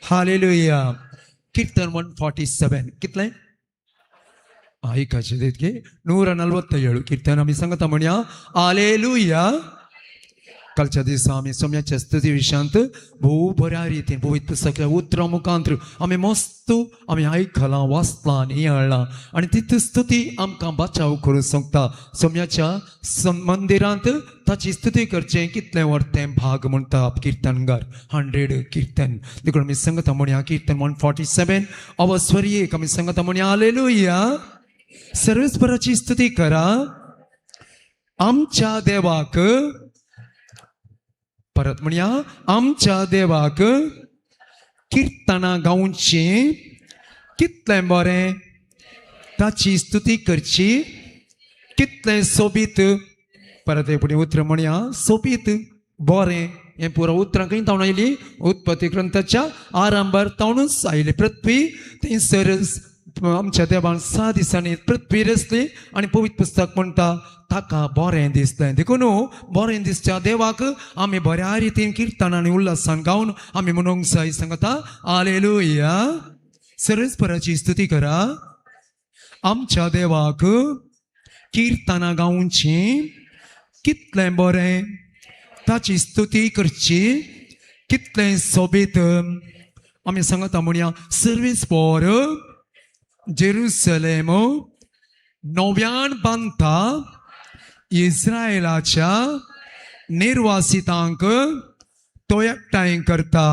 Hallelujah. कीर्तन 147 कितलं ऐकायचे तितके 147 कीर्तन आम्ही सांगता म्हणया हालेलुया. कालच्या दिसा आम्ही सोम्याच्या स्तुती विशांत भोव बऱ्या रितीन पवित्र पुस्तकाच्या उतरां मुखांतर आम्ही मस्त आम्ही आयकलां वाचलां आनी येळ्ळां आनी ती स्तुती आमकां बचाव करूं सांगता. सोम्याच्या मंदिरांत ताची स्तुती करचें कितलें व्हरतें भाग म्हणटा कीर्तनगार 100 कीर्तन देखून आमी सांगता म्हणया कीर्तन 147 अवस्वरीक आमी सांगता म्हणया हालेलुया. सर्वेस्पराची स्तुती करा आमच्या देवाक. परत म्हणया आमच्या देवाक कीर्तनां गावची कितलें बरें ताची स्तुती करची कितलें सोबीत. परत एक उतर म्हणया सोबीत बरें हें पुरो उतरां खंय तावन आयली उत्पत्ती ग्रंथाच्या आरंभार तावनूच आयली. पृथ्वी थंयसर आमच्या देवान 6 दिसांनी पृथ्वी रचली आनी पवित्र पुस्तक म्हणटा ताका बरें दिसलें. देखून बरें दिसच्या देवाक आमी बऱ्या रितीन कीर्तन आनी उल्हासान गावन आमी म्हणूंक जाय सांगता हालेलुया. सर्वेस्पराची स्तुती करा आमच्या देवाक कीर्तनां गावची कितलें बरें ताची स्तुती करची कितलें सोबीत. आमी सांगता म्हणया सर्वेस्पर जेरुसलेम नव्यान बांदता इस्रायलाच्या निर्वासितांक तो एकठांय करता.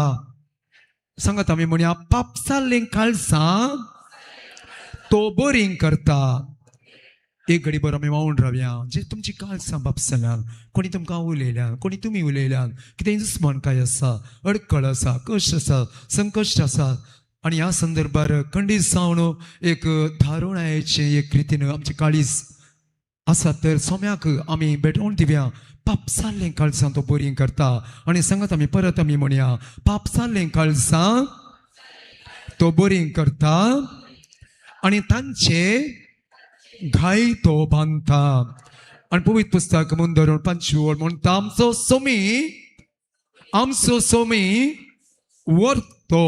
सांगता आमी म्हणया पापसाल्लीं काळजां तो बरीं करता. एक घडी बरो आमी वावून रावया जे तुमची काळजां बापसल्यान कोणी तुमकां उलयल्यान कोणी तुमी उलयल्यान कितें दुस्मान काय आसा अडकळ आसा कश्ट आसा संकश्ट आसा आनी ह्या संदर्भार खंडीत जावन एक थारोवण्याचें एक रितीन आमचें काळीज आसा तर सोम्याक आमी भेटवून दिवया. पापसाल्लें काळजां तो बरीं करता. आनी सांगात आमी परत आमी म्हणया पापसाल्लें काळजां तो बरीं करता आनी तांचे घाय तो बांदता. आनी पवित्र पुस्तक म्हूण धरून 5 म्हणटा आमचो सोमी वर्तो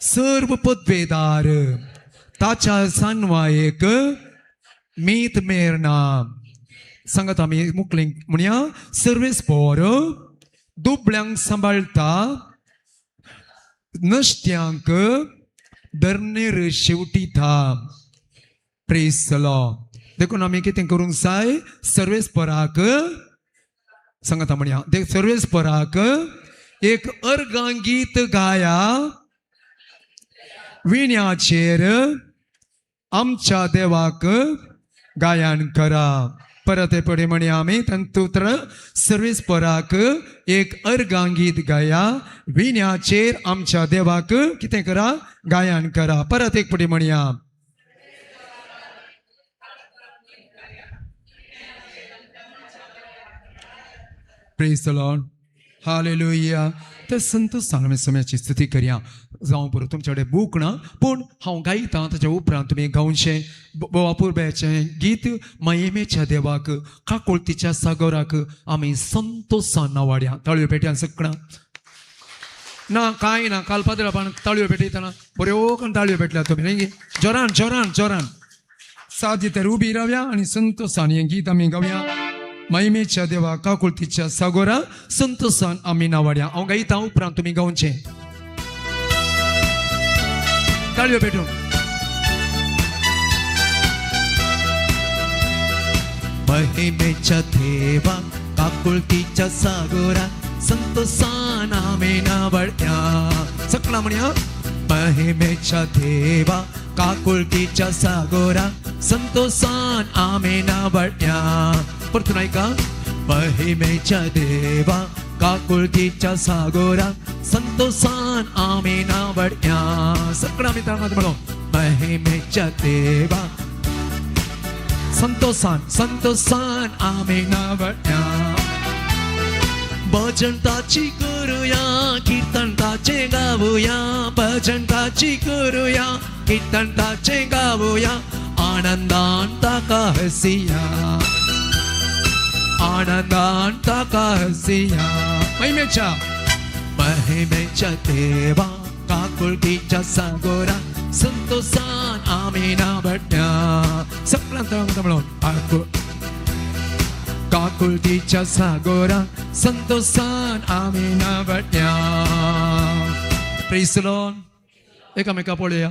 सर्व पदवेदार ताच्या सानवायेक मीत मेरना. सांगत आमी मुखलें म्हणया सर्वेस्पर दुबळ्यांक सांबाळटा नश्ट्यांक धरणेर शेवटिता. Praise the lord. देखून आमी कितें करूंक जाय सर्वेस्पराक सांगता म्हणया सर्वेस्पराक एक अर्गांगीत गाया विण्याचेर आमच्या देवाक गायन करा. परत पडे म्हणया आमी तंतुत्र सर्वेस्पराक एक अर्गांगीत गाया विण्याचेर आमच्या देवाक कितें करा गायन करा. परत एक पडे म्हणया प्रेज द लॉर्ड. हालेलुया. तर संतोषान आमी सोम्याची स्तुती करया. जावं पुरो तुमचे कडेन बूक ना पूण हांव गायतां ताच्या उपरांत तुमी गावचें बोवापुरब्याचें गीत महिमेच्या देवाक काकुळतीच्या सागराक आमी संतोषान नावाड्या. ताळयो पेट्यान सकणां ना कांय ना काल पाद्रापान ताळयो पेटयतना बऱ्यो करून ताळयो पेटल्या तुमी न्ही जोरान जोरान जोरान सादी तर उबी रावया आनी संतोषान हें गीत आमी गावया. महिमेच्या देवा काकुळतीच्या सागोरा संतोषान आमी नावाड्या. हांव गायतां उपरांत तुमी गावचें. ताळयो पेटून महिमेच्या देवा काकुळतीच्या सागोरा संतोषान आमी नावाड्या. सकला म्हणया महिमेच्या देवा काकुळतीच्या सागोरा संतोषान आमी नावाड्या. परतून ऐका महिमेच्या देवा काकुळतीच्या सागोरा संतोषान आमी नावाड्या. सगळं मित्रांनो म्हणो महिमेच्या देवा संतोषान संतोषान आमी नावाड्या. भजन ताची करूया कीर्तन ताचे गावूया भजन ताची करूया कीर्तन ताचे गावूया आनंदान ताका हसिया आनंदान ताका हसिया. महिमेच्या देवा काकुळतीच्या काकुळकीच्या सागोरात संतोषान आम्ही नावडल्या. सगळ्यांत म्हणून काकुळकीच्या सागोरात संतोषान आम्ही नावडल्या. Praise the Lord. एकामेका पळोवया.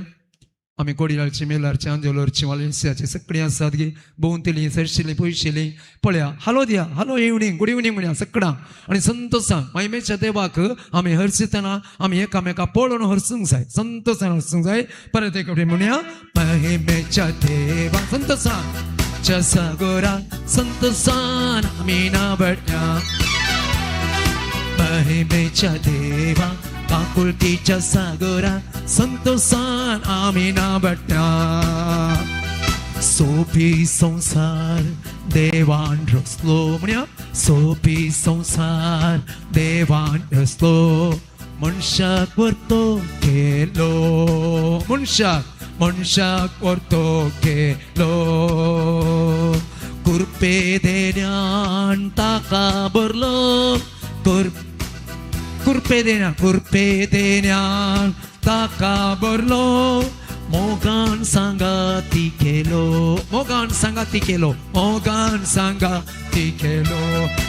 आमी कोडियाळची मेलारची अंजोलरची वालेन्सियाची सगळीं आसात गे भोंवतली सरशिल्लीं पयशिल्लीं पळया. हालो दिया, हालो इवनिंग, गुड इवनिंग म्हणया सगळां. आनी संतोषान महिमेच्या देवाक आमी हरसितना आमी एकामेका पळोवन हरसूंक जाय, संतोषान हरसूंक जाय. परत एक फावटी म्हणया महिमेच्या देवा संतोषान च्या सागोरा संतोषान आमी नावडल्या. महिमेच्या देवा काकुळकीच्या सागोरात संतोषान आम्ही नावडल्या. सोपी संसार देवान रचलो म्हणया सोपी संसार देवान रचलो. मनशाक वर्तो केलो, मनशाक वर्तो केलो. कुरपे देण्यान ताका भरलो. कुरपे देण्यान ताका भरलो. मोगान सांगाती केलो, मोगान सांगाती केलो, मोगान सांगाती केलो.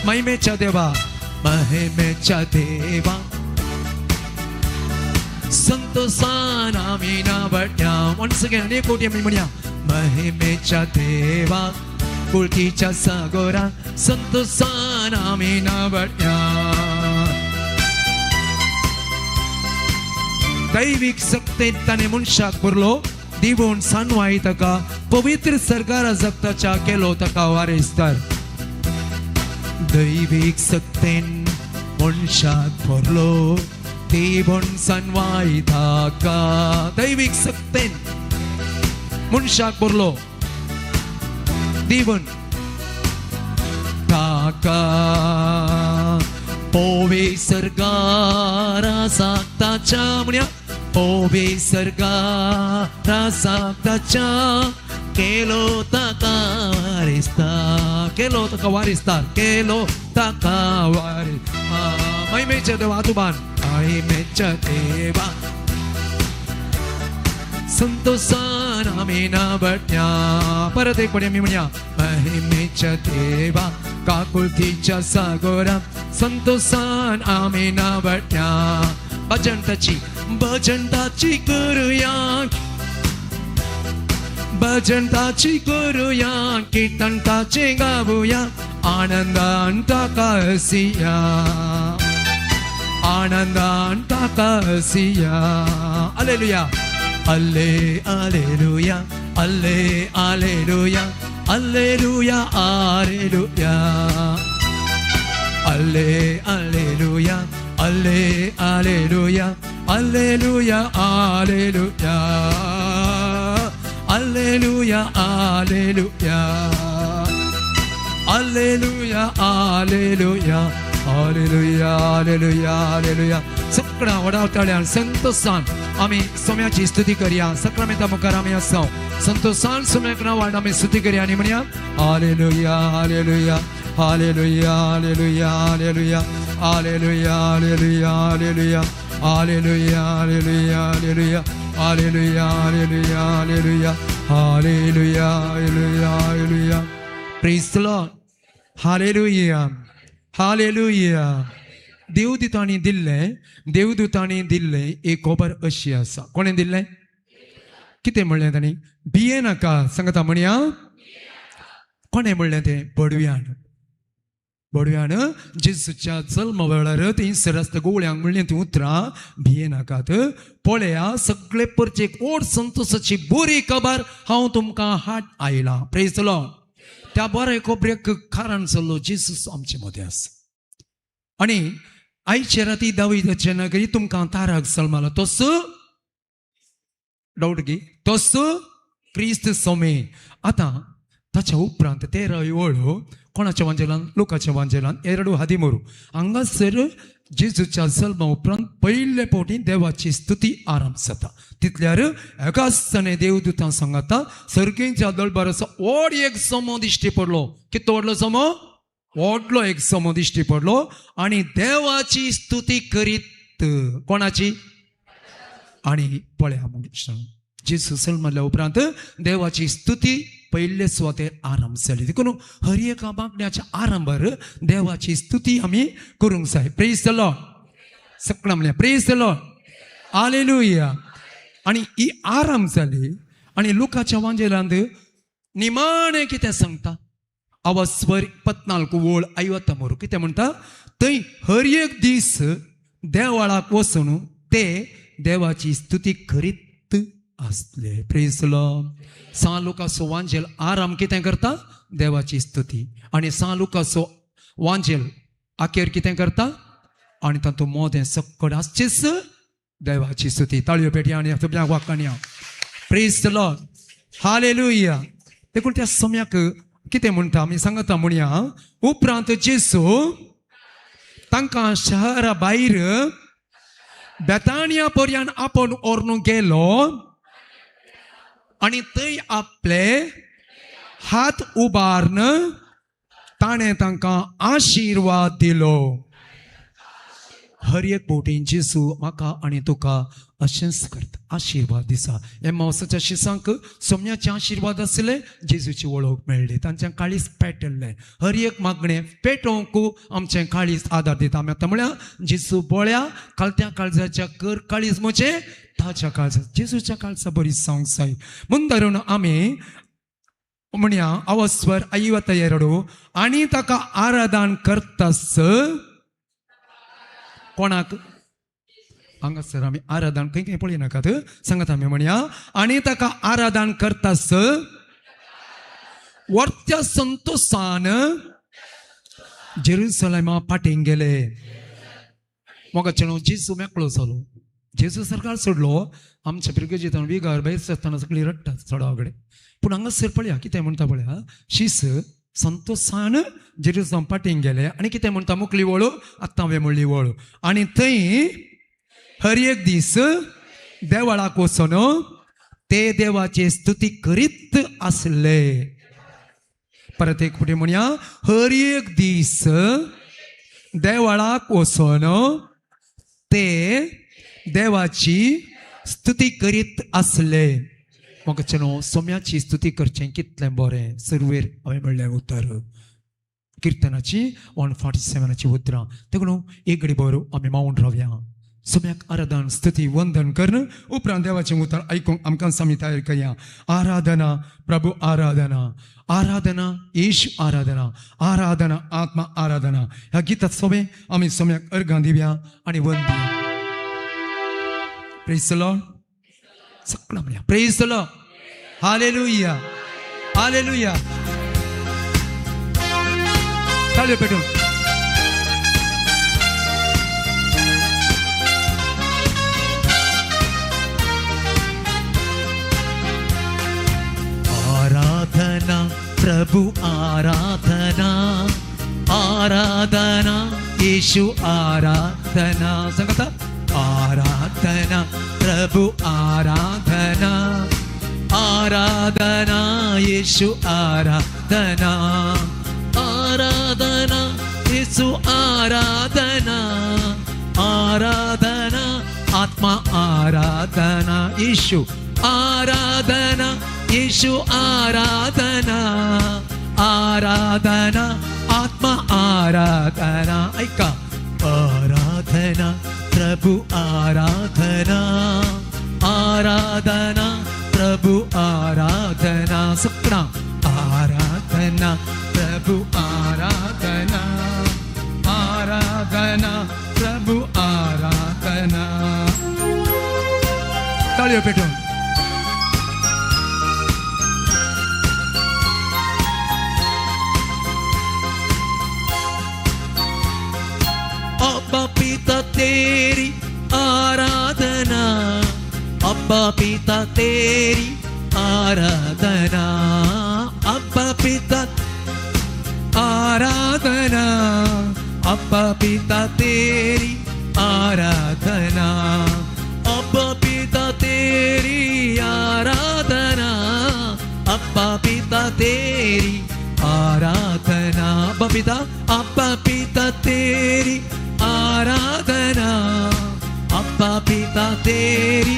महिमेच्या देवा, महिमेच्या देवा संतोषान आमी नावडल्या. वन्स अगेन अनेक कोटी आमी म्हणया महिमेच्या देवा कुळकीच्या सागोरात संतोषान आमी नावडल्या. दैविक सत्तेत ताणे मनशाक भरलो. दिवून सानवाई ताका पवित्र सरकारा जगताच्या केलो ताका वारेस्तार. दैविक सत्तेन मनशाक भरलो. दिवून सानवाई ताका दैविक सत्तेन मनशाक भरलो. दिवून ताका पोवे सरकारा जगताच्या म्हणया पोवे सरकारा जगताच्या केलो ताका वारेस्तार. केलो ताका वारेस्तार, केलो ताका वारेस्तार. महिमेच्या देवा तुबान महिमेच्या देवा संतोषान आमी नावडल्या. परत एक फावटी आमी म्हणया महिमेच्या देवा काकुळकीच्या सागोरात संतोषान आमी नावडल्या. भजनताची करूया, भजनताची करूया. कीर्तनताचे गावूया. आनंदान ताका हसिया, आनंदान ताका हसिया. हालेलुया, हल्ले हालेलुया, हल्ले हालेलुया, हालेलुया हालेलुया. हल्ले हालेलुया, हल्ले hallelujah, hallelujah hallelujah. Hallelujah hallelujah, hallelujah hallelujah, hallelujah hallelujah hallelujah. सगळ्या वडावताळ्यान संतोषान आमी सोम्याची स्तुती करया. सक्रामेंता मुखार आमी आसा संतोषान सोम्याक नांवान आमी स्तुती करया आनी म्हणया हालेलुया hallelujah, hallelujah hallelujah hallelujah, hallelujah hallelujah hallelujah, hallelujah hallelujah hallelujah, hallelujah hallelujah hallelujah, hallelujah hallelujah हालेलुया. Praise the Lord. हालेलुया, हालेलुया. देवदूतांनी दिल्ले एक खबर अशी आसा. कोणें दिल्लें? कितें म्हणलें तांणी? भिये नाका सांगता म्हणया. कोणें म्हणलें तें? बडव्यान जेजूच्या जल्म वेळार थंय सरस्त गोवळ्यांक म्हणलें तीं उतरां भिये नाकात. पळया सगळे परचेक ओड संतोशाची बरी खबर हांव तुमकां हाड आयलां. Praise the Lord. त्या बरे खबरेक कारण जाल्लो जेजूस आमचे मदें आसा. आनी आयचे राती दाविदाचे नगरी तुमकां ताराक जल्मालो तोच डावट गी तोच क्रिस्त सोमे. आतां ताच्या उपरांत 13 कोणाच्या वांजेलान? लोकाच्या वांजेलान 2:13 हांगासर जेजूच्या जल्मा उपरांत पयले फावटी देवाची स्तुती आरंभ जाता. तितल्यार एकाचताने देवदूतां सांगता सर्गेच्या दळबाराचो व्हड एक समो दिश्टी पडलो. कितलो व्हडलो समो? व्हडलो एक समो दिश्टी पडलो. आनी देवाची स्तुती करीत. कोणाची? आणि पळया म्हणून जेसू सल्मल्या उपरांत देवाची स्तुती पहिले सुवातेर आरंभ जाली देखून हर एका मागण्याच्या आरंभार देवाची स्तुती आमी करूंक जाय. Praise the Lord. सगळं म्हणल्या प्रेज द लॉर्ड. हालेलुया. आणि ही आरंभ जाली आणि लुकाच्या वांजेलांत निमाणे कितें सांगता अवस्वर 14 ओळ 53 कितें म्हणटा थंय हर एक दीस देवाळाक वचून ते देवाची स्तुती करीत आसले. Praise the Lord. सान लुकाचो वांजेल आराम कितें करता देवाची स्तुती आणि सान लुकाचो वांजेल आखेर कितें करता आणि तातूंत मोदें सकड आसचेच देवाची स्तुती. ताळयो पेटया आणि तबल्याक वांकणी. Praise the Lord. हालेलुया. देखून त्या समयाक कितें म्हणटा आमी सांगता म्हणया उपरांत जेसू तांकां शहरा भायर बेतानिया पर्यंत आपण व्हरून गेलो आणि थंय आपले हात उबारून ताणें तांकां आशिर्वाद दिलो. हर एक बोटीन जेसू म्हाका आनी तुका अशेंच करता आशिर्वाद दिसा. एम्मावसाच्या शिसांक सोम्याचे आशिर्वाद आसले जेजूची वळख मेळ्ळी तांचें काळीज पेटल्लें. हर एक मागणें पेटोवंक आमचें काळीज आदार दिता. आमी आतां म्हळ्यार जेजू बोळ्या कालत्या काळजाच्या कर काळीज म्हजें ताच्या काळजा जेजूच्या काळजा बरी जावंक जाय म्हूण धरून आमी म्हणया अवस्वर 52 आनी ताका आराधन करतास कोणाक हांगासर आमी आराधन खंय खंय पळय नाकात सांगात आमी म्हणया आनी ताका आराधन करतास वर्त्या संतोषान जेरुसलेमा पाटींग गेले. मोगा चेडो जेजू मेकळो जालो. जेजू सरकार सोडलो आमच्या पिरगेजीतान विगार भायर आसतना सगळीं रडटात चडा कडेन. पूण हांगासर पळया कितें म्हणटा पळया शीस संतोषान जेरुसलेम पाटींग गेले आनी कितें म्हणटा मुकली वळू आतां हांवें म्हणली वळू आनी थंय हर एक दीस देवाळाक वचून ते देवाची स्तुती करीत आसले. परत एक फुटी म्हणया हर एक दीस देवाळाक वचून ते देवाची स्तुती करीत आसले. म्हाका चलो सोम्याची स्तुती करचें कितलें बरें. सर्वेर हांवें म्हणलें उतर किर्तनाची 147ची उतरां देखून एक घडी बरो आमी मावून रावया. सोम्याक आराधन स्तुती वंदन करून उपरांत देवाचें उतर आयकूंक आमकां आमी तयार करया. आराधना प्रभु आराधना आराधना येशू आराधना आराधना आत्मा आराधना ह्या गितांत सोबे आमी सोम्याक अर्घां दिवया आनी वंदया. Praise the Lord. सगळं म्हणया praise the Lord. Hallelujah hallelujah. ताळयो पेटून आराधना प्रभु आराधना आराधना येशू आराधना सांगता आराधना प्रभु आराधना आराधना येशू आराधना आराधना येशू आराधना आराधना आत्मा आराधना येशू आराधना येशू आराधना आराधना आत्मा आराधना. ऐका आराधना प्रभु आराधना आराधना प्रभु आराधना. सपना आराधना प्रभु आराधना आराधना प्रभु आराधना. ताळयो पेटून अब्बा पिता तेरी आराधना अब्बा पिता तेरी आराधना अब्बा पिता आराधना अब्बा पिता तेरी आराधना अब्बा पिता तेरी आराधना अब्बा पिता तेरी आराधना अब्बा पिता तेरी आराधना अब्बा पिता तेरी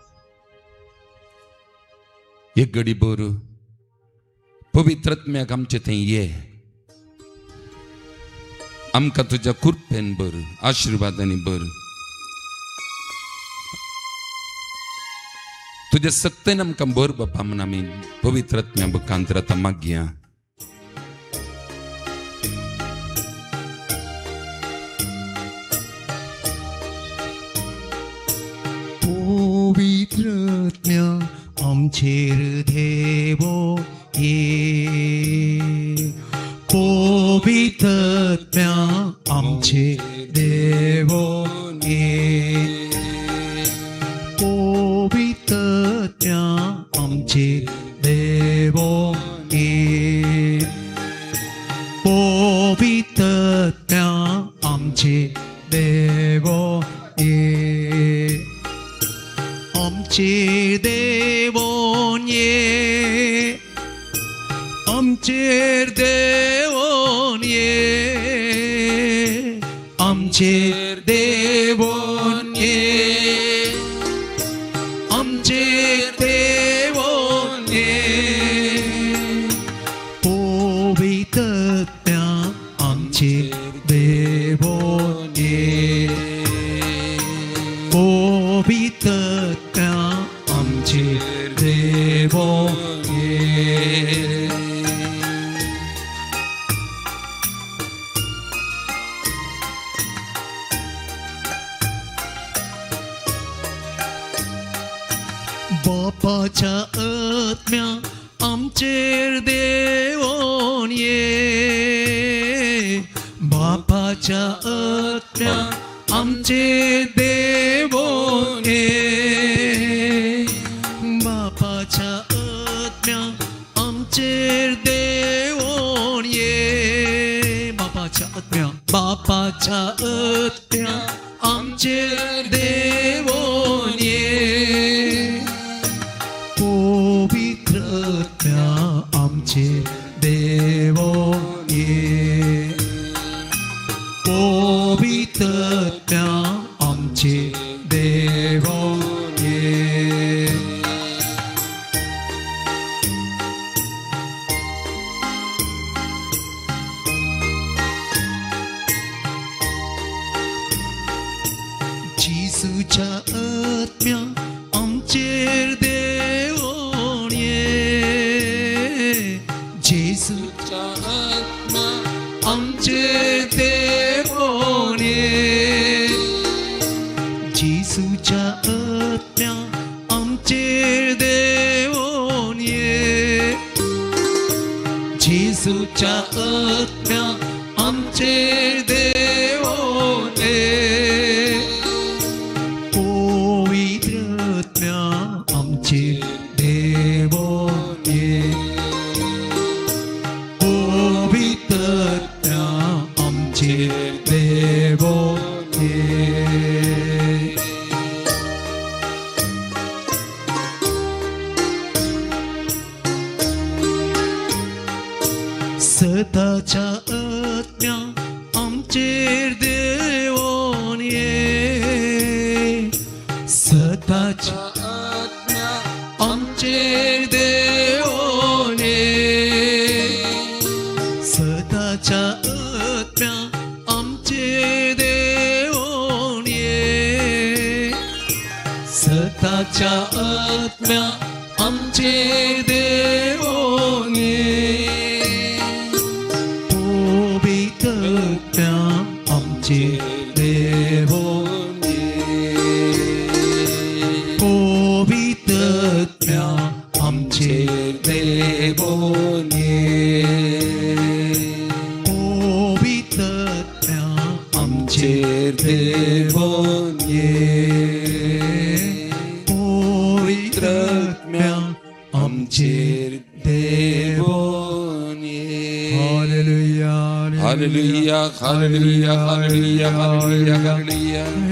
एक घडी बोर पवित्रात्म्याक आमचे थंय ये आमकां तुज्या कृपेन बर आशिर्वादांनी बर तुझ्या सक्तेन आमकां बर बापा म्हण आमी पवित्रात्म्या मुखांतर आतां मागया. पवित्रात्म्या आमचेर देवो ये पवित्रात्म्या आमचे देवो ये पवित्रात्म्या आमचे देवो ये पवित्रात्म्या आमचे देवो ये आमचे देवोन ये आमचेर देवोन ये आमचेर देवोन ये आमचेर देवोन ये पवित्रात्म्या आमचेर देवोन ये पवित्रात्म्या आमचेर देवोन ये बापाच्या आत्म्या आमचेर देवोन ये बापाच्या आत्म्या आमचेर देवोन ये बापाच्या आत्म्या आमचेर देवोन ये बापाच्या आत्म्या आमचेर देवोन ये पवित्रात्म्या आमचे देवोन ये पवित्रात्म्या आमचे देवोन ये जिसूच्या आत्म्या आमचेर देवोन ये जिसूच्या आत्मा आमचेर देवोन ये जिसूच्या आत्म्या आमचेर देवोन ये जिसूच्या आत्म्या आमचेर देवोन ये पवित्रात्म्या आमचेर देवोन ये पवित्रात्म्या आमचेर देवोन ये सदाच्या आत्म्या आमचेर देवोन ये सदाच्या आत्म्या आमचेर देवोन ये सदाच्या आत्म्या आमचेर देवोन ये सदाच्या आत्म्या आमचेर देवोन ये पवित्रात्म्या आमचेर देवोन ये पवित्रात्म्या आमचेर देवोन ये पवित्रात्म्या आमचेर देवोन ये पवित्रात्म्या आमचेर देवोन ये hallelujah hallelujah hallelujah hallelujah hallelujah hallelujah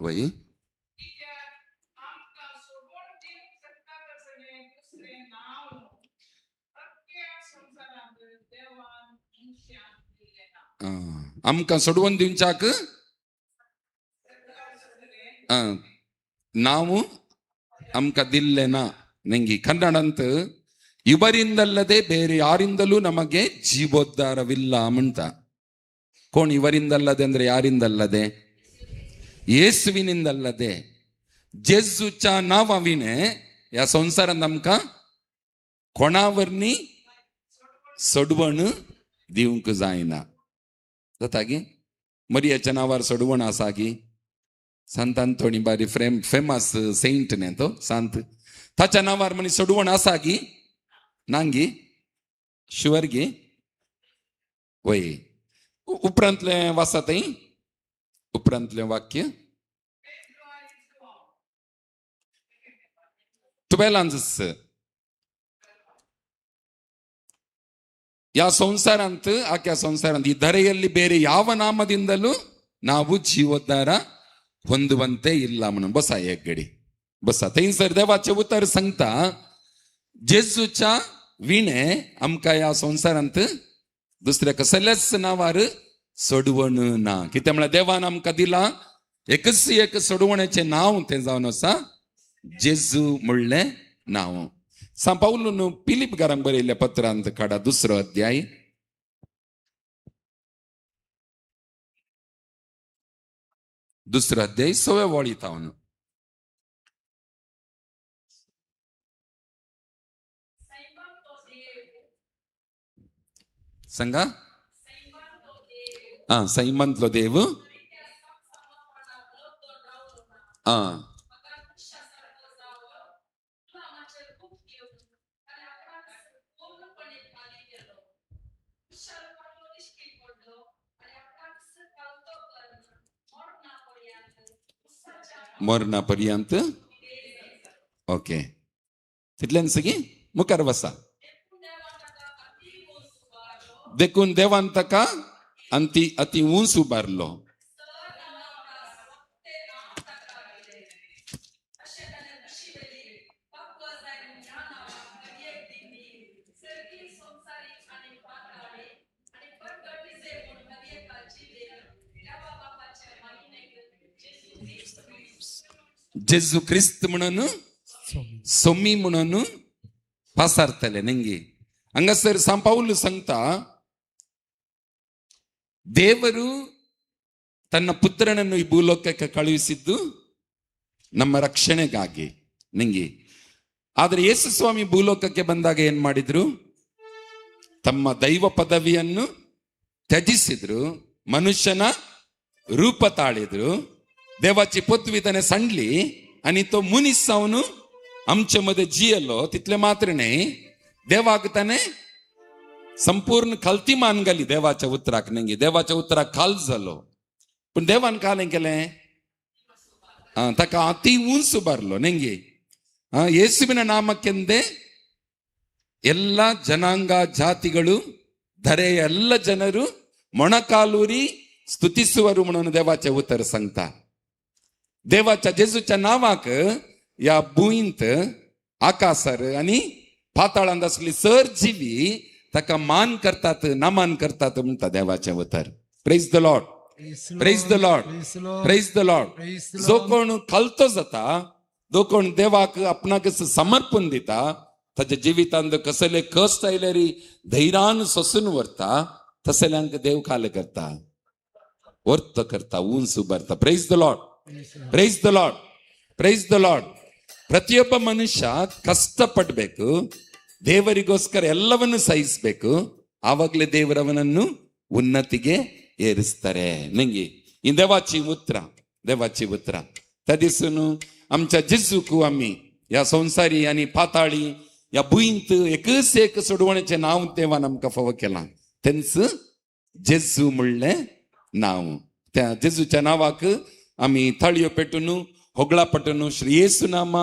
वही आमकां सोडवून दिवच्याक ನಾವು ಆಮ್ಕ ದಿಲ್ಲೆನಾ ನಂಗೆ ಕನ್ನಡಂತ ಇವರಿಂದಲ್ಲದೆ ಬೇರೆ ಯಾರಿಂದಲೂ ನಮಗೆ ಜೀವೋದ್ಧಾರವಿಲ್ಲ ಅಂತ. ಕೋಣ ಇವರಿಂದಲ್ಲದೆ ಅಂದ್ರೆ ಯಾರಿಂದಲ್ಲದೆ? ಯೇಸುವಿನಿಂದಲ್ಲದೆ. ಜೇಸುच्या नावाविने या संसारात आमका कोणावरनी सोडवण दिवंक जायना. जाता की मरियाच्या नावार सोडवण आसा की संत अंतोनी बारी फेमस सेंट ने तो संत ताच्या नावार मनी सोडवण आसा की नांगी शुअर गी वय. उपरांतले वाचत उपरांतले वाक्य 12 या ಸಂಸಾರಾಂತ ಆಕೆ ಸಂಸಾರಾಂತ ಈ ಧರೆಯಲ್ಲಿ ಬೇರೆ ಯಾವ ನಾಮದಿಂದಲೂ ನಾವು ಜೀವೋದ್ಧಾರ ಹೊಂದುವಂತೆ ಇಲ್ಲ म्हणून बसा एक घडी बसा. थंयसर देवाचे उतर सांगता जेजूच्या विणे आमकां या संसारांत दुसऱ्या कसल्याच नावार सोडवण ना. कित्याक म्हळ्यार देवान आमकां दिला एकच एक सोडवण्याचे नाव तें जावन आसा जेजू म्हणलें नाव. सा पौलून पिलीप घरांक बरयल्ल्या पत्रांत काडा 2 अध्याय 2 अध्याय 6 वळीत हांव सांगा. सैमंतलो देव मरणापर्यंत. ओके तितल्यान सगळी मुखार बसा. देखून देवान ताका अति उंच उबारलो. जेजू क्रिस्त म्हणून सोमी म्हणून पासारतले ನಂಗೆ. ಹಂಗಸರ್ ಸಂಪೌಲು ಸಂತ ದೇವರು ತನ್ನ ಪುತ್ರನನ್ನು ಈ ಭೂಲೋಕಕ್ಕೆ ಕಳುಹಿಸಿದ್ದು ನಮ್ಮ ರಕ್ಷಣೆಗಾಗಿ ನಂಗೆ. ಆದರೆ ಯೇಸು ಸ್ವಾಮಿ ಭೂಲೋಕಕ್ಕೆ ಬಂದಾಗ ಏನ್ ಮಾಡಿದ್ರು? ತಮ್ಮ ದೈವ ಪದವಿಯನ್ನು ತ್ಯಜಿಸಿದ್ರು, ಮನುಷ್ಯನ ರೂಪ ತಾಳಿದ್ರು. देवाची पदवी त्याने सांडली आणि तो मुनीस जाऊन आमच्या मध्ये जियलो. तिथले मात्र नाही, देवाक त्याने संपूर्ण खालती मान घाली देवाच्या उतराक. नाही देवाच्या उतराक खाल झालो. पण देवान काय केले? ताका अति उंच उबारलो. नाही ಯೇಸುವಿನ ನಾಮಕ್ಕೆಂದೇ ಎಲ್ಲ ಜನಾಂಗ ಜಾತಿಗಳು ಧರೆಯ ಎಲ್ಲ ಜನರು ಮೊಣಕಾಲೂರಿ ಸ್ತುತಿಸುವರು म्हणून देवाचे उतर सांगता. देवाच्या जेजूच्या नावाक या भुईंत आकाशार आणि पाताळांत असली सर जीवी ताका मान करतात, नामान करतात म्हणता देवाचे उतर. Praise the Lord, praise the Lord, praise the Lord. जो कोण खालतो जाता, जो कोण देवाक आपणाक समर्पण दिता, ताच्या जिवितांत कसले कष्ट आयल्यारी धैर्यान सोसून व्हरता, तसल्यांक देव खाल करता, वर्त करता, उंच उबारता. Praise the Lord, praise the Lord, praise the Lord. ಪ್ರತಿಯೊಬ್ಬ ಮನುಷ್ಯ ಕಷ್ಟಪಡ್ಬೇಕು, ದೇವರಿಗೋಸ್ಕರ ಎಲ್ಲವನ್ನು ಸಹಿಸಬೇಕು. ಆವಾಗಲೇ ದೇವರವನನ್ನು ಉನ್ನತಿಗೆ ಏರಿಸ್ತಾರೆ. ನಂಗೆ ಈ देवाची उतरा, देवाची उतरा. त्या दिसून आमच्या जेजूक आम्ही या संसारी आणि पाताळी या भुईंत एकच एक सोडवण्याचे नाव देवान आमकां फावो केला. तेंच जेजू म्हणलें नाव. त्या जेजूच्या नावाक आम्ही थाळियो पेटून होगळा पटून श्री येसु नाम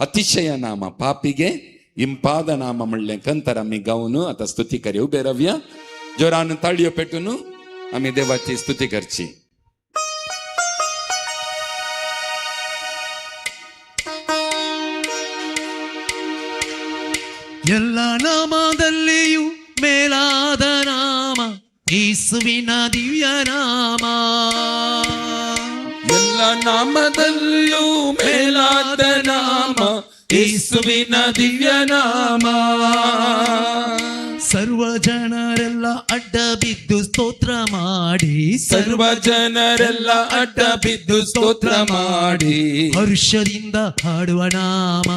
अतिशय नाम पापिगे इंपाद नाम म्हणले कंतर आम्ही गाऊन आता स्तुती करी. उभे रावया, जोरान थाळियो पेटून आम्ही देवाची स्तुती करची. ಎಲ್ಲ ನಾಮದಲ್ಲಿಯೂ ಮೇಲಾದ ನಾಮ ಯೇಸುವಿನ ದಿವ್ಯ ನಾಮ. ಎಲ್ಲ ನಾಮದಲ್ಲಿಯೂ ಮೇಲಾದ ನಾಮ ಯೇಸುವಿನ ದಿವ್ಯ ನಾಮ. ಸರ್ವ ಜನರೆಲ್ಲ ಅಡ್ಡ ಬಿದ್ದು ಸ್ತೋತ್ರ ಮಾಡಿ, ಸರ್ವ ಜನರೆಲ್ಲ ಅಡ್ಡ ಬಿದ್ದು ಸ್ತೋತ್ರ ಮಾಡಿ, ಹರ್ಷದಿಂದ ಹಾಡುವ ನಾಮ,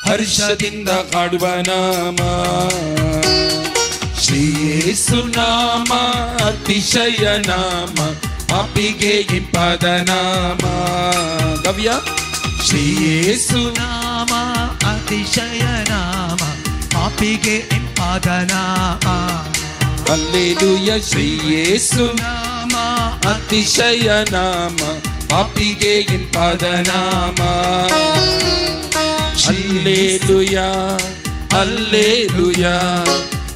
ಹರ್ಷದಿಂದ ಹಾಡುವ ನಾಮ. ಶ್ರೀ ಯೇಸು ನಾಮ ಅತಿಶಯ ನಾಮ, ಪಾಪಿಗೆ ಇಂಪಾದ ನಾಮ. ಗವ್ಯ. ಶ್ರೀ ಯೇಸು ನಾಮ ಅತಿಶಯ ನಾಮ, ಪಾಪಿಗೆ ಇಂಪಾದ ನಾಮ. ಹಲ್ಲೆಲೂಯ. ಶ್ರೀ ಯೇಸು ನಾಮ ಅತಿಶಯ ನಾಮ, ಪಾಪಿಗೆ ಇಂಪಾದ ನಾಮ. Hallelujah, hallelujah,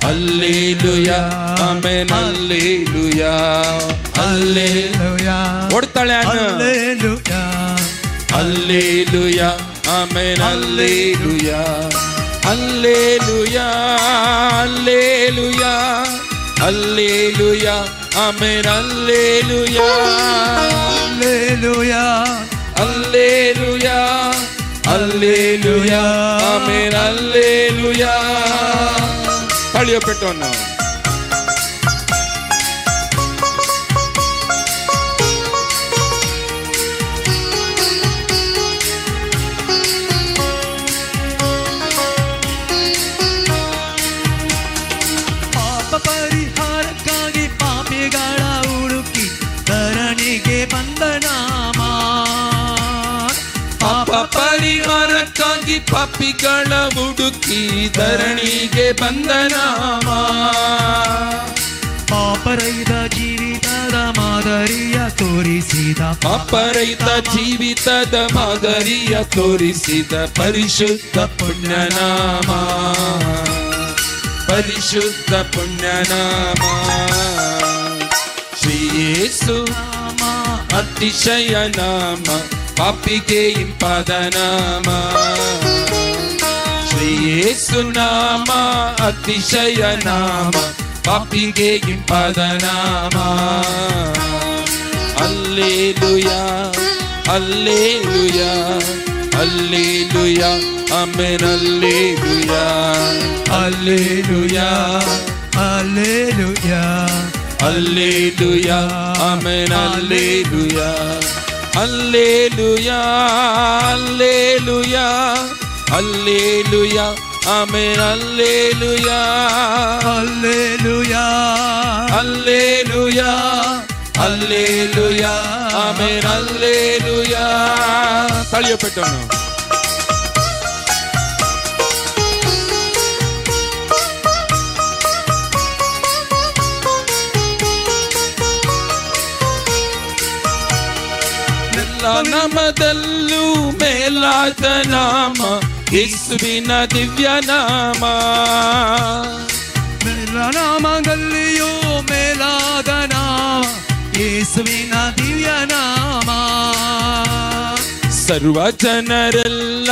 hallelujah, amen. Hallelujah, hallelujah. ಓಡ್ತಾಳೆ hallelujah, hallelujah, amen. Hallelujah, hallelujah, hallelujah, hallelujah, amen. Hallelujah, hallelujah, hallelujah, hallelujah, amen. Hallelujah. ತಳಿಯೋ ಪೆಟ್ಟವನ್ನು ಪರಿಹಾರಕ್ಕಾಗಿ ಪಾಪಿಗಳ ಹುಡುಕಿ ಧರಣಿಗೆ ಬಂದ ನಾಮ. ಪಾಪ ಪರಿಹಾರಕ್ಕಾಗಿ ಪಾಪಿಗಳ ಹುಡುಕಿ ಧರಣಿಗೆ ಬಂದ ನಾಮ. ಪಾಪರಹಿತ ಜೀವಿತದ ಮಾದರಿಯ ತೋರಿಸಿದ, ಪಾಪರಹಿತ ಜೀವಿತದ ಮಾದರಿಯ ತೋರಿಸಿದ ಪರಿಶುದ್ಧ ಪುಣ್ಯನಾಮ, ಪರಿಶುದ್ಧ ಪುಣ್ಯನಾಮ. ಶ್ರೀ ಯೇಸು ನಾಮ ಅತಿಶಯ ನಾಮ, ಪಾಪಿಗೆ ಇಂಪಾದ ನಾಮ. ಶ್ರೀ ಯೇಸು ನಾಮ ಅತಿಶಯ ನಾಮ, ಪಾಪಿಗೆ ಇಂಪಾದ ನಾಮ. Hallelujah, hallelujah, hallelujah, amen. Hallelujah, hallelujah, hallelujah, hallelujah, amen. Hallelujah, hallelujah, hallelujah, hallelujah, amen. Hallelujah, hallelujah, hallelujah, hallelujah, amen. Hallelujah. ತಳಿಯೋ ಪೆಟ್ಟನು ಎಲ್ಲ ನಾಮದಲ್ಲೂ ಮೇಲಾದ ನಾಮ ಯೇಸುವಿನ ದಿವ್ಯ ನಾಮ. ಮೇಲ ನಾಮದಲ್ಲಿಯೂ ಮೇಲಾದ ನಾಮ ಯೇಸುವಿನ ದಿವ್ಯ ನಾಮ. ಸರ್ವ ಜನರೆಲ್ಲ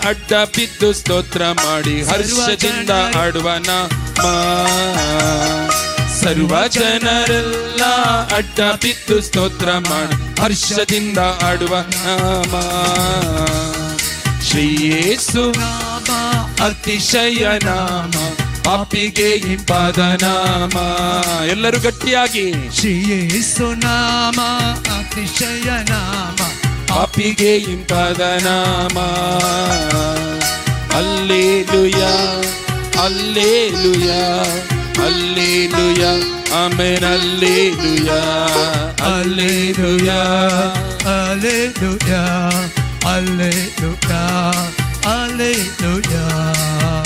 ಅಡ್ಡ ಬಿದ್ದು ಸ್ತೋತ್ರ ಮಾಡಿ ಹರ್ಷದಿಂದ ಹಾಡುವ ನಾಮ. ಸರ್ವ ಜನರೆಲ್ಲ ಅಡ್ಡ ಬಿದ್ದು ಸ್ತೋತ್ರ ಮಾಡಿ ಹರ್ಷದಿಂದ ಹಾಡುವ ನಾಮ. ಶ್ರೀ ಯೇಸು ನಾಮ ಅತಿಶಯ ನಾಮ, ಪಾಪಿಗೆ ಇಂಪಾದ ನಾಮ. ಎಲ್ಲರೂ ಗಟ್ಟಿಯಾಗಿ ಶ್ರೀ ಯೇಸು ನಾಮ ಅತಿಶಯ ನಾಮ, ಪಾಪಿಗೆ ಇಂಪಾದ ನಾಮ. Hallelujah, hallelujah, hallelujah, amen. Hallelujah, hallelujah, hallelujah, hallelujah, hallelujah,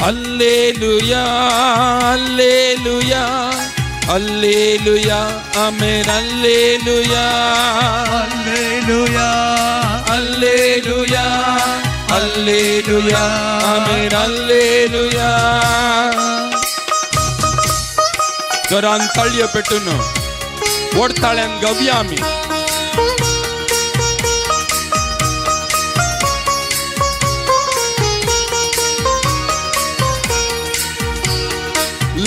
hallelujah, hallelujah, hallelujah, amen. Hallelujah, hallelujah, hallelujah, hallelujah, amen. Hallelujah. ಜ್ವರ ಅಂತಳ್ಳಿಯ ಪೆಟ್ಟುನು ಓಡ್ತಾಳೆ ಅನ್ ಗವ್ಯಾಮಿ.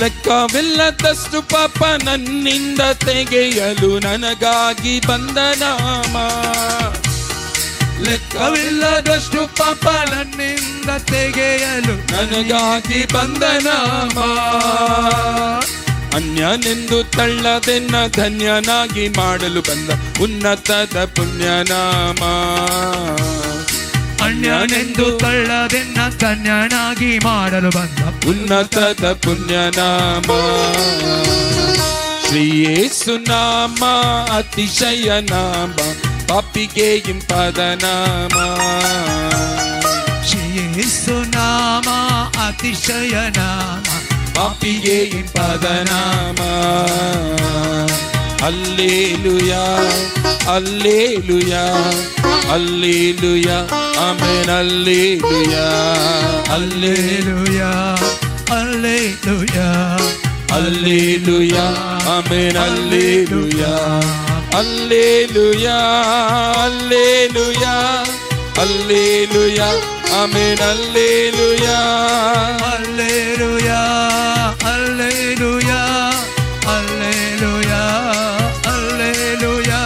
ಲೆಕ್ಕವಿಲ್ಲದಷ್ಟು ಪಾಪ ನನ್ನಿಂದ ತೆಗೆಯಲು ನನಗಾಗಿ ಬಂದ ನಾಮ. ಲೆಕ್ಕವಿಲ್ಲದಷ್ಟು ಪಾಪ ನನ್ನಿಂದ ತೆಗೆಯಲು ನನಗಾಗಿ ಬಂದ ನಾಮ. ಅನ್ಯನೆಂದು ತಳ್ಳದೆನ್ನ ಧನ್ಯನಾಗಿ ಮಾಡಲು ಬಂದ ಉನ್ನತದ ಪುಣ್ಯನಾಮ. ಅನ್ಯನೆಂದು ತಳ್ಳದೆನ್ನ ಧನ್ಯನಾಗಿ ಮಾಡಲು ಬಂದ ಉನ್ನತದ ಪುಣ್ಯನಾಮ. ಶ್ರೀ ಯೇಸು ನಾಮ ಅತಿಶಯ ನಾಮ, ಪಾಪಿಗೆ ಇಂಪಾದ ನಾಮ. ಶ್ರೀ ಯೇಸು ನಾಮ ಅತಿಶಯ ನಾಮ, ಪಾಪಿಗೆ ಇಂಪಾದ ನಾಮ. Hallelujah hallelujah hallelujah amen. Hallelujah hallelujah hallelujah hallelujah amen. Hallelujah hallelujah hallelujah hallelujah amen. Hallelujah hallelujah hallelujah hallelujah hallelujah.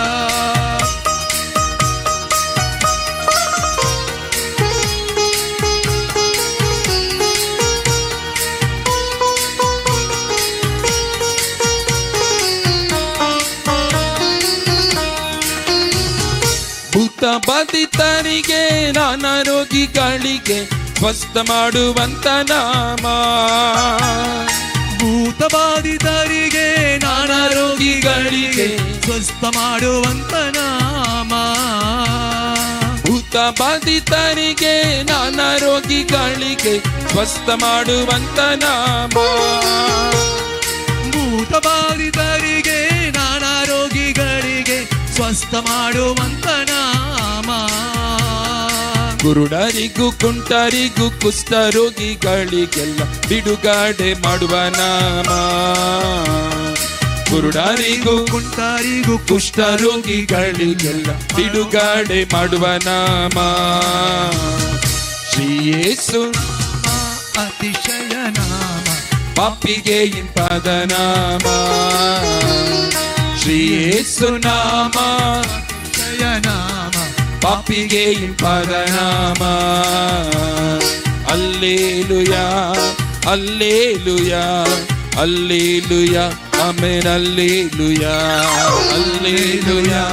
ಭೂತ ಬಾಧಿತರಿಗೆ ನಾನಾ ರೋಗಿಗಳಿಗೆ ಸ್ವಸ್ಥ ಮಾಡುವಂತ ನಾಮ. ಭೂತ ಬಾಧಿತರಿಗೆ ನಾನಾ ರೋಗಿಗಳಿಗೆ ಸ್ವಸ್ಥ ಮಾಡುವಂತ ನಾಮ. ಭೂತ ಬಾಧಿತರಿಗೆ ನಾನಾ ರೋಗಿಗಳಿಗೆ ಸ್ವಸ್ಥ ಮಾಡುವಂತ ನಾಮ. ಭೂತ ಬಾಧಿತರಿಗೆ ನಾನಾ ರೋಗಿಗಳಿಗೆ ಸ್ವಸ್ಥ ಮಾಡುವಂತ ನಾಮ. ಕುರುಡರಿಗೂ ಕುಂಟರಿಗೂ ಕುಷ್ಠ ರೋಗಿಗಳಿಗೆಲ್ಲ ಬಿಡುಗಡೆ ಮಾಡುವ ನಾಮ. ಕುರುಡರಿಗೂ ಕುಂಟರಿಗೂ ಕುಷ್ಠ ರೋಗಿಗಳಿಗೆಲ್ಲ ಬಿಡುಗಡೆ ಮಾಡುವ ನಾಮ. ಶ್ರೀ ಯೇಸು ಅತಿಶಯ ನಾಮ, ಪಾಪಿಗೆ ಇಂಪಾದ ನಾಮ. ಶ್ರೀ ಯೇಸು ನಾಮ ಅತಿಶಯ ನಾಮ, ಪಾಪಿಗೆ ಇಂಪಾದ ನಾಮ. Hallelujah hallelujah hallelujah amen. Hallelujah hallelujah.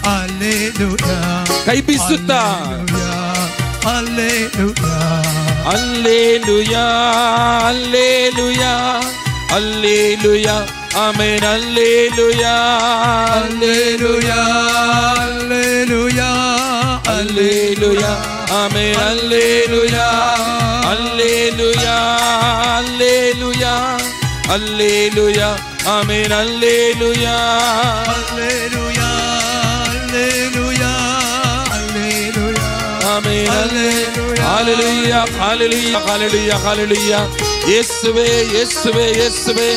Hallelujah ಕೈ ಬೀಸುತ್ತಾ hallelujah hallelujah hallelujah hallelujah amen. Hallelujah hallelujah hallelujah hallelujah amen. Hallelujah hallelujah hallelujah hallelujah amen. Hallelujah hallelujah hallelujah hallelujah amen. Hallelujah hallelujah hallelujah hallelujah. ಯೇಸುವೇ ಯೇಸುವೇ ಯೇಸುವೇ.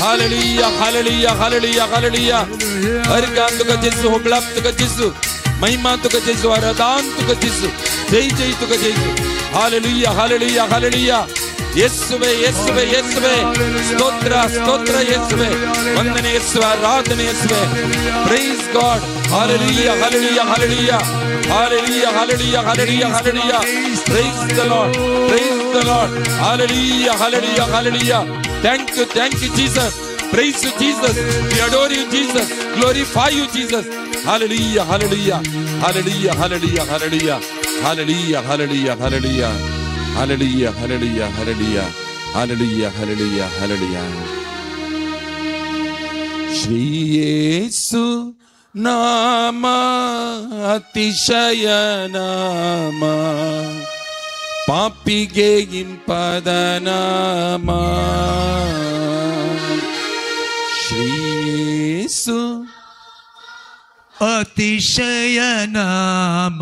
Hallelujah hallelujah hallelujah hallelujah. हर गान तुका जेसु, होगळाप तुका जेसु, महिमा तुका जेसु, आराधन तुका जेसु, जय जय तुका जेसु. Hallelujah hallelujah hallelujah. ಯೇಸುವೇ ಯೇಸುವೇ ಯೇಸುವೇ. ಸ್ತೋತ್ರ ಸ್ತೋತ್ರ ಯೇಸುವೇ. ವಂದನೆ ಯೇಸುವೇ, ಆರಾಧನೆ ಯೇಸುವೇ. Praise God. Hallelujah hallelujah hallelujah hallelujah hallelujah hallelujah hallelujah. Price the lord price the lord. Hallelujah hallelujah hallelujah. Thank you Jesus. Praise you Jesus. We adore you Jesus. Glorify you Jesus. Hallelujah hallelujah hallelujah hallelujah hallelujah hallelujah hallelujah hallelujah hallelujah hallelujah hallelujah hallelujah hallelujah hallelujah. Shri Yesu nama atishaya nama, ಪಾಪಿಗೆ ಇಂಪಾದ ನಾಮ. ಶ್ರೀ ಯೇಸು ಅತಿಶಯ ನಾಮ,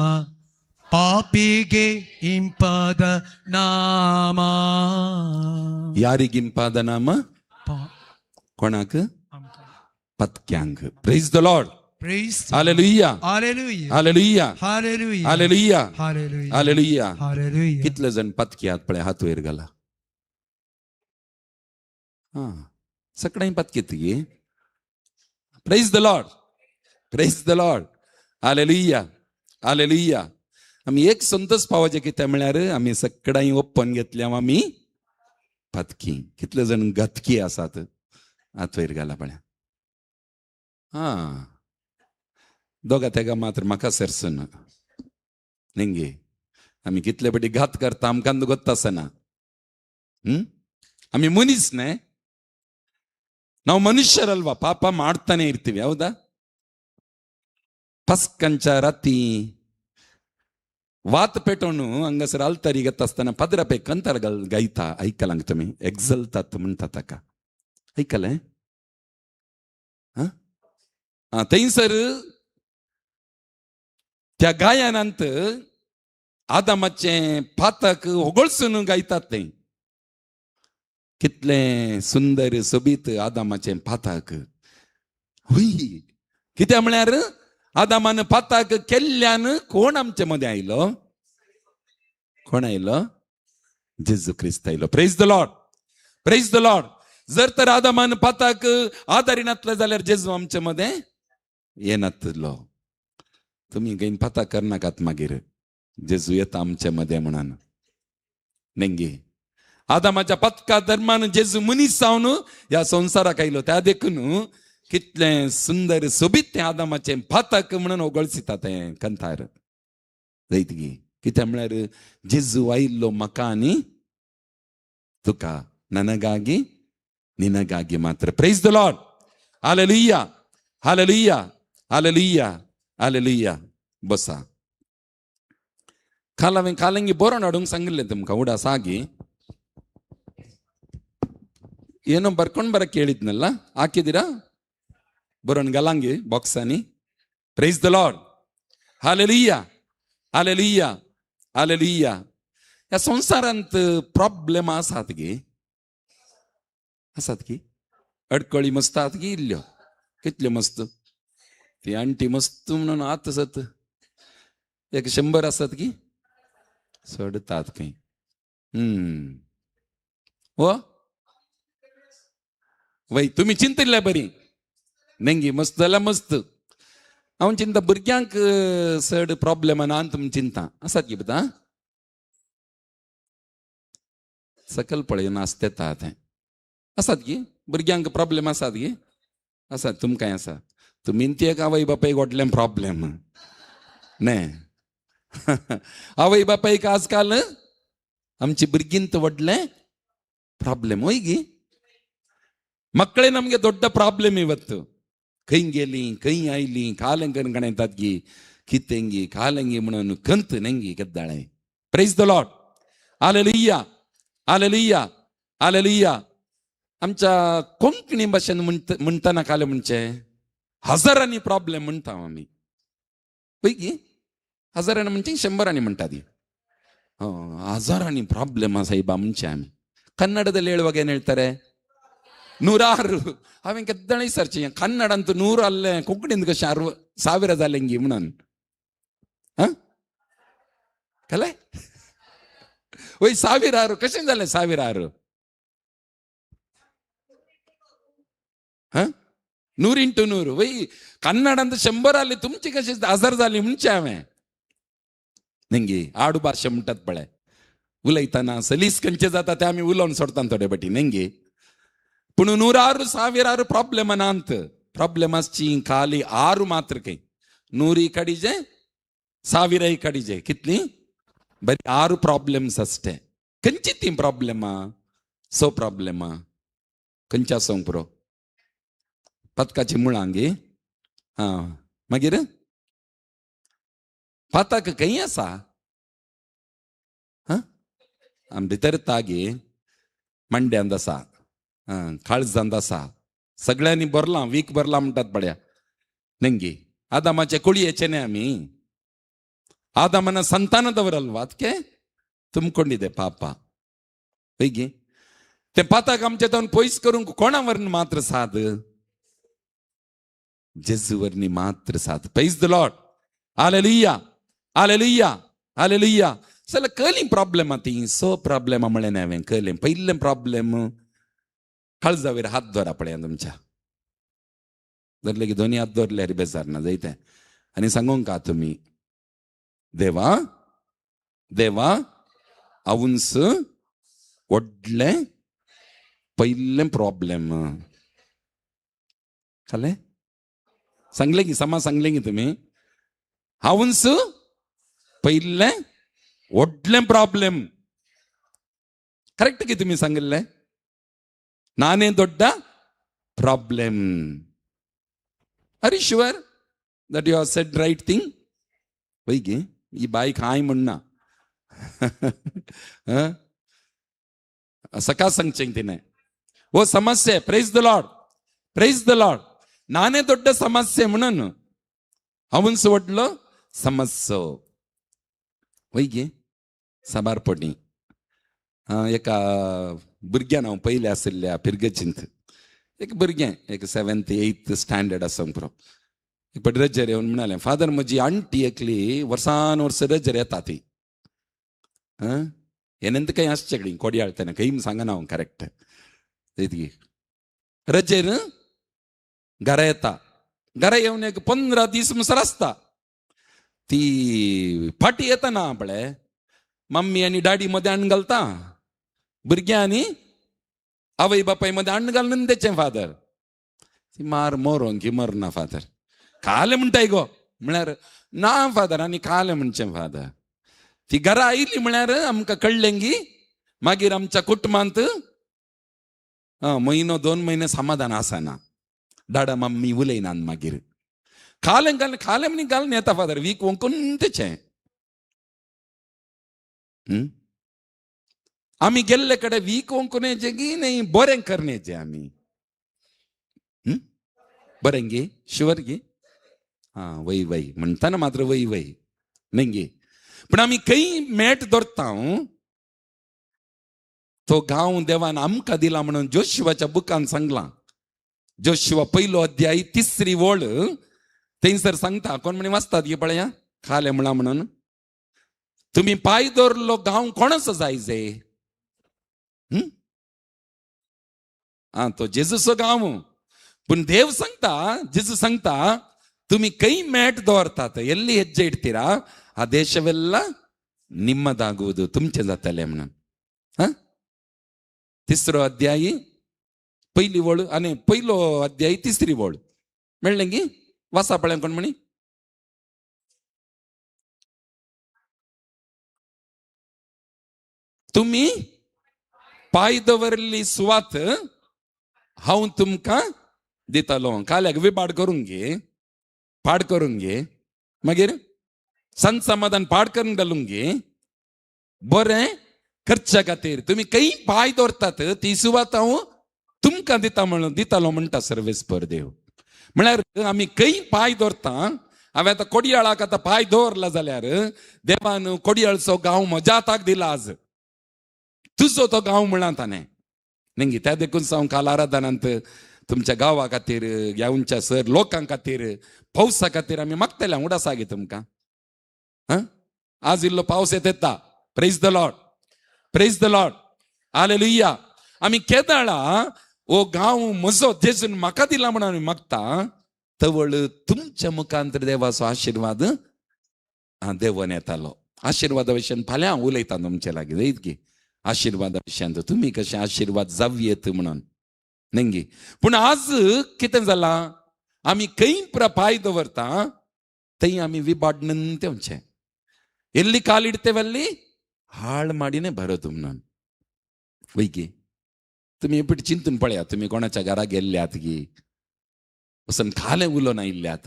ಪಾಪಿಗೆ ಇಂಪಾದ ನಾಮ. ಯಾರಿಗಿಂಪಾದ ನಾಮ? ಕೊಣಾಕ ಪತ್ಕ್ಯಾಂಗ್. Praise the Lord. Praise Hallelujah. Hallelujah. Hallelujah. Hallelujah. Hallelujah. Hallelujah. Hallelujah. Hallelujah. कितले जण पत्की हात पळे हात वयर घाला. हा सकडाई पात कितगी praise the Lord, praise the Lord. Hallelujah, hallelujah. आम्ही एक संतोष पावाचे कितें म्हळ्यार आम्ही सकडाई ओपन घेतल्या आम्ही पतकी. कितले जण गतकी आसात हात वयर घाला पळय. हा दोगा तेगा मात्र म्हाका सेरसून निंगे आम्ही कितले बटी घात करता आमकां ಗೊತ್ತ आसना. ಆಮಿ ಮನುಷ್ಯ ನಾವು ಮನುಷ್ಯರಲ್ವಾ, ಪಾಪ ಮಾಡ್ತಾನೆ ಇರ್ತೀವಿ, ಹೌದಾ? ಪಸ್ಕಂಚ ರಾತಿ ವಾತ್ ಪೆಟೋನು ಹಂಗಸರ ಅಲ್ತರಿಗೆ ತಸ್ತಾನ ಪದ್ರಬೇಕಂತ ಗೈತಾ ಐಕಲಂಗ ತುಮಿ ಎಕ್ಸಲ್ ತತ್ ಮುಂತತಕ ಐಕಲೆ ತೈಸರ್ त्या गायानंत आदामाचे पातक होगळसून गायतात ते. कितले सुंदर सोबीत आदामाचे पातक. हुई कित्या म्हळ्यार आदामान पातक केल्ल्यान कोण आमचे मध्ये आयलो? कोण आयलो? जेजू ख्रिस्त आयलो. Praise the Lord, praise the Lord. जर तर आदामान पातक आदारिनातले जाल्यार जेजू आमचे मध्ये येनातलो. तुम्ही गैन पता करनाकात मागीर जेजू येता आमच्या मध्ये म्हणून. नेंगे आदामाच्या पत्का धर्मान जेजू मनीस जावन या संसाराक आयलो. त्या देखून कितले सुंदर सोबीत ते आदामाचे पातक म्हणून ओगळसिता ते कंथार जायतगी. कित्या म्हळ्यार जेजू आयिल्लो म्हाका आनी तुका, ನನಗಾಗಿ ನಿನಗಾಗಿ ಮಾತ್ರ. Praise the Lord. Hallelujah, hallelujah, hallelujah, hallelujah. बसा. कालंगी बरोन हाडूंक सांगिल्लें तुमकां उडा सागी. ಏನೋ ಬರ್ಕೊಂಡು ಬರಕ್ಕೆ ಹೇಳಿದ್ನಲ್ಲ, ಹಾಕಿದ್ದೀರಾ? ಬರೋನ್ ಗಲಾಂಗಿ ಬಾಕ್ಸನಿ. Praise the Lord. Hallelujah, hallelujah, hallelujah. या संसारांत प्रॉब्लेम आसात गे, आसात की अडकळी मस्त आहात की इल्ल्यो? कितल्यो मस्त? ती आंटी मस्त म्हणून आत सत 100 आसात की सोडतात काही. हो वय तुम्ही चिंतिल्ल्या बरी नेंगी मस्त जाल्यार मस्त. हांव चिंता भुरग्यांक चड प्रॉब्लेम ना तुमी चिंता आसात की बता? सकल पळय नासतेता तें आसात की भुरग्यांक प्रॉब्लेम आसात की? आसात तुमकांय आसा. तुमी ती एक आवय बापायक व्हडलें प्रॉब्लेम न्हय. आवय बापायक आजकाल आमची भुरगींत व्हडलें ಪ್ರಾಬ್ಲಮ್. ಹೋಗಿ ಮಕ್ಕಳೇ ನಮಗೆ ದೊಡ್ಡ ಪ್ರಾಬ್ಲಮ್ ಇವತ್ತು. ಕೈ ಗೆಲಿ ಕೈ ಆಯ್ಲಿ ಕಾಲಂಗನ ಗಣೆತಾದ್ಗಿ ಕಿತ್ತೆಂಗಿ ಕಾಲಂಗಿ म्हणून ಕಂತ ನೆಂಗಿ ಗೆದ್ದಾಳೆ. Praise the Lord. Hallelujah, hallelujah, hallelujah. आमच्या कोंकणी भाषेन म्हणताना काल म्हणजे हजारांनी प्रॉब्लेम म्हणता आम्ही. पैकी हजारांनी म्हणजे 100 म्हणतात. ಹಜಾರಾನಿ ಪ್ರಾಬ್ಲಮ್ ಸಾಹಿಬ ಮುಂಚೆ ಆಮಿ ಕನ್ನಡದಲ್ಲಿ ಹೇಳುವಾಗ ಏನ್ ಹೇಳ್ತಾರೆ? 100. ಅವ ಗೆದ್ದಣಿ ಸರ್ಚ್ ಕನ್ನಡ ಅಂತೂ 100 ಅಲ್ಲೇ ಕೊಂಕಣಿಂದ ಕಷ್ಟ 1000 ಜಾಲೆಂಗಿ ಮುನನ್ ಕಲೆ वय 1000 कशें जालें 1000? 100 × 100 वय कन्नड ಅಂತ 100 ಅಲ್ಲಿ तुमची कशी 1000 झाली म्हणजे हांवें नेंगी आडू भाषा म्हणटात पळय उलयतना सलीस खंयचे जाता ते आमी उलोवन सोडतात थोडे बटी नेंगी. पूण 100 1000 प्रॉब्लेम नांत. प्रॉब्लेम आसची खाली 6 मात्र कೈ 100 ಈ ಕಡಿಜೆ 1000 ಈ ಕಡಿಜೆ कितली बरी 6 प्रॉब्लेम्स ಅಷ್ಟೇ. खंयची प्रॉब्लेमा सो प्रॉब्लेमा खंयच्या सोंग पुरो पदकाची मुळांगी मागीर पाताक खंय आसा आम भितर तागी मंड्यांत आसा काळजांत आसा सगळ्यांनी बरला वीक बरला म्हणटात पळया नेंगी. आदामाचे कुळयेचे न्ही आमी ಆದಾಮನ ಸಂತಾನದವರಲ್ವಾ? ಅದಕ್ಕೆ ತುಂಬಿಕೊಂಡಿದೆ ಪಾಪ. ಹೇಗೆ ते पाताक आमचे तावन पयस करूंक कोणावरन मात्र साद? जेजूवरनी मात्र साद. Praise the Lord. Hallelujah, hallelujah, hallelujah. चला कली प्रॉब्लेम आती सो प्रॉब्लेम म्हळें हांवें कलें. पयलें प्रॉब्लेम हळजावेर हात धरा पळया तुमच्या धरले की दोन्ही हात धरले बेजार ना जायते आणि सांगून का तुम्ही देवा देवा अवन्स ಒಡ್ಲೆ पहिले प्रॉब्लेम खाले सांगले की समा सांगले की तुम्ही अवन्स पहिले ಒಡ್ಲೆ प्रॉब्लेम करेक्ट की तुम्ही सांगितलंय नाने ದೊಡ್ಡ problem are you sure that you have said right thing वैगे ಈ ಬಾಯಿ काय म्हणना सका संगचेंगतीने वो समस्या प्रेज द लॉर्ड नाने ದೊಡ್ಡ ಸಮಸ್ಯೆ म्हणून अवन्स ಒಡ್लो समस्या वैगे सबारपणी एका भुरग्यान हांव पयले आशिल्ल्या पिरगचिंत एक भुरगें एक 7th 8th स्टँडर्ड आसूंक पुरो एक पट रज्जर येवन म्हणालें फादर म्हजी आंटी एकली वर्सान वर्स रज्जर येता ती ಏನಂತ ಕೈ ಆಶ್ಚರ್ಯ ಕೊಡಿ ಹೇಳ್ತಾನೆ ಕೈ सांगना हांव करेक्ट रजेर घरा येता घरा येवन एक 15 दीस मुसर आसता ती फाटी येता ना आपले मम्मी आणि डॅडी मध्ये अन्न घालता भुरग्यां आणि आवय बापाय मध्ये अन्न घालून द्यायचे फादर ती मार मोरोंक की मरना फादर खाले म्हणटाय गो म्हळ्यार ना फादर आनी खाले म्हणचे फादर ती घरा आयली म्हळ्यार आमकां कळलें की मागीर आमच्या कुटुंबांत म्हयनो 2 म्हयने समाधान आसना डाडा मम्मी उलयनात मागीर खाले म्हणी घालून येता फादर वीक वंकून तेचें आम्ही गेल्ले कडे वीक वंकुनेचे की नाही बरें करण्याचे आम्ही बरें गे शुअर गे हा वय वय म्हणताना मात्र वय वय नाही गे पण आम्ही काही मेट धरता तो गांव देवान आमकां दिला म्हणून जोशुवाच्या बुकान सांगला जोशुवा 1 अध्याय 3 ओळ थंयसर सांगता कोण म्हणे वाचतात गे पळया खाले म्हणा म्हणून तुम्ही पाय दवरलो गांव कोणाचो जायजे तो जेजूचो गांव पण देव सांगता जेजू सांगता तुम्ही काही मेट दवरतात ಎಲ್ಲಿ ಹೆಜ್ಜೆ ಇಡ್ತೀರಾ ಆ ದೇಶವೆಲ್ಲ ನಿಮ್ಮದಾಗುವುದು तुमचे जातले म्हणून 3 अध्याय 1 ओळ आणि 1 अध्याय 3 ओळ म्हणलें की वाचा पळय कोण म्हणी तुम्ही पाय दवरली सुवात हांव तुमकां दितलो काल्याक विपाड करून घे मागीर संत समाधान पाड करून घालून घे बरें खर्चा खातीर तुम्ही काही पाय दवरतात ती सुवात हांव तुमकां दितलो म्हणटा सर्वेस्पर देव म्हळ्यार आमी काही पाय दवरता हांवें आतां कोडयाळाक आतां पाय दवरला जाल्यार देवान कोडयाळचो गांव म्हज्या हाताक दिला आज तुझो तो गांव म्हणा ताणें न्ही त्या देखून हांव काल आराधनांत तुमच्या गांवा खातीर ह्या सर लोकां खातीर पावसा खातीर आमी मागतले उडासा गे तुमकां आज इल्लो पावस येता प्रेज द लॉर्ड हालेलुया आमी केदाळा ओ गांव म्हजो जेजून म्हाका दिला म्हणून आमी मागता तवळ तुमच्या मुखांतर देवाचो आशिर्वाद देवन येतालो आशिर्वादा विशयान फाल्यां हांव उलयतां तुमचे लागीं जायत की आशिर्वादा विशयान तुम्ही कशे आशिर्वाद जावयेत म्हणून न्ही पूण आज कितें जालां आमी खंय पाय दवरता थंय आमी विबाडनून तेवचे ಎಲ್ಲಿ ಕಾಲಿಡ್ತೇವಲ್ಲಿ ಹಾಳು ಮಾಡಿನೇ ಬರೋದು म्हणून वैगे तुम्ही एपट चिंतून पळया तुम्ही कोणाच्या घरा गेल्ल्यात गी वसन खाले उलोवन आयिल्ल्यात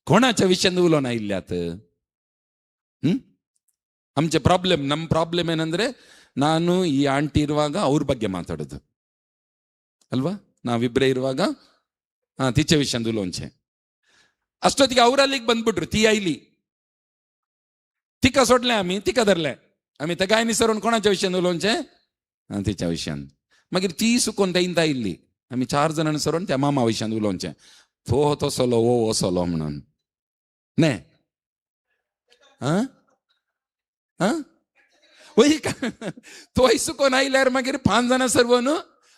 कोणाच्या विशयान उलोवन आयिल्ल्यात ಆಮಚೆ ಪ್ರಾಬ್ಲಮ್ ನಮ್ಮ ಪ್ರಾಬ್ಲಮ್ ಏನಂದ್ರೆ ನಾನು ಈ ಆಂಟಿ ಇರುವಾಗ ಅವ್ರ ಬಗ್ಗೆ ಮಾತಾಡೋದು ಅಲ್ವಾ ನಾವಿಬ್ಬರೇ ಇರುವಾಗ ತಿಚ್ಚೆ ವಿಷಯಂದು ಲೋಂಚೆ ಅಷ್ಟೊತ್ತಿಗೆ ಅವರಲ್ಲಿಗೆ ಬಂದ್ಬಿಟ್ರು ती आयली तिका सोडले आम्ही तिका धरले आम्ही त्या गायनी सरून कोणाच्या विशयान उलोवचे तिच्या विशयान मागीर ती सुकोन तेंत आयिल्ली आम्ही 4 जणांनी सरून त्या मामा विशयान उलोवचे तो तसलो वो असलो म्हणून ने वय तोय सुकोन आयल्यार मागीर 5 जाणां सर्वन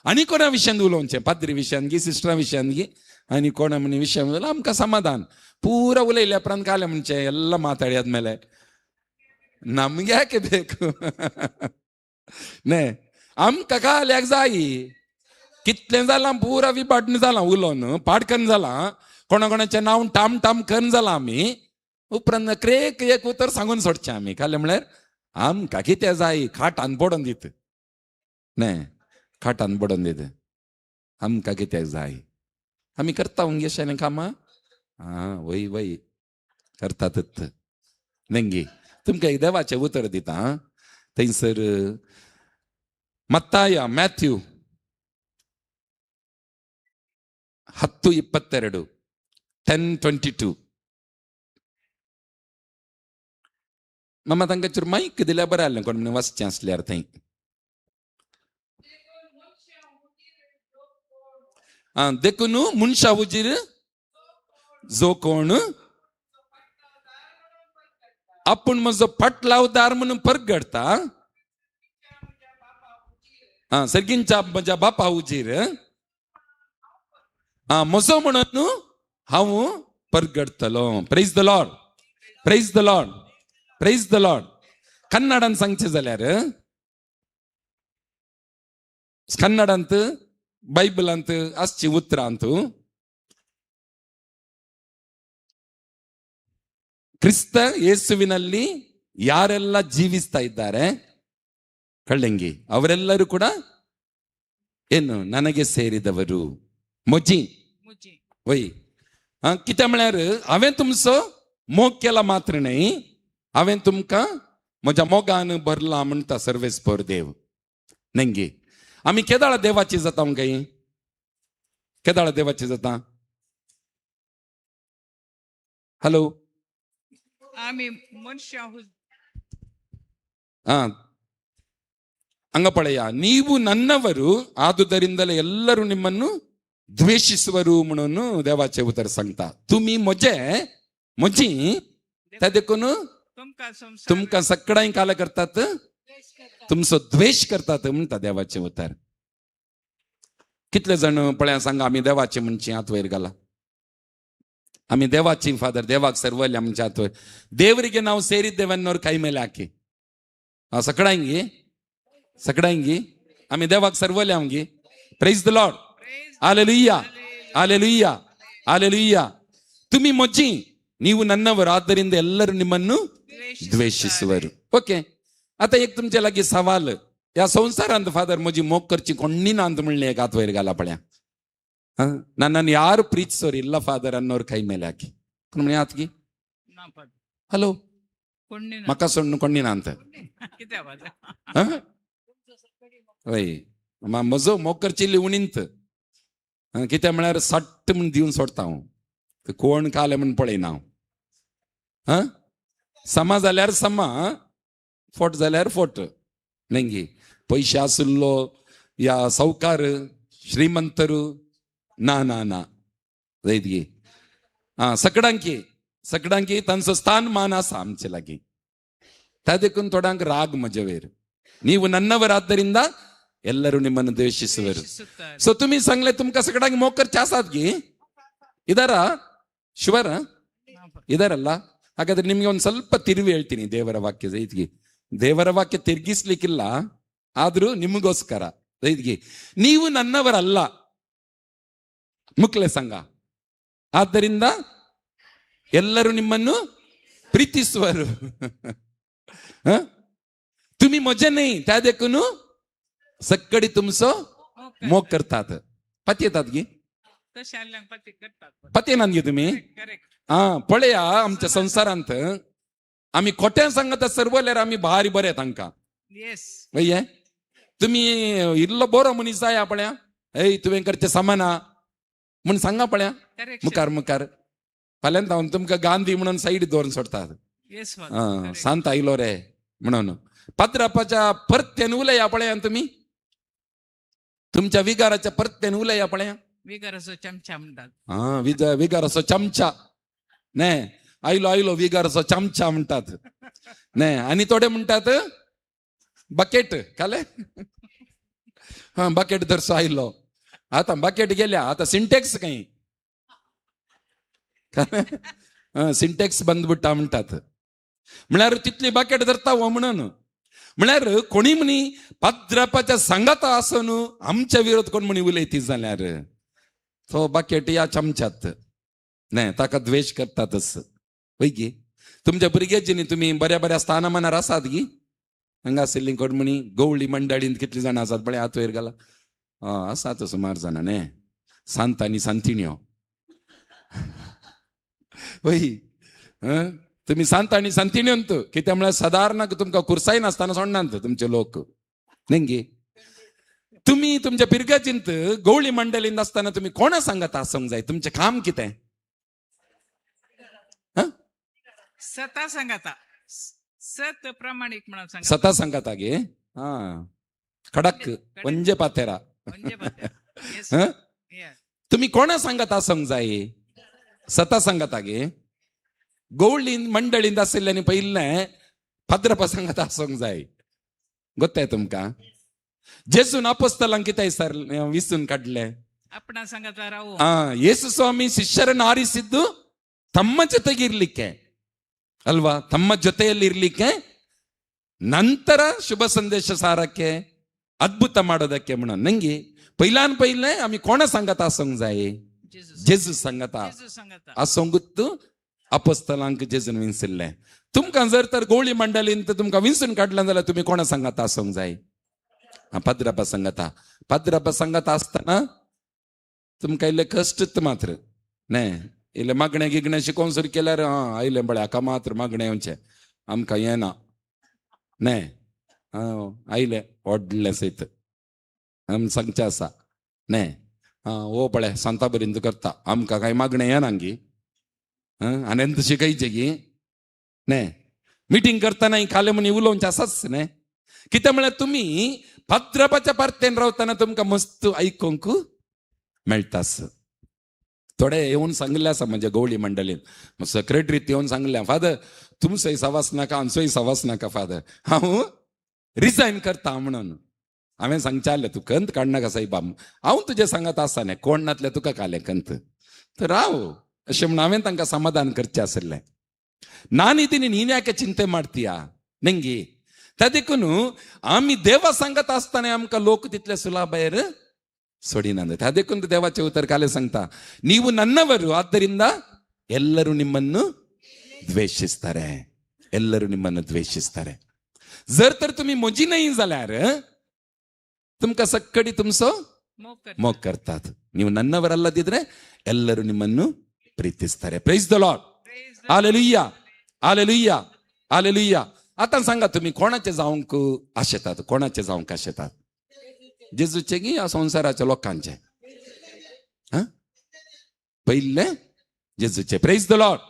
आनी कोणा विशयान उलोवचें पाद्री विशयान गी सिस्टरा विशयान गी आनी कोणा मनी विशयान उलयल्यार आमकां समाधान पूरा उलयल्या उपरांत काले म्हणचें ಎಲ್ಲ ಮಾತಾಡಿ ಆದ್ಮೇಲೆ ನಮ್ಗೆ ಯಾಕೆ ಬೇಕು ನೇ आमकां काल्याक जाय कितलें जालां पुरा विभाटन जालां उलोवन पाडकन जालां कोणाचें नांव टाम टाम करून जालां आमी उपरांत क्रेक एक उतर सांगून सोडचें आमी काले म्हळ्यार आमकां कितें जाय खाटान पडोवन दीत न्हय खाटान पडोवन दीत आमकां कितें जाय आमी करता उंगेशान कामां वय वय करतात नेंगी तुमकां एक देवाचें उतर दिता थंयसर मत्ताय ಮ್ಯಾಥ್ಯೂ 10:22 10:22 मम्मा तांकां चूर मायक दिल्यार बरें जालें कोण म्हणून वचचें आसल्यार थंय देखून मनशा हुजीर जो कोण आपूण म्हजो फाटला उदार म्हणून परगडता सर्गींच्या म्हज्या बापा हुजीर म्हजो म्हणून हांव परगडतलो praise the Lord praise the Lord praise the Lord कन्नडान सांगचें जाल्यार कन्नडांत ಬೈಬಲಂತ ಅಸ್ಚಿ ಉತ್ತರ ಅಂತೂ ಕ್ರಿಸ್ತ ಯೇಸುವಿನಲ್ಲಿ ಯಾರೆಲ್ಲ ಜೀವಿಸ್ತಾ ಇದ್ದಾರೆ ಕಳ್ಳಂಗಿ ಅವರೆಲ್ಲರೂ ಕೂಡ ಏನು ನನಗೆ ಸೇರಿದವರು ಮೊಜಿ वय कित्या म्हळ्यार हांवें तुमचो मोग केला मात्र न्हय हांवें तुमकां म्हज्या मोगान भरला म्हणटा सर्वेस्पर देव नेंगी आमी केदाळा देवाची जाता काय केदाळा देवाची जाता हॅलो आमी मनुष्य ಹಂಗ ಪಳೆಯ ನೀವು ನನ್ನವರು ಆದುದರಿಂದಲೇ ಎಲ್ಲರೂ ನಿಮ್ಮನ್ನು ದ್ವೇಷಿಸುವರು म्हणून देवाचे उतर सांगता तुम्ही मोजी त्या देखून तुमका सगळ्यांक काल करतात तुमचो द्वेष करतात म्हणटा देवाचे उतर कितले जण पळया सांगा आम्ही देवाचे म्हणची हात वयर घाला आम्ही देवाची फादर देवाक सर्वल्या म्हणजे हात वयर ದೇವರಿಗೆ ನಾವು ಸೇರಿದ್ದೇವನ್ನೋರು ಕೈ ಮೇಲೆ ಹಾಕಿ सगळ्यांगी आम्ही देवाक सर्वल्यांगी praise the Lord hallelujah hallelujah hallelujah तुम्ही ಮೊಜ್ಜಿ ನೀವು ನನ್ನವರು ಆದ್ದರಿಂದ ಎಲ್ಲರೂ ನಿಮ್ಮನ್ನು ದ್ವೇಷಿಸುವರು ओके आता एक तुमच्या लागी सवाल या संसारांत फादर म्हजी मोग करची कोणी ना ಅಂತ म्हणले एक हात वयर घाला पळया ನನ್ನನ್ನು ಯಾರು ಪ್ರೀತಿಸೋರು ಇಲ್ಲ ಫಾದರ್ ಅನ್ನೋರು ಕೈ ಮೇಲೆ ಹಾಕಿ म्हणे हातगी हॅलो म्हाका सोडून कोणी ना ಅಂತ वय म्हजो मोग करचिल्ली उणींत कित्याक म्हळ्यार सट्ट म्हण दिवन सोडता हांव कोण काले म्हण पळयना हांव समा जाल्यार समा फोट जाल्यार फोट नेंगी पयशे आसुल्लो या सावकार श्रीमंतरू ना ना ना जायतगी सगळ्यांकी तांचो स्थान मान आसा आमचे लागी त्या देखून थोड्यांक राग म्हजे वयर ನೀವು ನನ್ನವರಾದ್ದರಿಂದ ಎಲ್ಲರೂ ನಿಮ್ಮನ್ನು ದ್ವೇಷಿಸುವರು ಸೊ तुम्ही सांगले तुमका सगळ्यांक मोग करचे आसात गी ಇದಾರ ಶುವರ ಇದಾರಲ್ಲ ಹಾಗಾದ್ರೆ ನಿಮ್ಗೆ ಒಂದು ಸ್ವಲ್ಪ ತಿರುವಿ ಹೇಳ್ತೀನಿ ದೇವರ ವಾಕ್ಯ ಜೈತ್ಗಿ ದೇವರ ವಾಕ್ಯ ತಿರ್ಗಿಸ್ಲಿಕ್ಕಿಲ್ಲ ಆದ್ರೂ ನಿಮಗೋಸ್ಕರ ಜೈತ್ಗಿ ನೀವು ನನ್ನವರಲ್ಲ ಮುಕ್ಲೆ ಸಂಘ ಆದ್ದರಿಂದ ಎಲ್ಲರೂ ನಿಮ್ಮನ್ನು ಪ್ರೀತಿಸುವರು तुम्ही मजे नाही त्या देखून सगळी तुमचो मोग करतात पती येतात गी पती येणार गी तुम्ही पळया आमच्या संसारांत आम्ही खोट्या सांगत सर्वल्यार आम्ही भारी बरे तांकां वय तुम्ही इल्लो बरो मनीस जाय पळया ऐ तुवें करचे समाना म्हण सांगा पळया मुखार मुखार फाल्यांत हांव तुमकां गांधी म्हणून साईड दवरून सोडतात सांत आयलो रे म्हणून पात्रापाच्या परत्यान उलया पळया तुम्ही तुमच्या विगाराच्या परत्यान उलया पळया विगाराचो चमचा म्हणटात विगाराचो चमचा न्हय आयलो आयलो विगाराचो चमचा म्हणटात न्हय आनी थोडे म्हणटात बकेट काले हा बकेट धरसो आयलो आता बकेट गेल्या आता सिंटेक्स काही सिंटेक्स बंदबिट्टा म्हणटात म्हळ्यार तितली बकेट धरता हो म्हणून म्हळ्यार कोणी म्हणी भाद्रपाच्या संगात आसून आमच्या विरोध कोण म्हणी उलयती जाल्यार तो बकेट या चमच्यात नाही ताका द्वेष करतातच वय गी तुमच्या भुरग्याची तुम्ही बऱ्या बऱ्या स्थानमानार आसात गी हांगा आशिल्ली कोण म्हणी गवळी मंडळींत कितली जाणां आसात बळे हात वयर घाला आसात सुमार जाणां न्ही सांत आनी सांतिण्यो वय तुम्ही सांत आनी सांतिण्योंत कित्याक म्हळ्यार सादारणाक तुमकां कुर्साय नासतना सोडनात तुमचे लोक न्ही तुम्ही तुमच्या पिरगाचींत गवळी मंडळींत आसतना तुम्ही कोणा सांगात आसूंक जाय तुमचें काम कितें सता सांगाता सत प्रामाणिक म्हणून सांगा सता सांगाता गे हा खडक पंजे पातेरा म्हणजे Yes. हं? Yeah. तुम्ही कोणा सांगत आसूंक जाय सता सांगाता गे गवळींत मंडळींत आशिल्ल्यानी पयलें भाद्रपा सांगात आसूंक जाय गोत्ताय तुमकां जेसून अपोस्तलांक कितें विसून काडले आपणा सांगाता राहू ಯೇಸು ಸ್ವಾಮಿ ಶಿಷ್ಯರನ್ನು ಆರಿಸಿದ್ದು ತಮ್ಮ ಜೊತೆಗಿರ್ಲಿಕ್ಕೆ ಅಲ್ವಾ ತಮ್ಮ ಜೊತೆಯಲ್ಲಿ ಇರ್ಲಿಕ್ಕೆ ನಂತರ ಶುಭ ಸಂದೇಶ ಸಾರಕ್ಕೆ ಅದ್ಭುತ ಮಾಡೋದಕ್ಕೆ म्हणून ನಂಗೆ पहिल्यान पहिले आम्ही कोणा सांगत आसूंक जाय जेजू सांगता सांगाता आसूंकूच अपोस्तलांक जेजून विंसिल्ले तुमकां जर तर गवळी मंडळींत तुमकां विंसून काडला जाल्यार तुम्ही कोणा सांगत आसूंक जाय भाद्रपा सांगता आसतना तुमकां इल्ले कष्ट मात्र न्ही इल्ले मागणे गिगणे शिकोवन सुरू केल्यार आयले बळे हाका मात्र मागणे येवचे आमकां येना न्ही आयले व्हडले सयत आम सांगचे आसा न्ही ओ बळे सांता बरींत करता आमकां कांय मागणे येना गी आनी एंत शिकयचे गी न्ही मिटींग करतना खाले मनी उलोवचे आसाच न्ही कित्याक म्हळ्यार तुमी भाद्रपाच्या पार्तेन रावतना तुमकां मस्त आयकूंक मेळटास थोडे येवन सांगले आसा म्हणजे गवळी मंडळीन सेक्रेटरीत येवन सांगले फादर तुमचोय सवास नाका आमचोय सवास नाका फादर हांव रिजायन करता म्हणून हांवें सांगचे आसलें तूं कंत काडनाका साईब हांव तुजें सांगत आसा न्ही कोण नातलें तुका काले कंत तर राव अशें म्हणून हांवें तांकां समाधान करचें आसलें नानिदी ನೀನ್ ಯಾಕೆ ಚಿಂತೆ ಮಾಡ್ತೀಯಾ ನಂಗೆ ತದಕ್ಕೂ आमी देवा सांगत आसतना आमकां लोक तितले सुलाभायर सोडिनांद ಅದಕ್ಕೂ ದೇವಾಚೆ ಉತ್ತರ ಕಾಲೇ सांगता ನೀವು ನನ್ನವರು ಆದ್ದರಿಂದ ಎಲ್ಲರೂ ನಿಮ್ಮನ್ನು ದ್ವೇಷಿಸ್ತಾರೆ जर तर तुम्ही मोजी नाही जाल्यार तुमका सक्कडी तुमचो मोग करतात ನೀವು ನನ್ನವರಲ್ಲದಿದ್ರೆ ಎಲ್ಲರೂ ನಿಮ್ಮನ್ನು ಪ್ರೀತಿಸ್ತಾರೆ praise the Lord hallelujah hallelujah hallelujah आता सांगा तुम्ही कोणाचे जावंक आशेतात जेजूचे की या संसाराच्या लोकांचे पहिले जेजूचे प्रेज द लॉर्ड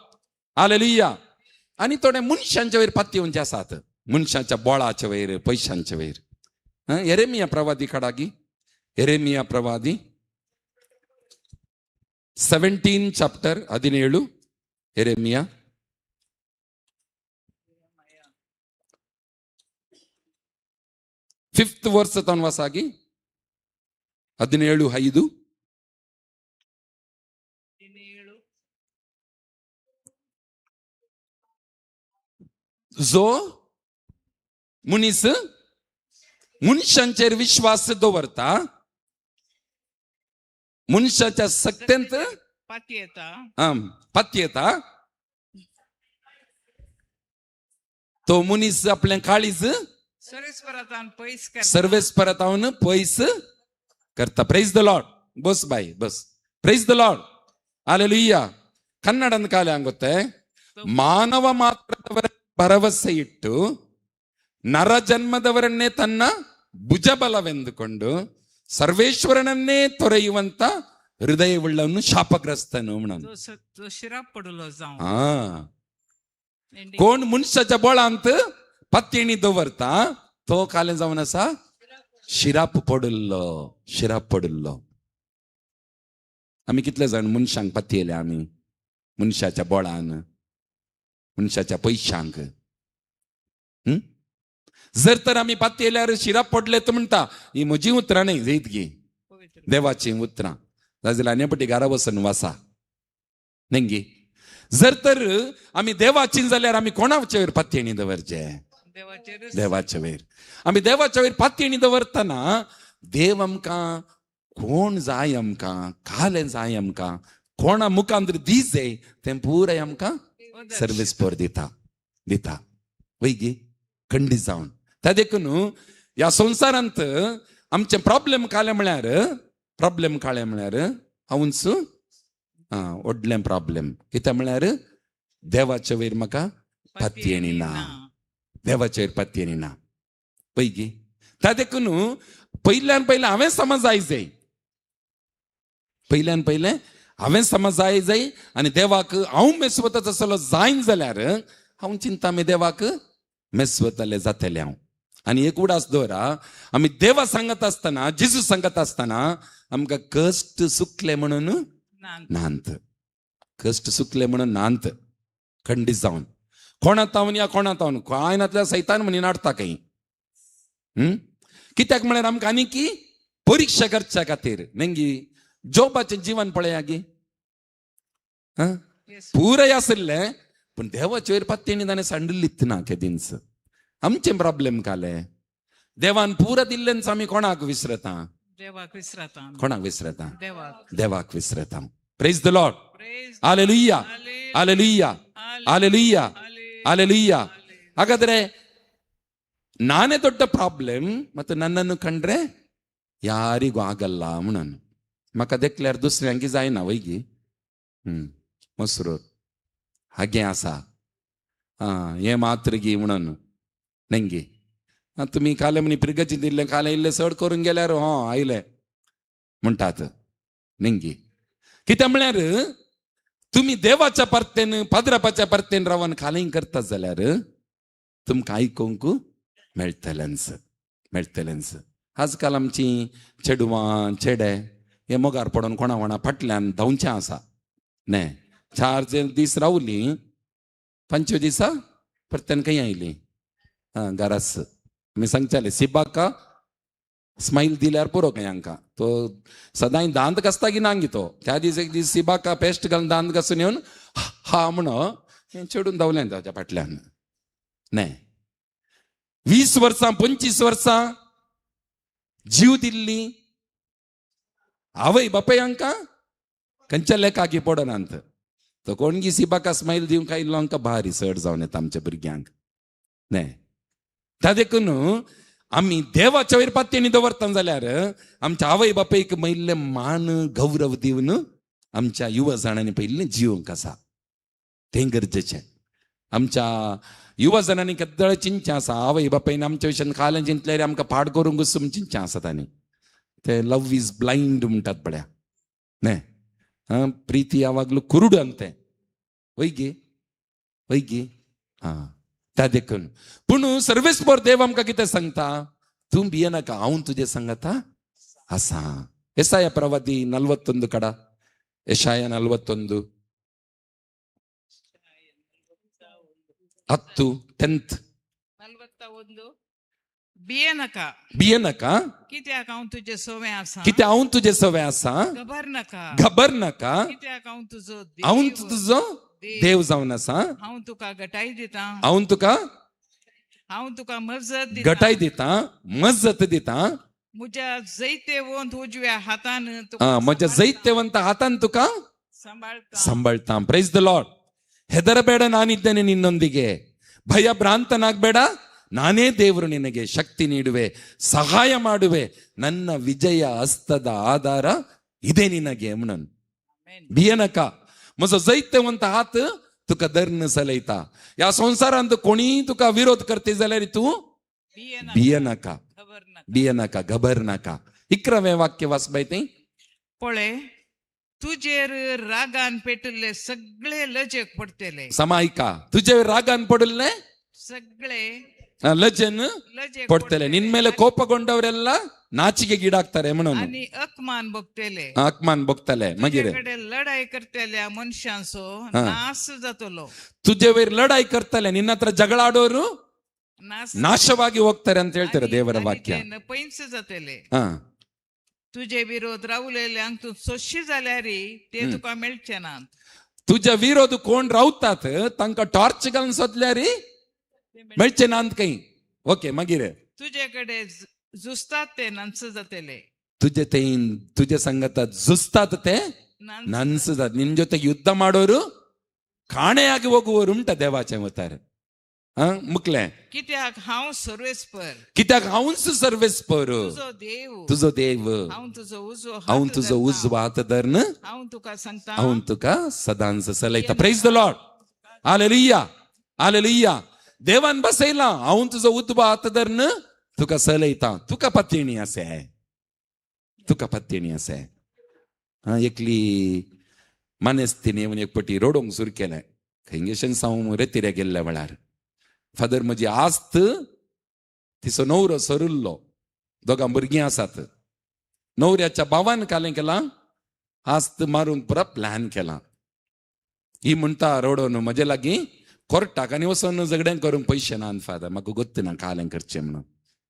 हालेलुया आणि थोडे मनशांच्या वयर पाती येवचे आसात मनशाच्या बोळाच्या वयर पैशांच्या वयर यिरेमिया प्रवादी काडागी यिरेमिया प्रवादी 17 chapter 17 यिरेमिया 5th verse ತನ್ವಾಸಾಗಿ 17:5 जो मुनीस मनशांचेर विश्वास दवरता मनशाच्या सक्तेंत पाती येता तो मुनीस आपल्या काळीज सर्वेस परतावन पैस करता प्रेज द लॉर्ड बस by bus praise the Lord hallelujah ಕನ್ನಡದ ಕಾಲ ಆಗುತ್ತೆ ಮಾನವ ಮಾತ್ರದವರ ಭರವಸೆ ಇಟ್ಟು ನರ ಜನ್ಮದವರನ್ನೇ ತನ್ನ ಭುಜಬಲವೆಂದುಕೊಂಡು ಸರ್ವೇಶ್ವರನನ್ನೇ ತೊರೆಯುವಂತ ಹೃದಯವುಳ್ಳವನು ಶಾಪಗ್ರಸ್ತನು कोण मनशाच्या बोळांत पत्तेणी दवरता तो काले जावन आसा शिराप पडुल्लो आमी कितले जाण मनशांक पत्तेले आमी मनशाच्या बोळान मनशाच्या पैशांक जर तर आम्ही पाती येल्यार शिराप पडले तर म्हणता ही म्हजी उतरां न्ही जायत गी पवित्र देवाची उतरां जाल्यार आन्यापटी घरा बसून वासा नेंगी जर तर आम्ही देवाची जाल्यार आमी कोणाचे वयर पातयेणी दवरचे देवाचेर देवाच्या वयर आमी देवाच्या वयर पातयेणी दवरतना देव आमकां कोण जाय आमकां कालें जाय आमकां कोणा मुखांतर दिजे तें पुराय आमकां सर्वीस पोर दिता वैगी खंडीत जावन त्या देखून ह्या संवसारांत आमचे प्रॉब्लेम काले म्हळ्यार हांवूच व्हडलें प्रॉब्लेम कित्याक म्हळ्यार देवाच्या वयर म्हाका पातयेणी ना देवाच्या वयर पातयेणी ना पैकी त्या देखून पयल्यान पयलें हांवें समजाय जाय पयल्यान पयलें हांवें समजाय जाय आनी देवाक हांव मेसवता आसलो जायन जाल्यार हांव चिंता आमी देवाक मेसवतले जातले हांव आनी एक उडास दवरा आमी देवा सांगत आसतना जेजू सांगत आसतना आमकां कश्ट सुकले म्हणून नांत कश्ट सुकले म्हणून नांत खंडीत जावन कोणात तावन या कोणात तावन आयनातल्या सैतान म्हणी नाडटा काही कित्याक म्हळ्यार आमकां आनी की परीक्षा करच्या खातीर नेंगी जोबाचें जीवन पळया गी पुराय आसलें पूण देवाचे वयर पातयेणी ताणें सांडलीत ना केदींच आमचे प्रॉब्लेम काले देवान पुरा दिल्लेंच आमी कोणाक विसरता देवाक विसरता कोणाक विसरता देवाक देवाक विसरता praise the Lord Praise hallelujah hallelujah hallelujah hallelujah ಹಾಗಾದ್ರೆ ನಾನೇ ದೊಡ್ಡ ಪ್ರಾಬ್ಲಮ್ ಮತ್ತು ನನ್ನನ್ನು ಕಂಡ್ರೆ ಯಾರಿಗೂ ಆಗಲ್ಲ म्हणून म्हाका देखल्यार दुसऱ्यांकी जायना वैगी मसरूर हागे आसा हे मात्र गी म्हणून नेंगी तुमी काले म्हणी पिरगजी दिल्ले काले इल्ले चड करून गेल्यार आयले म्हणटात नेंगी कित्याक म्हळ्यार तुम्ही देवाच्या परतेन पाद्रपाच्या परतेन रावन खालीं करतात जाल्यार तुमकां आयकूंक मेळटलेंच आजकाल आमची चेडवां चेडे हे मोगार पडून कोणा फाटल्यान धांवचें आसा न्हे 4 दीस रावली 5 दिसा परतेन खंय आयली घरास आमी सांगताले सिबाका स्माईल दिल्यार पुरो खंय हांकां तो सदांय दांत घासता की नांगी तो त्या दीस एक दीस सिबाका पेस्ट घालून दांत घासून येवन हा म्हणून चेडून धांवलें ताच्या फाटल्यान न्हे 20 वर्सां 25 वर्सां जीव दिल्ली आवय बापय हांकां खंयच्या लेखाकी पडनात तो कोणगी सिबाका स्माईल दिवंक आयिल्लो हांकां भारी चड जावन येता आमच्या भुरग्यांक न्हे त्या देखून आमी देवाच्या वयर पातयेणी दवरता जाल्यार आमच्या आवय बापयक मैल्ले मान गौरव दिवन आमच्या युवा जाणांनी पयलीं जिवंक आसा तें गरजेचें आमच्या युवा जाणांनी केद्दाळ चिंतचें आसा आवय बापायन आमच्या विशयान खालें चिंतल्यार आमकां पाड करूंक वचून चिंतचें आसा तांणी ते लव इज ब्लायंड म्हणटात पळया न्हे प्रीती यावागलो कुरुड अंते वैगी त्या देखून पूण सर्वेस्पर देव आमकां कितें सांगता तूं भियेनाका हांव तुजे सांगता आसा येसाया प्रवादी 41 कड़ा येशाया 41 10 41 बियेनाका कित्याक हांव तुजे सवय आसा कित्याक हांव तुजे सवय आसा घबर नाका कित्याक हांव तुजो देव जावन आसा हांव तुका घटाय दिता हांव तुका मजत दिता म्हज्या जैतेवंत उजव्या हातान म्हज्या जैतेवंत हातान तुका सांबाळता ಪ್ರೈಸ್ ದ ಲಾರ್ಡ್ ಹೆದರಬೇಡ ನಾನಿದ್ದೇನೆ ನಿನ್ನೊಂದಿಗೆ ಭಯ ಭ್ರಾಂತನಾಗಬೇಡ ನಾನೇ ದೇವರು ನಿನಗೆ ಶಕ್ತಿ ನೀಡುವೆ ಸಹಾಯ ಮಾಡುವೆ ನನ್ನ ವಿಜಯ ಹಸ್ತದ ಆಧಾರ ಇದೆ ನಿನಗೆ म्हणून भिये नका म्हजो जैतेवंत हात तुका धरून चलयता ह्या संवसारांत कोणी तुका विरोध करते जाल्यार तूं भिये नाका घबर नाका 11वें वाक्य वाच बाय तें पळय तुजेर रागान पेटले सगळे लजेक पडतले समायिका तुजेर रागान पडले सगळे ಲಜ್ಜೆನ್ನು ಪಡ್ತೇಲೆ ನಿನ್ ಮೇಲೆ ಕೋಪಗೊಂಡವರೆಲ್ಲ ನಾಚಿಕೆ ಗೀಡಾಗ್ತಾರೆ म्हणून आणि ಅಕ್ಮಾನ್ ಬಗ್ತಲೆ ಮಗಿರೆ लढाई करतल्या मनशांचो नाश जातलो तुझे वैर लढाई करतले ನಿನ್ನ ಹತ್ರ ಜಗಳ ಆಡೋರು ನಾಶವಾಗಿ ಹೋಗ್ತಾರೆ ಅಂತ ಹೇಳ್ತಾರೆ ದೇವರ ವಾಕ್ಯ. पैंच जातले ಹಾ तुझे विरोध रावलेले हांग तू सोशी जाल्यार ते तुका मेळचे ना. तुझ्या विरोध कोण रावतात तांकां टॉर्च घालून सोदल्यार मेळचे ना काही. ओके मागीर तुझे कडे जुस्तात ते नंस जातले. तुझे ಸಂಗತ ಜುಸ್ತಾತ ते ನನ್ಸದ. ನಿನ್ ಜೊತೆ ಯುದ್ಧ ಮಾಡೋರು ಕಾಣೆಯಾಗಿ ಹೋಗುವವರು ಉಂಟ ದೇವಾचे ಅವತಾर. मुकले कित्याक हांव सर्वेस्पर, कित्याक हांवच सर्वेस्पर, तुजो देव, हांव तुजो उजवो हात धरून हांव तुका सांगता, हांव तुका सदांच चलयता. Praise the Lord. Hallelujah hallelujah. देवान बसयला हांव तुजो उजवो हात धरून तुका चलयता. तुका पत्तिणी आसे, तुका पत्तिणी आसे. एकली मानेस्तीन येवन एक पटी रोडोंक सुरू केलें. खंयशेन सावन रेतिऱ्या गेल्ल्या वेळार फादर म्हजी आस्त तिचो न्हवरो सरुल्लो, दोगां भुरगीं आसात. न्हवऱ्याच्या भावान कालें केलां, आस्त मारूंक पुरो प्लॅन केला. ही म्हणटा रोडोन म्हजे लागीं कोर्टाक आनी वचोन झगडें करूंक पयशे नात फादर, म्हाका गोत्त ना कालें करचें म्हणून.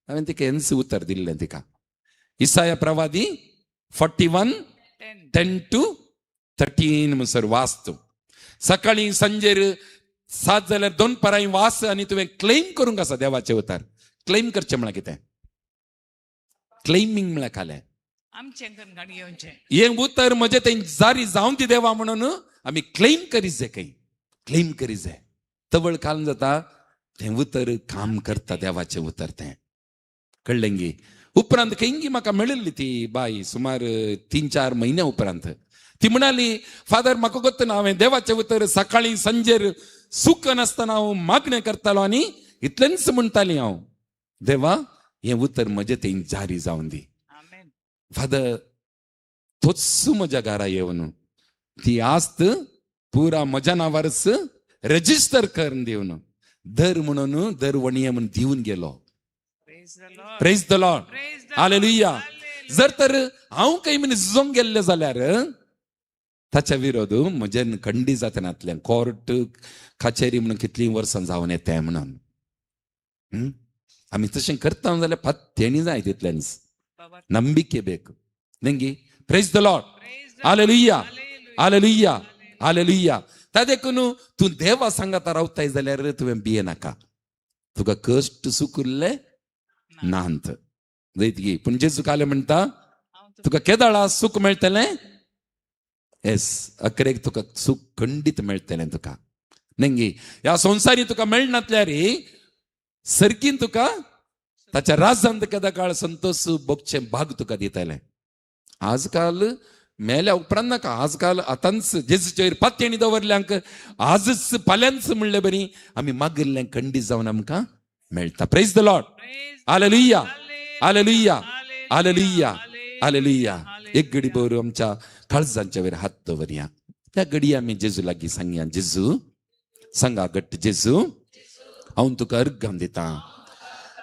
हांवें तिका हेंच उतर दिल्लें तिका. इसाया प्रवादी 41:10-13 म्हणसर वाचतो. सकाळी संजेर 7 जाल्यार 2 परांय वास आनी तुवें क्लेम करूंक आसा देवाचे उतार. क्लेम करचें म्हळ्यार कितें? क्लेमिंग म्हळ्यार कालें आमचें करून घेवचें. हें उतर म्हजें तें जारी जावं दी देवा म्हणून आमी क्लेम करीत जाय. काही क्लेम करीत जाय. तवळ काल जाता तें उतर काम करता देवाचें उतर. तें कळ्ळें गी. उपरांत खंयी म्हाका मेळिल्ली ती बाई सुमार 3-4 म्हयन्या उपरांत. ती म्हणाली फादर म्हाका गोत्त ना, हांवें देवाचें उतर सकाळी संजेर सुख नासतना हांव मागणें करतालो आनी इतलेंच म्हणटाली हांव, देवा हें उतर म्हजें तें जारी जावन दी. फादर तोच म्हज्या घरा येवन ती आस्त पुरा म्हज्या नांवारच रजिस्टर करून दिवन दर म्हणून दर वणये म्हणून दिवन गेलो. Praise the Lord. हालेलुया. जर तर हांव काही मनीस झुजोंक गेल्ले जाल्यार ताच्या विरोध म्हज्यान खंडी जातनातलें. कोर्ट कचेरी म्हणून कितलीं वर्सां जावन येताय म्हणून. आमी तशें करता जाल्यार पत्तेणी जाय तितलेंच. ನಂಬಿಕೆ ಬೇಕು ನಂಗೆ. Praise the Lord. Hallelujah hallelujah hallelujah. त्या देखून तूं देवा सांगाता रावताय जाल्यार तुवें भिये नाका. तुका कश्ट सुख उरले नांत जायत गी. पूण जेजू काले म्हणटा तुका केदाळा सुख मेळटलें. येस अकरेक तुका सुख खंडीत मेळटलें तुका. नेंगी ह्या संवसारी तुका मेळनातल्यार सरकीन तुका ताच्या राजांत केदा काळ संतोष भोगचे भाग तुका दितले. आजकाल मेल्या उपरांत नाका. आजकाल आतांच जेजूचेर पातयेणी दवरल्यांक आजच फाल्यांच म्हणलें बरी आमी मागिल्लें खंडीत जावन आमकां मेळटा. Praise the Lord. Hallelujah hallelujah hallelujah hallelujah. एक घडी भर आमच्या काळजांच्या वयर हात दवरया. त्या घडी आमी जेजू लागीं सांगया, जेजू सांगा घट्ट, जेजू हांव तुका अर्गां दितां,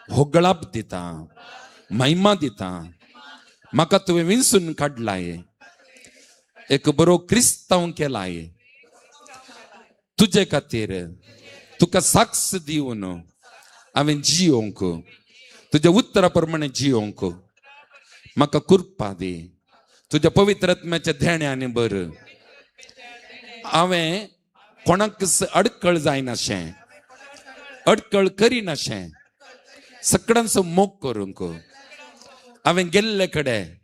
होगळाप दिता, महिमा दिता. म्हाका तुवें विंचून काडलाय, एक बरो क्रिस्तांव केलाय. तुजे खातीर तुका साक्ष दिवन हांवें जियोंक, तुज्या उतरा प्रमाणे जियोंक म्हाका कृपा दी. तुज्या पवित्र आत्म्याच्या ध्यानान भर. हांवें कोणाक अडकळ जायनाशें, अडकळ करिनाशें, सगळ्यांचो मोग करूंक. हांवें गेल्ले कडेन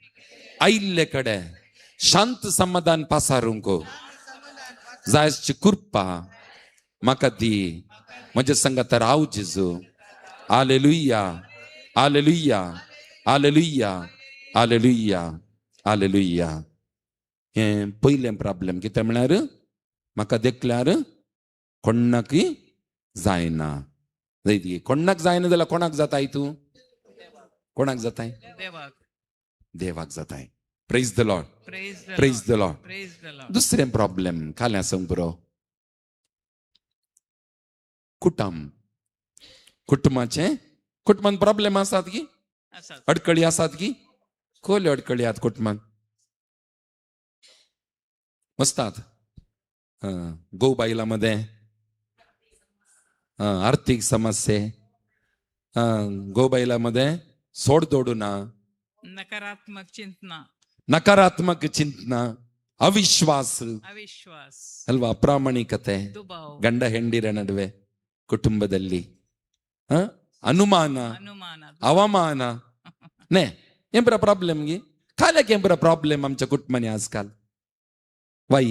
आयिल्ले कडेन शांत समाधान पासारूंक जायची कृपा म्हाका दी. म्हज्या संगात राव जेजू. Hallelujah hallelujah hallelujah hallelujah hallelujah. हें पयलें प्रॉब्लेम कितें म्हळ्यार म्हाका देखल्यार कोणाकय जायना. कोणाक जायना जाल्यार कोणाक जाताय? तूं कोणाक जाताय? देवाक जाताय. Praise the Lord. Praise the Lord. दुसरें प्रॉब्लेम काल्या सांग बरो. कुटुंबान प्रॉब्लेम आसात की अडकळी आसात की? खोल्यो अडकळी आहात कुटुंबान मस्तात. गो बायलांमध्ये आर्थिक समस्ये, गोबाईलामध्ये सोडदोडू ना, नकारात्मक चिंतना, ನಕಾರಾತ್ಮಕ ಚಿಂತನ, ಅವಿಶ್ವಾಸ ಅವಿಶ್ವಾಸ, ಅಲ್ವಾ, ಅಪ್ರಾಮಾಣಿಕತೆ, ದುಬಾವ್, ಗಂಡ ಹೆಂಡಿರ ನಡುವೆ, ಕುಟುಂಬದಲ್ಲಿ ಅನುಮಾನ, अनुमान, ಅವಮಾನ. ने एम्परा प्रॉब्लेम गी खाल्या की एम्परा प्रॉब्लेम आमच्या कुटुंबाने आजकाल वाई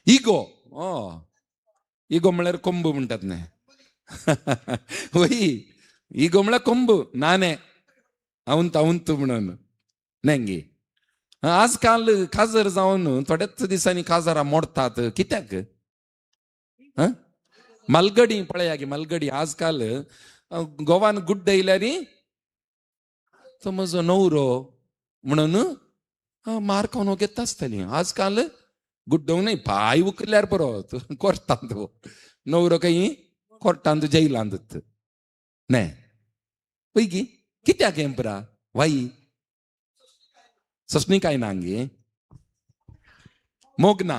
इगो. इगो म्हळ्यार कोंबू म्हणटात ने. वही इगो म्हळ्यार कोंबू, नाने अवंत म्हणून नेंगी. आजकाल खासदार जावन थोड्याच दिसांनी खासदारां मोडतात. कित्याक? मलगडी पळया गे, मलगडी आजकाल गोवान गुड्ड येयल्यारी तो म्हजो नवरो म्हणून मार खावन घेता आसतली. आजकाल गुड्डोवंक न्हय, पाय उखल्यार पुरो कोर्टांत. नवरो खंय कोर्टांत जैलांत. न्हय पळय गी कित्याक एम्परा वाई ससनी काय नांगे मोगना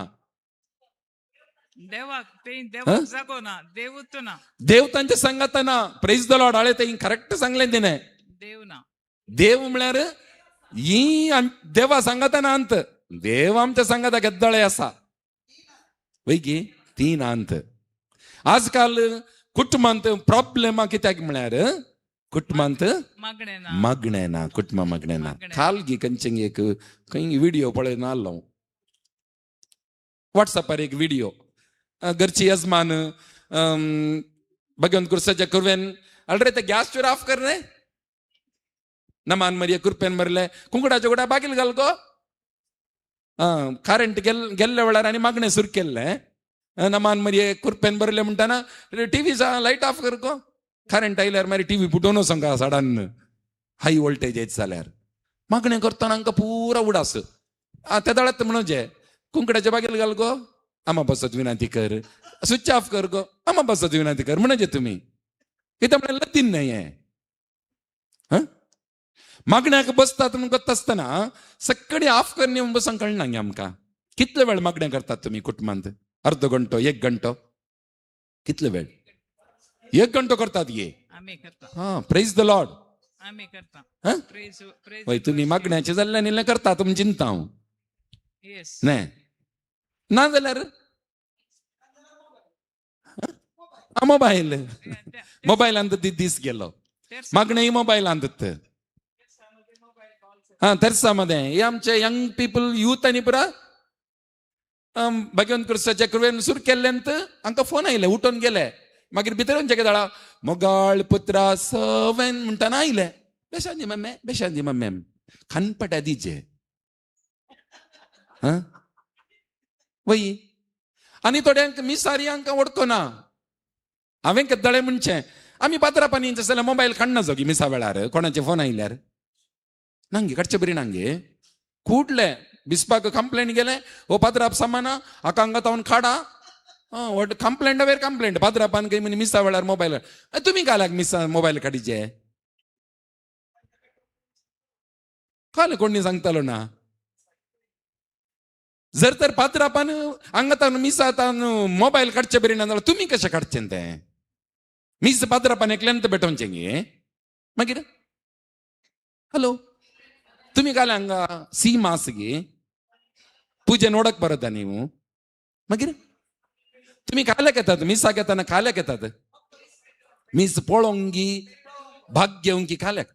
देवाक देवाक जागोना, देवूतुना, देव तांच्या सांगातना. प्रेज द लॉर्ड आळे ते करेक्ट सांगले तिने. देवना, देव म्हळ्यार ही देवा सांगताना अंत. देव आमच्या सांगाता गेद्दाळे असा वैगी ती नांत. आजकाल कुटुंबांत प्रॉब्लेमा कित्याक म्हळ्यार कुटुंबांत मागणे ना, कुटुंबा मागणे ना. काल गी कंचेंग एक खंय व्हिडिओ पळयन आलो व्हॉट्सअपार, एक व्हिडिओ. घरची यजमान भगवंत कुर्साच्या कुरवेन अल्रे ते गॅस चूर ऑफ करणे नमान मरिये कुरपेन मरले कुंकडाच्या गुडा बागील घाल गो. करेंट गेल्ले वेळार आनी मागणे सुरू केल्ले. नमान मरिये कुरपेन भरले म्हणटाना टीव्ही लाईट ऑफ कर गो. करेंट आयल्यार मागीर टीव्ही फुटोवन सांगा सडन हाय वोल्टेज येत जाल्यार. मागणे करतना हांकां पुरा उडास. त्या दळात म्हणजे कुंकडाच्या बागेल घाल गो, आम्हा बसत विनंती कर. स्विच ऑफ कर गो, आम्हा बसत विनंती कर. म्हणजे तुम्ही इथं म्हणे लतीन नाहीये. मागण्याक बसतात म्हणून करत असताना सकाळी ऑफ करणे म्हणून बसून कळना गे आमकां. कितले वेळ मागण्या करतात तुम्ही कुटुंबांत? अर्ध घंटो, 1 घंटो? कितले वेळ? 1 घंटो करतात ये. आम्ही करता. Praise the Lord. आम्ही करता. वय तुम्ही मागण्याचे जाल्ल्यान इल्लें करता तुमी चिंता हांव. येस. न्हय ना जाल्यार मोबायलांत दीस गेलो. मागणे मोबायलांत. तेर्सा मध्ये हे आमचे यंग पीपल यूथ आनी पुरा भगवंत कृष्णाच्या कृपेन सुरू केल्ल्यानंत हांकां फोन आयले, उठोन गेले. मागीर भितर खंयचे कितें मोगाळ पुत्रा सवेन म्हणटाना आयले. बेशांदी मम्मे, बेशांदी मम्मे, खानपट्या दिजे. वय आनी थोड्यांक मिसारी हांकां वळखना. हांवें केद्दाळे म्हणचें आमी पात्रापानी जाल्यार मोबायल काडना जोगी मिसा वेळार कोणाचे फोन आयल्यार. नांगे काडचे बरी नांगे. कुडले बिस्पाक कंप्लेंट गेले, हो पात्राप सामाना हाका हांगा तावन खाडा. कंप्लेंट वेर कंप्लेंट. पात्रापान काही म्हणे मिसा वेळार मोबायल. तुम्ही काल्याक मिसा मोबायल काडीचे? काल कोणी सांगतालो ना. जर तर पात्रापान हांगा मिसा मोबायल काडचे बरी ना जाल्यार तुम्ही कशें काडचें तें? मिस पात्रापान एकल्यान भेटोवचें गे. मागीर हॅलो तुम्ही काल हांगा सी मास गे पूजे नोडक परत न्ही. मागीर तुम्ही काल्याक येतात? मिसाक येताना काल्याक येतात? मिस पळोवंगी भाग घेवंकी काल्याक?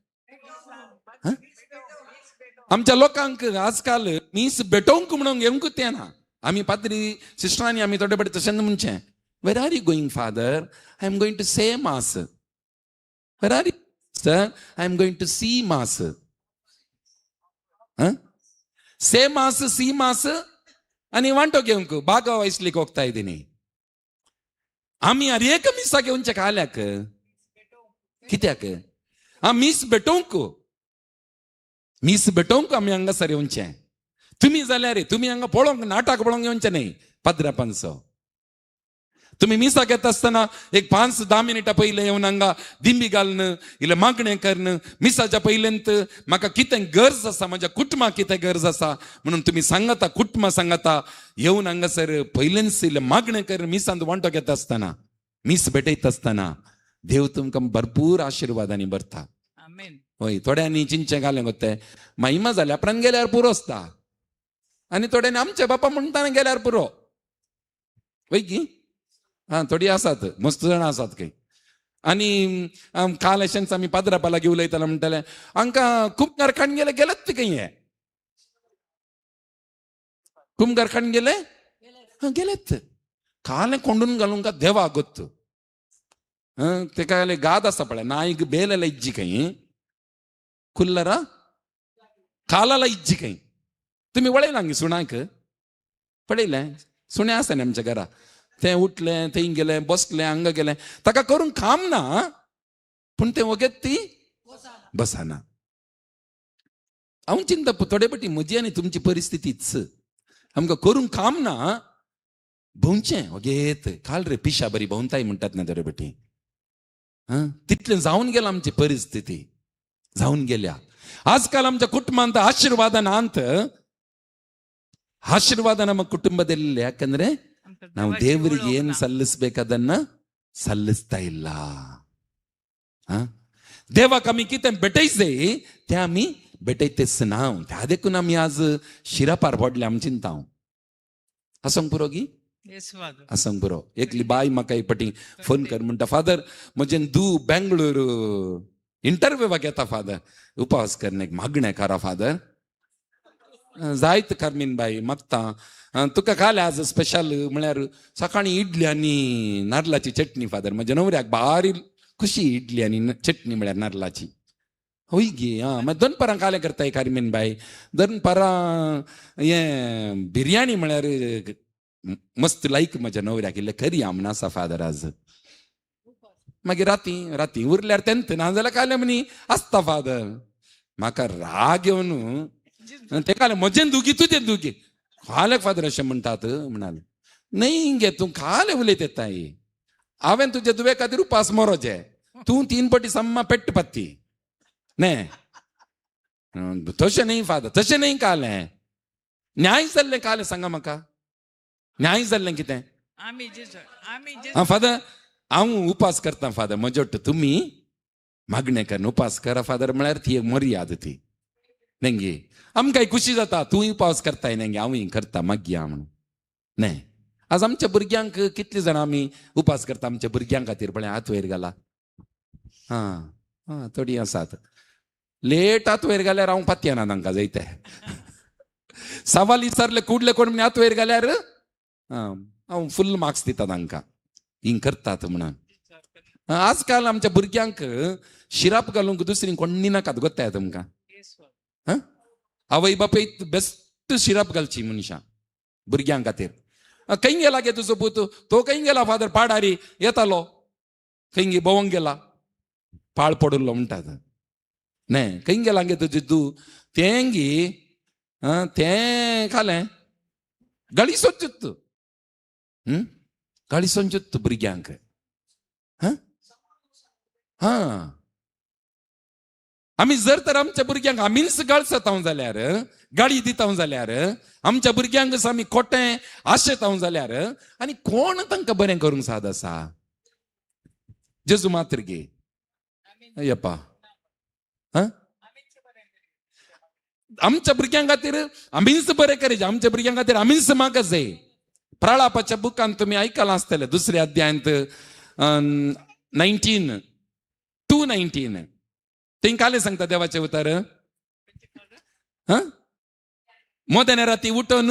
आमच्या लोकांक आजकाल मिस भेटोवंक म्हणून घेवंकूच येना. आमी पात्री सिस्टरांनी आमी थोडे बडे तशें म्हणचें, where are you going father? I am going to say mass. Where are you sir? I am going to see mass. Say mass सी मास आणि वांटो घेवंक बागा वयसलीक ಹೋಗ್ತಾ ಇದ್ದೀನಿ. आम्ही अरे एक मिसा घेऊनचे काल्याक कित्याक? मिस भेटोवंक आमी हांगासर येवचे. तुम्ही जाल्यार तुम्ही हांगा पळोवंक नाटक पळोवंक येवचे न्ही. पद्रापांचो तुम्ही मिसा घेता आसतना एक 5-10 मिनिटां पयले येवन हांगा दिंबी घालन इल्ले मागणें करन. मिसाच्या पयलेंत म्हाका कितें गरज आसा, म्हज्या कुटुंबाक कितें गरज आसा म्हणून तुम्ही सांगता, कुटुंबा सांगता. येवन हांगासर पयलेंच इल्ले मागणें कर. मिसांत वांटो घेता आसतना, मिस भेटयता आसतना देव तुमकां भरपूर आशिर्वादांनी भरता. आमेन. होय, थोड्यांनी चिंचे घालें गोते महिमा जाल्या उपरांत गेल्यार पुरो आसता आनी थोड्यांनी आमचे बापा म्हणटाना गेल्यार पुरो. वय की थोडी आसात, मस्त जाण आसात काही. आनी काल अशेंच आमी पाद्रापाला घेवन उलयताले म्हणटाले हांकां कुंभार खाण गेले गेलेत ते खंय हे कुंभार खाण गेले गेलेत काले कोंडून घालूंक का देवा ಗೊತ್ತು. तेका गाद आसा पळय नायक बेलेला इज्जी खंय कुल्लर कालाला इज्जी खंय. तुम्ही वळयला हांगे सुणाक पळयलें सुण्या आसा न्ही आमच्या घरा. ते उठले थंय गेले बसले हांगा गेले ताका करूंक काम ना पूण ते वगेत ती बसना. हांव चिंता थोडे फाटी म्हजी आनी तुमची परिस्थितीच आमकां करूंक काम ना भोंवचें वगेत काल रे पिशा बरी भोंवताय म्हणटात ना थोडे फाटी. तितलें जावन गेलां आमची परिस्थिती जावन गेल्या. आजकाल आमच्या कुटुंबांत ಆಶೀರ್ವಾದನಾಂತ ಆಶೀರ್ವಾದ ನಮ್ಮ ಕುಟುಂಬದಲ್ಲಿ ಯಾಕಂದ್ರೆ ನಾವು ದೇವರಿಗೆ ಏನು ಸಲ್ಲಿಸಬೇಕದನ್ನ ಸಲ್ಲಿಸ್ತಾ ಇಲ್ಲ. देवाक आमी कितें भेटयचे तें आमी भेटयतेच ना. त्या देखून आमी आज शिरापार पडले आमी चिंता. आसंक पुरो गी आसंक पुरो. एकली बाय म्हाका एक फाटी फोन कर म्हणटा फादर म्हजें दू बेंगळूरू इंटरव्यूवाक येता फादर उपास करण्याक मागणें करा फादर. जायत कार्मीन बाई मागता तुका काल आज स्पेशल म्हळ्यार सकाळी इडली आनी नारळाची चटणी फादर. म्हज्या न्हवऱ्याक भारी खुशी इडली आनी चटणी म्हळ्यार नारळाची. होय गे मागीर दनपारां कालें करताय कार्मीन बाई. दनपारां हें बिरयानी म्हळ्यार मस्त लायक म्हज्या न्हवऱ्याक इल्लें खरी आमना आसा फादर आज. मागीर राती उरल्यार तेंत ना जाल्यार काले म्हणी आसता फादर. म्हाका राग येवन ते काले म्हजें दुगी तुजें दुगी काले फादर अशें म्हणटात म्हणाले. न्हय गे तूं काले उलयत येताय हांवें तुजे दुवे खातीर उपास मरोजे तूं 3 फाटी सम्मा पेट्ट पत्ती न्हय तशें न्हय फादर तशें न्हय कालें. न्याय जाल्लें कालें सांगा म्हाका न्याय जाल्लें कितें. फादर हांव उपास करता फादर म्हजे वाटतं तुमी मागणें करन उपास करा फादर म्हळ्यार ती एक मर्याद ती न्हय. आमकांय खुशी जाता तूंय उपास करताय न्हय हांवूय करता मागया म्हणून न्हय. आज आमच्या भुरग्यांक कितले जाणां आमी उपास करता आमच्या भुरग्यां खातीर पळय हात वयर घाला. थोडी आसात लेट हात वयर घाल्यार हांव पातयना तांकां जायते. सवाल विचारले कुडले कोण म्हणे हात वयर घाल्यार हांव फुल मार्क्स दिता तांकां हिंग करतात म्हणून. आजकाल आमच्या भुरग्यांक शिराप घालूंक दुसरी कोणी नाकात गोत्ताय तुमकां. आवय बापूय बेस्ट शिराप घालची मनशां भुरग्यां खातीर. खंय गेला गे तुजो पूत तो खंय गेला फादर पाडारी येतालो खंय भोवंक गेला पाळ पडलो म्हणटात न्हय. खंय गेला गे तुजे तूं तें गी तें खालें गाळी सोंचुत गाळी सोंचुत भुरग्यांक. आमी जर तर आमच्या भुरग्यांक आमीच गाळ सताव जाल्यार गाळी दिताव जाल्यार आमच्या भुरग्यांक आमी खोटें आशेताव जाल्यार आनी कोण तांकां बरें करूंक साद आसा. जेजू मात्र गे येपा आमच्या भुरग्यां खातीर आमीच बरें करेज आमच्या भुरग्यां खातीर आमीच मागत जाय. प्रळापाच्या बुकांत तुमी आयकलां आसतलें 2 अध्यायांत 19:19 थंय काले सांगता देवाचें उतर मोदेने राती उठोन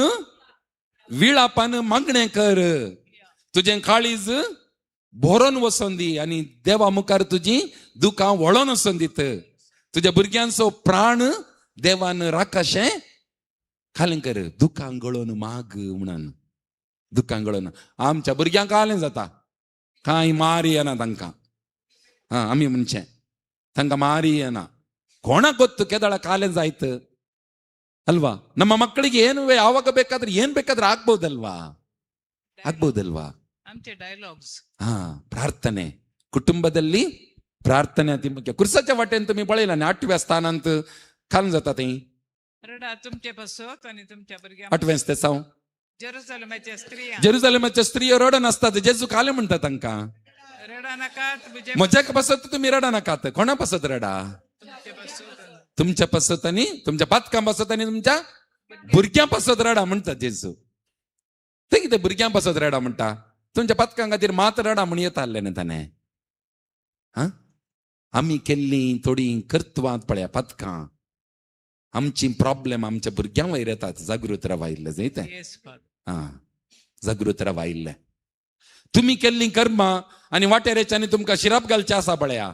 विळापान मागणें कर तुजें काळीज भरोन वचोन दी आनी देवा मुखार तुजी दुखां वळोन वचोन दित. तुज्या भुरग्यांचो प्राण देवान राखशें खालें कर दुखां गळोन माग म्हणून. दुखां गळोन आमच्या भुरग्यांक कालें जाता कांय मारी येना तांकां. आमी म्हणचें तांकां मारी येना कोणाक ಗೊತ್ತು ಕೆದಳ ಕಾಲೇಜ್ ಆಯ್ತು ಅಲ್ವಾ. ನಮ್ಮ ಮಕ್ಕಳಿಗೆ ಏನು ಯಾವಾಗ ಬೇಕಾದ್ರೆ ಏನ್ ಬೇಕಾದ್ರೆ ಆಗ್ಬೋದಲ್ವಾ. ಪ್ರಾರ್ಥನೆ ಕುಟುಂಬದಲ್ಲಿ ಪ್ರಾರ್ಥನೆ ಅತಿ ಮುಖ್ಯ. ಕುರ್ಸಾच्या वाटेन तुम्ही पळयला न्ही 8व्या स्थानांत खालून जाता थंय तुमचे बसत आनी तुमच्या भुरग्यांक 8वें तेसाव जेरुसलेमाच्या स्त्रिया जेरुसलेमाच्या स्त्रियो रडन असतात. जेजू काले म्हणटा तांकां रडा नाकात मजाक पासत तुम्ही रडा नाकात. कोणा पासत रडा? तुमच्या पासत आणि तुमच्या पातकां पासत आणि तुमच्या भुरग्यां पासत रडा म्हणटा जेजू. ते कितें भुरग्यां पासत रडा म्हणटा? तुमच्या पातकां खातीर मात रडा म्हण येता आसलें न्ही ताणें. आमी केल्ली थोडी कर्तवां पळया पातकां, आमची प्रॉब्लेम आमच्या भुरग्यां वयर येतात. जागृत रावा इल्लें जाय तें. जागृत रावा इल्लें. तुम्ही केल्ली कर्मां आनी वाटेरेच्यांनी तुमकां शिराप घालचें आसा पळया.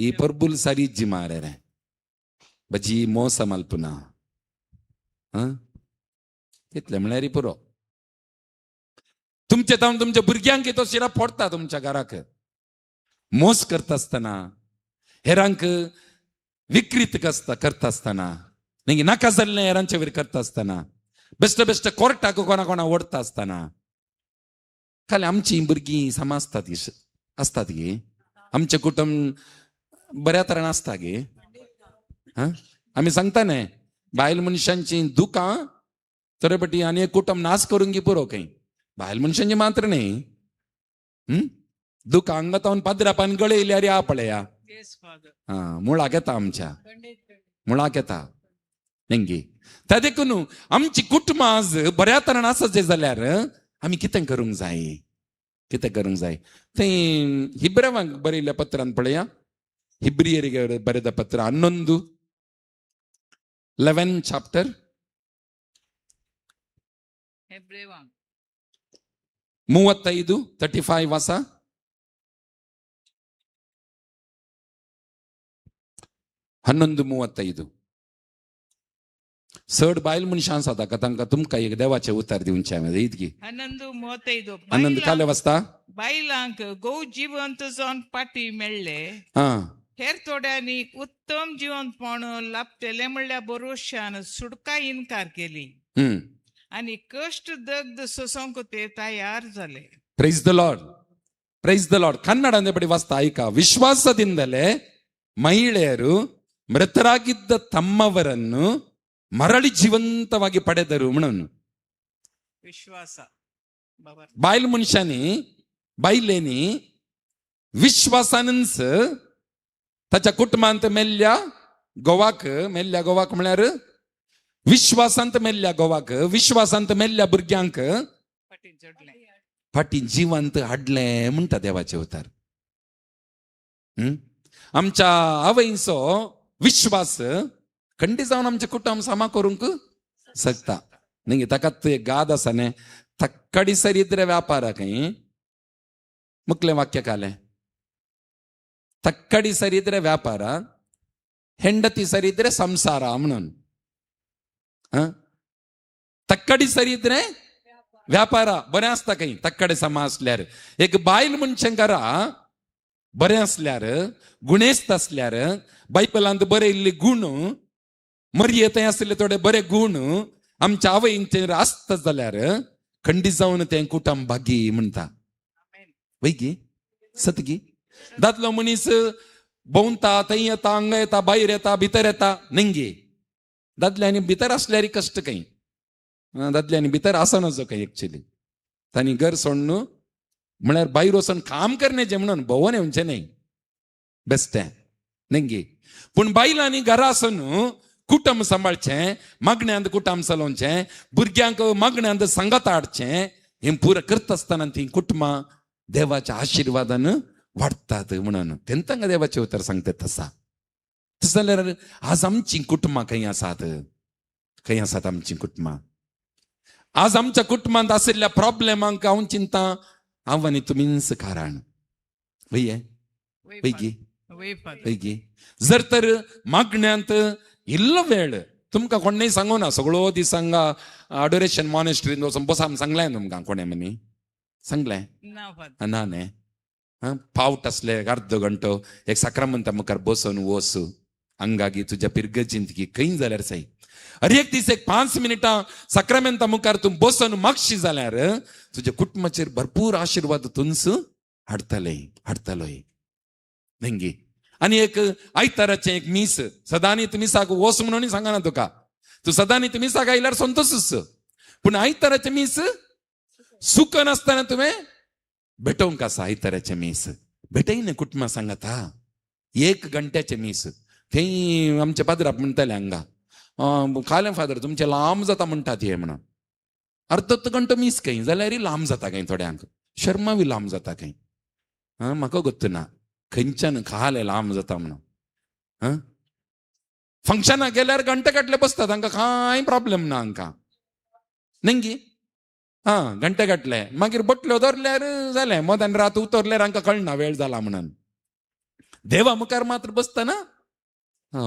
ಈ ಪರ್ಬುಲ್ ಸರಿಜ್ಜಿ ಮಾರ್ಯಾರೆ ಬಜ್ಜಿ ಮೋಸ ಮಲ್ಪುನ कितले म्हळ्यार पुरो. तुमचे जावन तुमच्या भुरग्यांक तो शिराप फोडता. तुमच्या घराक मोस करता आसतना, हेरांक विकृत करता आसतना, नाका जाल्लें हेरांचे वयर करता आसतना, बेश्ट बेश्ट कोर्टाक कोणा कोणा ओडता आसतना खाली आमची भुरगीं समाजतात आसतात गे. आमचे कुटुंब बऱ्या तरेन आसता गे. आमी सांगता न्ही बायल मनशांची दुकां तरेपटी आनी एक कुटुंब नाश करून घे पुरो. खंय बायल मनशांची मात्र न्ही. दुकां हांगा तावन पाद्रापान गळे इल्यार या पळया. मुळाक येता आमच्या मुळाक येता नेंगी. त्या देखून आमची कुटुंबां आज बऱ्या तरेन आसा जे जाल्यार आमी कितें करूंक जाय? कितें करूंक जाय तें हिब्रेवांक बरयल्ल्या पत्रांत पळया. हिब्रियರಿಗೆ ಬರೆದ ಪತ್ರ 11 ಚಾಪ್ಟರ್ 35 ವಾಸ. 11:35 चड बायल मनशां आसा ताका तांकां तुमकां एक देवाचें उतर दिवचें हांवें इतकी. 11:35 काले वाचता. बायलांक गो जिवंत जावन पाटी मेळ्ळे. हेर थोड्यांनी उत्तम जिवंतपण लाभतेले म्हणल्यार बरोशान सुडका इन्कार केली आणि कष्ट दग्ध सोसोंक ते तयार झाले. Price the lord. Price the lord. Kannada ಬಡಿ ವಾಸ್ತ ಆಯ್ಕ. ವಿಶ್ವಾಸದಿಂದಲೇ ಮಹಿಳೆಯರು ಮೃತರಾಗಿದ್ದ ತಮ್ಮವರನ್ನು ಮರಳಿ ಜೀವಂತವಾಗಿ ಪಡೆದರು म्हणून विश्वास. बायल मनशांनी बायलेनी विश्वासानच ताच्या कुटुंबांत मेल्ल्या गोवाक म्हळ्यार विश्वासांत मेल्ल्या गोवाक, विश्वासांत मेल्ल्या भुरग्यांक फाटी जिवंत हाडले म्हणटा देवाचे उतार. आमच्या आवयचो विश्वास खंडी जावन आमचे कुटुंब सामा करूंक शकता. न्ही ताका एक गाद आसा न्ही तक्कडी सरिद्र व्यापाराक मुखलें वाक्य कालें. तक्कडी सरिद्र व्यापार ಹೆಂಡತಿ ಸರಿದ್ರೆ ಸಂಸಾರ म्हणून. तक्कडी सरिद्रे व्यापार बरें आसता खंय तक्कडे समा असल्यार. एक बायल मनशांकारा बरें असल्यार गुणेस्त असल्यार बायबलांत बरयल्ले गुण मर्यादें आसले थोडे बरे गुण आमच्या आवयंचेर आसता जाल्यार खंडी जावन तें कुटुंब भागी म्हणटा. वैगी सतगी. दादलो मनीस भोंवता थंय येता हांगा येता भायर येता भितर येता नेंगे. दादल्यांनी भितर असल्यार कष्ट खंय. दादल्यांनी भितर आसनाचो खंय एक्चुअली. तांणी घर सोडून म्हळ्यार भायर वचून काम करण्याचें म्हणून भोंवून येवचें न्ही. बेश्टें नेंगे. पूण बायलांनी घरा आसून कुटुंब सांबाळचें, मागण्यांत कुटुंब चलोवचें, भुरग्यांक मागण्यांत संगत हाडचें हें पुरो करता आसतना ती कुटुंबां देवाच्या आशिर्वादान वाडटात म्हणून तें तांकां देवाचें उतर सांगता तसा. तशें जाल्यार आज आमचीं कुटुंबां खंय आसात? खंय आसात आमचीं कुटुंबां? आज आमच्या कुटुंबांत आशिल्ल्या प्रॉब्लेमांक हांव चिंता हांव आनी तुमीच कारण. वैगी जर तर मागण्यांत इल्लो वेळ तुमकां कोणेंय सांगो ना सगळो दीस सांगा अडोरेशन मॉनेस्ट्रीन वचून बसा सांगलें तुमकां कोणें मनी सांगलें ना न्ही. फावट असले अर्ध घंटो एक सक्रामंता मुखार बसून वस हंगागी तुज्या पिर्ग जिंदगी खंय जाल्यार सही. अरे एक दीस एक 5 मिनिटां सक्रामेंता मुखार तूं बसून मागशी जाल्यार तुज्या कुटुंबाचेर भरपूर आशिर्वाद तुंच हाडतलोय नेंगी. आनी एक आयताराचें एक मीस सदांनीत मिसाक वस म्हणून सांगना तुका. तूं सदांनीत मिसाक आयल्यार संतोषच. पूण आयताराचें मीस सुख नासतना तुवें भेटवून कसा इतराचे मीस भेटईन कुटुंबा सांगता 1 घंट्याचे मीस ते आमचे पादराप म्हणताले हांगा खाले फादर तुमचे लांब जाता म्हणटात हे म्हणून अर्धत घंटो मीस काही जाल्यार लांब जाता काही थोड्यांक शर्मावी लांब जाता काही म्हाका गोत्तू ना खंयच्यान खाले लांब जाता म्हणून फंक्शनाक गेल्यार घंटे काटले बसतात हांकां कांय प्रॉब्लेम ना हांकां नेंगी घंटे काटले मागीर बटल्यो धरल्यार जालें मदान रात उतरल्यार हांकां कळना वेळ जाला म्हणून देवा मुखार मात्र बसतना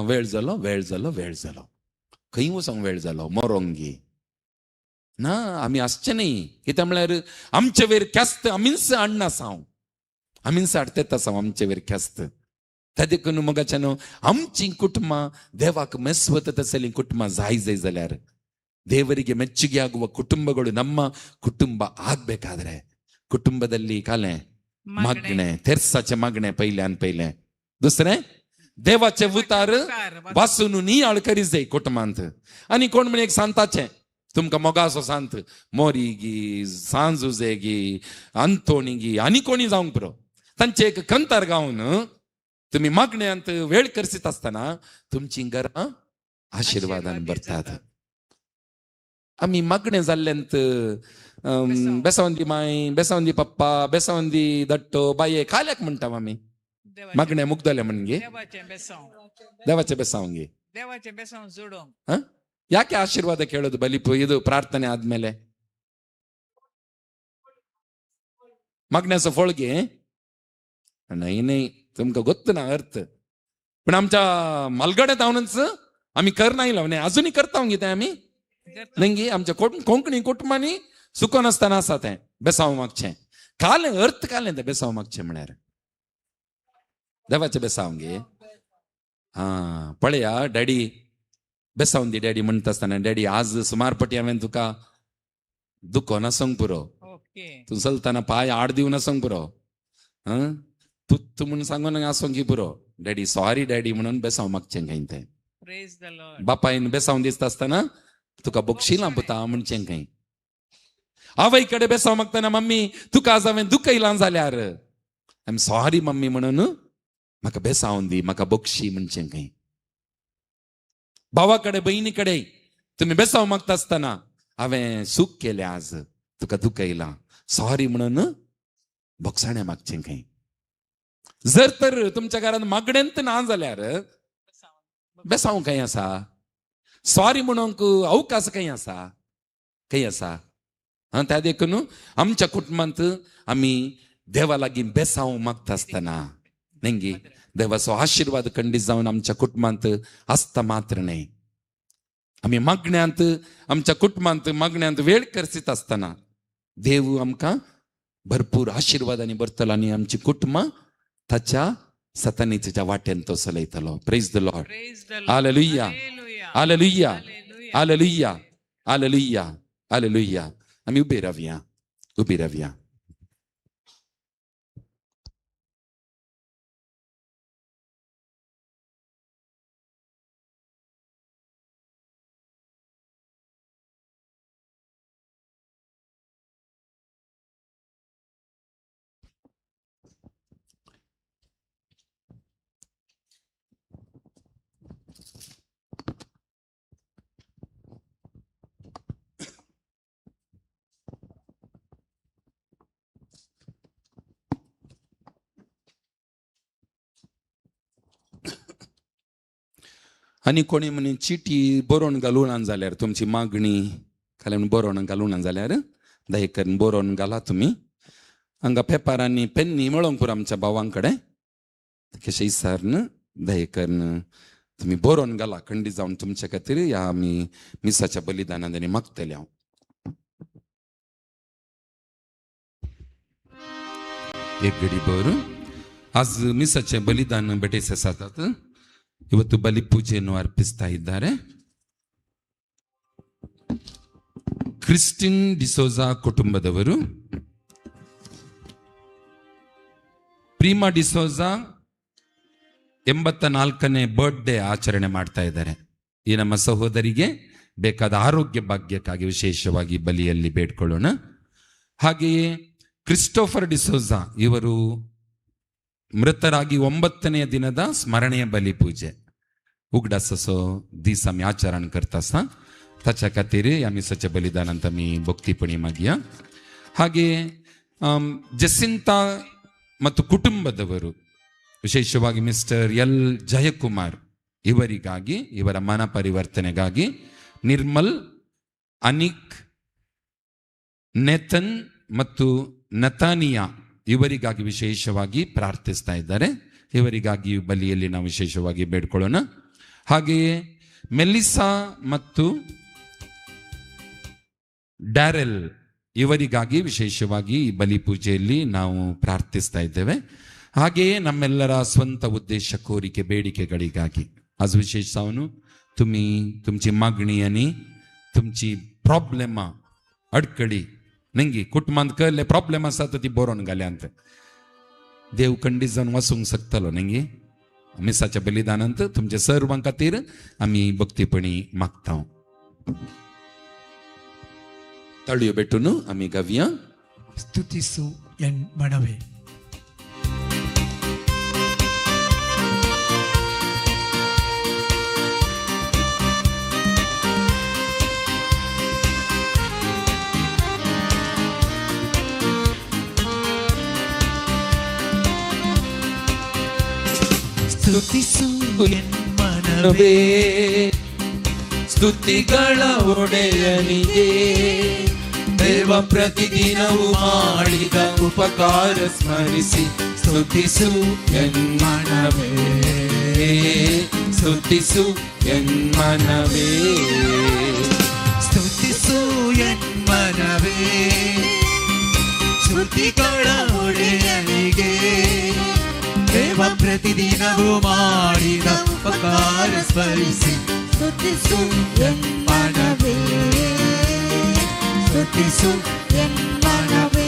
वेळ जालो वेळ जालो वेळ जालो खंय वचोंक वेळ जालो मोरोंगी ना आमी आसचे न्ही कित्याक म्हळ्यार आमचे वेर ख्यास्त आमीच हाडना साव आमीच हाडटा साव आमचे वेर ख्यास्त त्या देखून मोगाच्यान आमची कुटुंबां देवाक ಮೆಚ್ಚುವಂತ ತಸಲಿ ಕುಟುಂಬ ಜಾಯ್ಜೈ ಜಾಲ್ಯಾರ ದೇವರಿಗೆ ಮೆಚ್ಚುಗೆ ಆಗುವ ಕುಟುಂಬಗಳು ನಮ್ಮ ಕುಟುಂಬ ಆಗ್ಬೇಕಾದ್ರೆ कुटुंबाದಲ್ಲಿ काले मागणे तेर्साचे मागणे पहिले दुसरे देवाचे उतार वासून नियाळ करी जाय कुटुंबांत आणि कोण म्हणे एक सांताचे तुमका मोगासो सांत मोरीगी सांजुजेगी अंतोणीगी आणि कोणी जावंक पुरो तांचे एक कंतार गावन तुम्ही मागण्यांत वेळ करसीत असताना तुमची घरां आशीर्वादान भरतात आम्ही मागणे जाल्ल्यांत बेसावंदी माय बेसावंदी पप्पा बेसावंदी दट्टो बाये खाल्याक म्हणटा आम्ही मागणे मुग्दले म्हणजे देवाचे बेसावंगी ದೇವಾಚೆ ಬೆಸವ ಜೋಡೋ ಯಾಕೆ ಆಶೀರ್ವಾದ ಕೇಳೋದು ಬಲಿಪು ಇದು ಪ್ರಾರ್ಥನೆ ಆದ್ಮೇಲೆ मागण्याचं फळ घे नाही तुमका गोत्त ना अर्थ पण आमच्या मालगड्यात आवनच आम्ही कर नाही लावणे अजूनही करता घेते आम्ही नाही आमच्या कोंकणी कुटुंबानी सुको नसताना असा ते बेसाव मागचे काले अर्थ काले ते बेसाव मागचे म्हण्यार देवाचे बेसावंगे पळया डॅडी बेसावंदी डॅडी म्हणत असताना डॅडी आज सुमारपटी हांवें तुका दुखो नासोंक पुरो तू चलताना पाय आड दिवन आसोंक पुरो तू म्हणून सांगून आसोंक पुरो डॅडी सॉरी डॅडी म्हणून बेसाव मागचें काही ते बापायन बेसावन दिसता असताना तुका बक्षिलां पुता म्हणचें काही आवय कडे बेसाव मागतना मम्मी तुका आज हांवें दुखयलां जाल्यार आय एम सॉरी मम्मी म्हणून म्हाका बेसावन दी म्हाका बक्षी म्हणचें काही भावा कडे बहिणी कडे तुम्ही बेसाव मागता असताना हांवें सूख केलें आज तुका दुखयलां सॉरी म्हणून बोगसाणें मागचें काही जर तर तुमच्या घरात मागण्यांत ना जाल्यार बेसाव काही आसा सॉरी म्हणूंक अवकाश काही आसा त्या देखून आमच्या कुटुंबांत आमी देवा लागीं बेसाव मागता आसतना नेंगी देवाचो आशीर्वाद खंडीत जावन आमच्या कुटुंबांत आसता मात्र न्ही आमी मागण्यांत आमच्या कुटुंबांत मागण्यांत वेळ करसीत आसतना देव आमकां भरपूर आशीर्वादांनी भरतलो आनी आमची कुटुंबां ताच्या सतानीच्या वाटेन तो चलयतलो praise the Lord hallelujah hallelujah hallelujah hallelujah hallelujah आमी उबे रावया आनी कोणी म्हणे चिटी बरोवन घालून जाल्यार तुमची मागणी खाली बरोवन घालून जाल्यार दयेकरून बरोवन घाला तुम्ही हांगा पेपरांनी पेन्नी मेळोंक पुरो आमच्या भावां कडेन कशें विचारन दयेकरून तुम्ही बरोवन घाला खंडीत जावन तुमच्या खातीर ह्या आमी मिसाच्या बलिदानांनी मागतले हांव एक घडी बर आज मिसाचे बलिदान बेटेस जातात ಇವತ್ತು ಬಲಿ ಪೂಜೆಯನ್ನು ಅರ್ಪಿಸ್ತಾ ಇದ್ದಾರೆ ಕ್ರಿಸ್ಟಿನ್ ಡಿಸೋಜಾ ಕುಟುಂಬದವರು ಪ್ರೀಮಾ ಡಿಸೋಜಾ 84ನೇ ಬರ್ತ್ಡೇ ಆಚರಣೆ ಮಾಡ್ತಾ ಇದ್ದಾರೆ ಈ ನಮ್ಮ ಸಹೋದರಿಗೆ ಬೇಕಾದ ಆರೋಗ್ಯ ಭಾಗ್ಯಕ್ಕಾಗಿ ವಿಶೇಷವಾಗಿ ಬಲಿಯಲ್ಲಿ ಬೇಡ್ಕೊಳ್ಳೋಣ ಹಾಗೆಯೇ ಕ್ರಿಸ್ಟೋಫರ್ ಡಿಸೋಜಾ ಇವರು ಮೃತರಾಗಿ 9ನೇ ದಿನದ ಸ್ಮರಣೆಯ ಬಲಿ ಪೂಜೆ उगडासो दिस आम्ही आचरण करत असता त्याच्या खातीर आम्ही सचे बलिदानांत आम्ही भक्तीपणी मागया ಹಾಗೆ ಜಸಿಂತಾ ಮತ್ತು ಕುಟುಂಬದವರು ವಿಶೇಷವಾಗಿ ಮಿಸ್ಟರ್ ಎಲ್ ಜಯಕುಮಾರ್ ಇವರಿಗಾಗಿ ಇವರ ಮನ ಪರಿವರ್ತನೆಗಾಗಿ ನಿರ್ಮಲ್ ಅನಿಕ್ ನೆತನ್ ಮತ್ತು ನತಾನಿಯಾ ಇವರಿಗಾಗಿ ವಿಶೇಷವಾಗಿ ಪ್ರಾರ್ಥಿಸ್ತಾ ಇದ್ದಾರೆ ಇವರಿಗಾಗಿ ಬಲಿಯಲ್ಲಿ ನಾವು ವಿಶೇಷವಾಗಿ ಬೇಡ್ಕೊಳ್ಳೋಣ ಹಾಗೆಯೇ ಮೆಲಿಸಾ ಮತ್ತು ಡ್ಯಾರೆಲ್ ಇವರಿಗಾಗಿ ವಿಶೇಷವಾಗಿ ಈ ಬಲಿ ಪೂಜೆಯಲ್ಲಿ ನಾವು ಪ್ರಾರ್ಥಿಸ್ತಾ ಇದ್ದೇವೆ ಹಾಗೆಯೇ ನಮ್ಮೆಲ್ಲರ ಸ್ವಂತ ಉದ್ದೇಶ ಕೋರಿಕೆ ಬೇಡಿಕೆಗಳಿಗಾಗಿ आज विशेष जावन तुम्ही तुमची मागणी आणि तुमची प्रॉब्लेम अडकडी नंगी कुटुंबात कळले प्रॉब्लेम आसा ती बरोवन घाल्या अंत देव खंडीत जावन वाचूंक शकतलो नंगी मिसाच्या बलिदानांत तुमच्या सर्वां खातीर आमी भक्तीपणी मागता तळयो बेटून आमी गावया ಸ್ತುತಿಸು ಎನ್ ಮನವೇ ಸ್ತುತಿಸು ಎನ್ ಮನವೇ ಸ್ತುತಿಗಳ ಒಡೆಯನಿಗೆ ದೇವ ಪ್ರತಿದಿನವೂ ಮಾಡಿದ ಉಪಕಾರ ಸ್ಮರಿಸಿ ಸ್ತುತಿಸು ಎನ್ಮನವೇ ಸ್ತುತಿಸು ಎನ್ಮನವೇ ಸ್ತುತಿಸು ಎನ್ ಮನವೇ ಸ್ತುತಿಗಳ ಒಡೆಯನಿಗೆ ದೇವ ಪ್ರತಿದಿನವೂ ಮಾಡಿದ ಉಪಕಾರ ಸ್ಮರಿಸಿ ಸ್ತುತಿಸು ಎನ್ ಮನವೇ ಸ್ತುತಿಸು ಎನ್ ಮನವೇ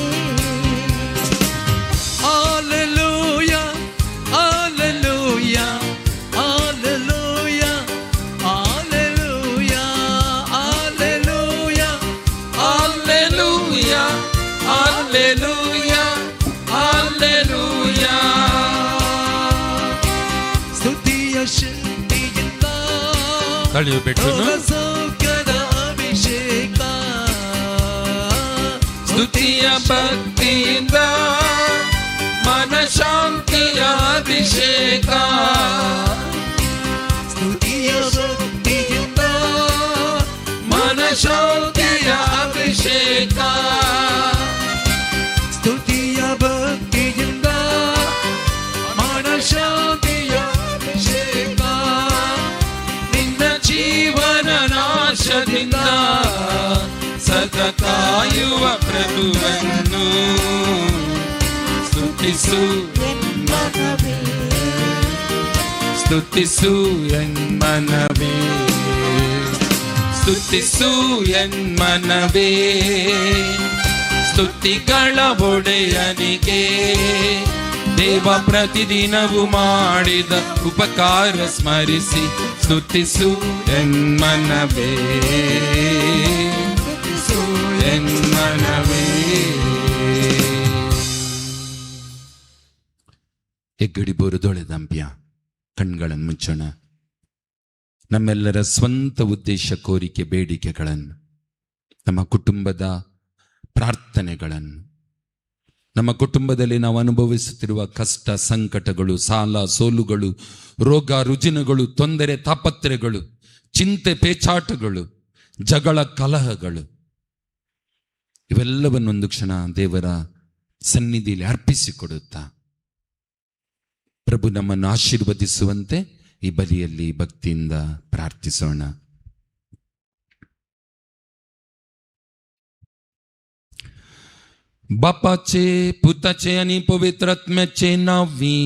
Hallelujah Hallelujah Hallelujah Hallelujah Hallelujah Hallelujah Hallelujah Hallelujah ಸ್ತುತಿಯ ಶಕ್ತಿಯಿಂದ ತಳಿಯು ಬೆಟ್ಟನು ಸೌಖ್ಯದ ಅಭಿಷೇಕ ಸ್ತುತಿಯ ಭಕ್ತಿಯಿಂದ ಮನಶಾಂತಿಯ ಅಭಿಷೇಕ ಸ್ತುತಿಯ ಭಕ್ತಿಯಿಂದ ಮನಶಾಂತಿಯ ಅಭಿಷೇಕ ಸ್ತುತಿಯ ಭಕ್ತಿಯಿಂದ ಮನಶಾಂತಿಯ ಅಭಿಷೇಕ ನಿನ್ನ ಜೀವನ ನಾಶದಿಂದ ಸತ ಕಾಯುವ ಪ್ರಭುವನ್ನು ಸ್ತುತಿಸು ಮನವೇ ಸ್ತುತಿಸು ಎನ್ಮನವೇ ಸ್ತುತಿಸು ಎನ್ಮನವೇ ಸ್ತುತಿಗಳ ಒಡೆಯನಿಗೆ ದೇವ ಪ್ರತಿದಿನವೂ ಮಾಡಿದ ಉಪಕಾರ ಸ್ಮರಿಸಿ ಸ್ತುತಿಸು ಎನ್ಮನವೇ ಎನ್ಮನವೇ ಹೆಗ್ಗಡಿ ಬೋರುದೊಳೆದಂಪ್ಯ ಕಣ್ಗಳನ್ನು ಮುಚ್ಚೋಣ ನಮ್ಮೆಲ್ಲರ ಸ್ವಂತ ಉದ್ದೇಶ ಕೋರಿಕೆ ಬೇಡಿಕೆಗಳನ್ನು ನಮ್ಮ ಕುಟುಂಬದ ಪ್ರಾರ್ಥನೆಗಳನ್ನು ನಮ್ಮ ಕುಟುಂಬದಲ್ಲಿ ನಾವು ಅನುಭವಿಸುತ್ತಿರುವ ಕಷ್ಟ ಸಂಕಟಗಳು ಸಾಲ ಸೋಲುಗಳು ರೋಗ ರುಜಿನಗಳು ತೊಂದರೆ ತಾಪತ್ರೆಗಳು ಚಿಂತೆ ಪೇಚಾಟಗಳು ಜಗಳ ಕಲಹಗಳು ಇವೆಲ್ಲವನ್ನೊಂದು ಕ್ಷಣ ದೇವರ ಸನ್ನಿಧಿಯಲ್ಲಿ ಅರ್ಪಿಸಿಕೊಡುತ್ತಾ ಪ್ರಭು ನಮ್ಮನ್ನು ಆಶೀರ್ವದಿಸುವಂತೆ ಈ ಬಲಿಯಲ್ಲಿ ಭಕ್ತಿಯಿಂದ ಪ್ರಾರ್ಥಿಸೋಣ. बापाचे पुताचे आणि पवित्रात्म्याचे नावी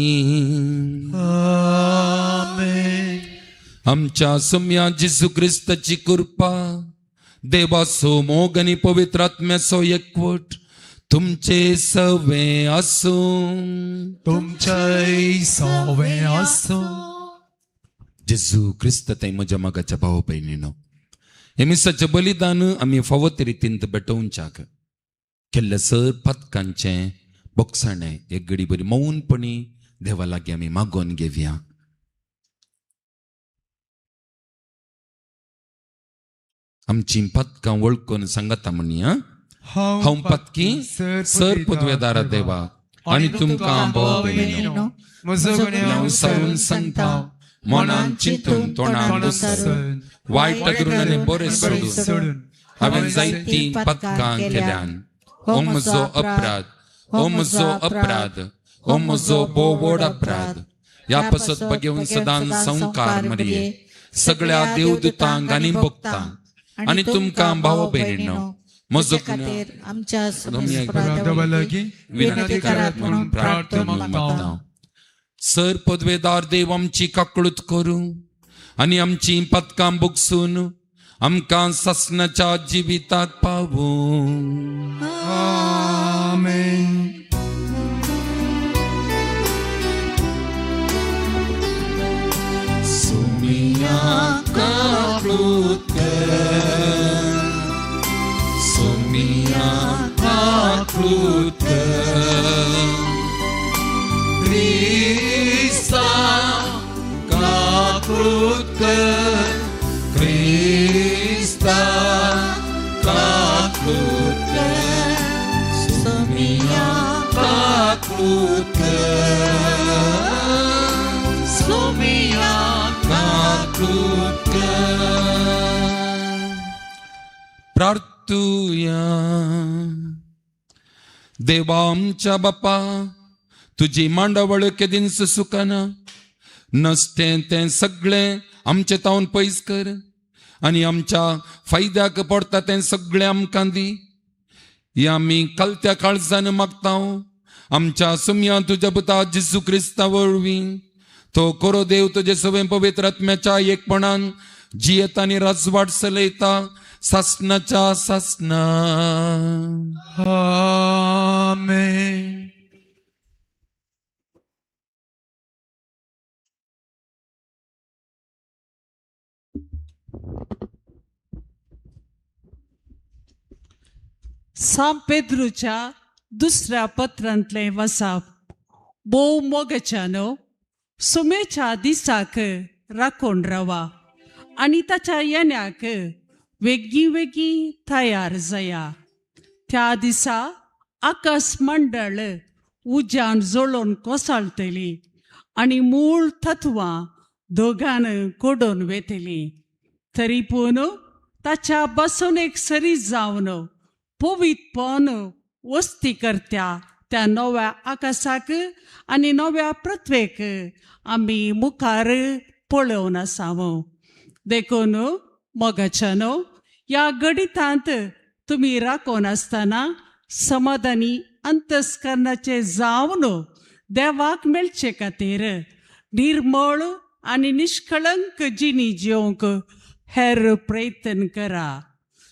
आमेन. आमच्या सौम्या जिसू ख्रिस्ताची कृपा देवासो मोग आणि पवित्रात्म्याचो एकवट तुमचे सवे असो तुमच्याही सवे असो. जेजू ख्रिस्त ते म्हज्या मगाच्या भाव बहिणीनो हे मिसाचे बलिदान आम्ही फावत रितीन भेटवून चाक केल्ल्या सर पथकांचें बोगसाणें एक घडी बरी मौनपणी देवा लागीं आमी मागोवन घेवया. आमची पथकां वळखून सांगता म्हणी हांव पथकी सर पदवेदारा देवा आनी तुमकां भाव भयणीनो म्हजो गुन्यांव सारून सांगता मनान चिंतून तोंडान दसून वायट करून आनी बरें सोडून हांवें जायतीं पथकां केल्यान हो म्हजो अपराध, हो म्हजो अपराध, हो म्हजो भोव व्हड अपराध. ह्या पासत बगेवन सदांच संवकार मरिये सगळ्या देवदूतांक आनी भक्तांक आनी तुमकां भाव भयणीनो म्हजो खातीर आमच्या विनंती करात म्हणून प्रार्थना मागता. सर पदवेदार देव आमची काकळूत करूं आनी आमची पथकां बुगसून आमकां ससनाच्या जिविताक पावूं. आमेन. सुमिया काकळूत कर, सुमिया काकळूत कर, क्रिस्ता काकळूत कर, क्रिस्ता काकळूत कर, सुमिया काकळूत कर, सुमिया काकळूत कर. प्रार्थुया. देवा आमच्या बापा, तुजी मांडावळ केदींच सुकाना, नसतें तें सगळें आमचें तावन पयस कर आनी आमच्या फायद्याक पडटा तें सगळें आमकां दी. ह्या आमी कलत्या काळजान मागता आमच्या सुमया तुज्या पुता जेजू क्रिस्ता वरवीं. तो कोरो देव तुजे सवें पवित्र आत्म्याच्या एकपणान जियेता आनी राजवाट चलयता सासनाच्या सासना. आमेन. सांत पेद्रूच्या दुसऱ्या पत्रांतलें वसाप. बोव मोगाच्यानो सुमेच्या दिसाक राखून रावा आनी ताच्या येण्याक वेगळी वेगळी तयार जाया. त्या दिसा आकाश मंडळ उज्यान जळोवन कोसळटली आनी मूळ तत्वां दोगान कोडून वेतली. तरी पूण ताच्या बसवणेक सरी जावन पवित्रपण वस्ती करत्या त्या नव्या आकाशाक आनी नव्या पृथ्वेक आमी मुखार पळोवन आसाव. देखून मोगाच्यानो ह्या गडितांत तुमी राखून आसतना समाधानी अंतस्करणाचे जावन देवाक मेळचे खातीर निर्मळ आनी निश्कळंक जिणी जिवंक हेर प्रयत्न करा.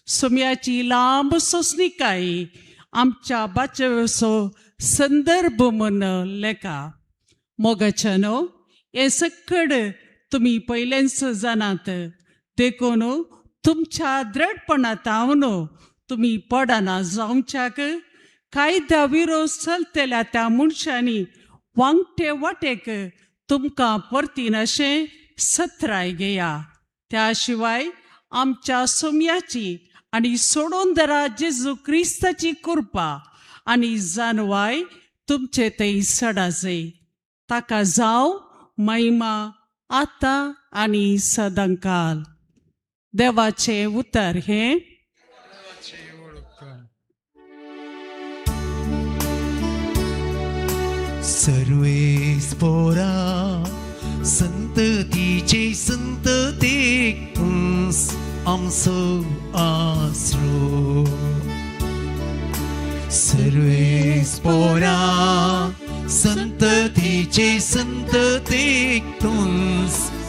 सुमयाची लांब सोंसणीकाय आमच्या बाचेवचो संदर्भ म्हूण लेखा. मोगाच्यानो हे सकड तुमी पयलेंच जाणात. देखून तुमच्या दृढपणांतावन तुमी पडना जावच्याक कायद्या विरोध चलतल्या त्या मनशांनी वांगटे वाटेक तुमकां परतीन अशें सत्राय घेया. त्या शिवाय आमच्या सुमयाची आनी सोडून दरा जेजू क्रिस्ताची कृपा आनी जानवाय तुमचे थंय सडाचे. ताका जावं महिमा आतां आनी सदांकाल. देवाचे उतर हे सर्वेस्पोरा संततीचे संततेक आमचो आसरो. सर्वेस्पोरा संततीचे संततेक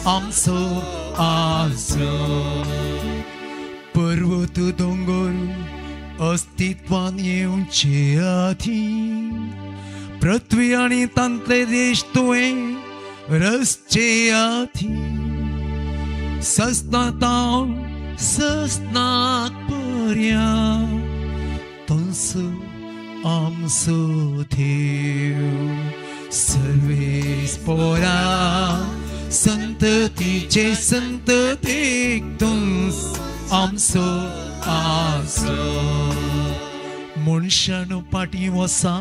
आमचो आसरो. पर्वत दोंगर अस्तित्वान येवचे आधी पृथ्वी आनी तांतले देश तुवें रचचे आधी सस्नाक पर्या तंस आमचो देव सर्वेस्परा संततीचे संततीक तूंच आमचो आसरो मनशान पाटी वसा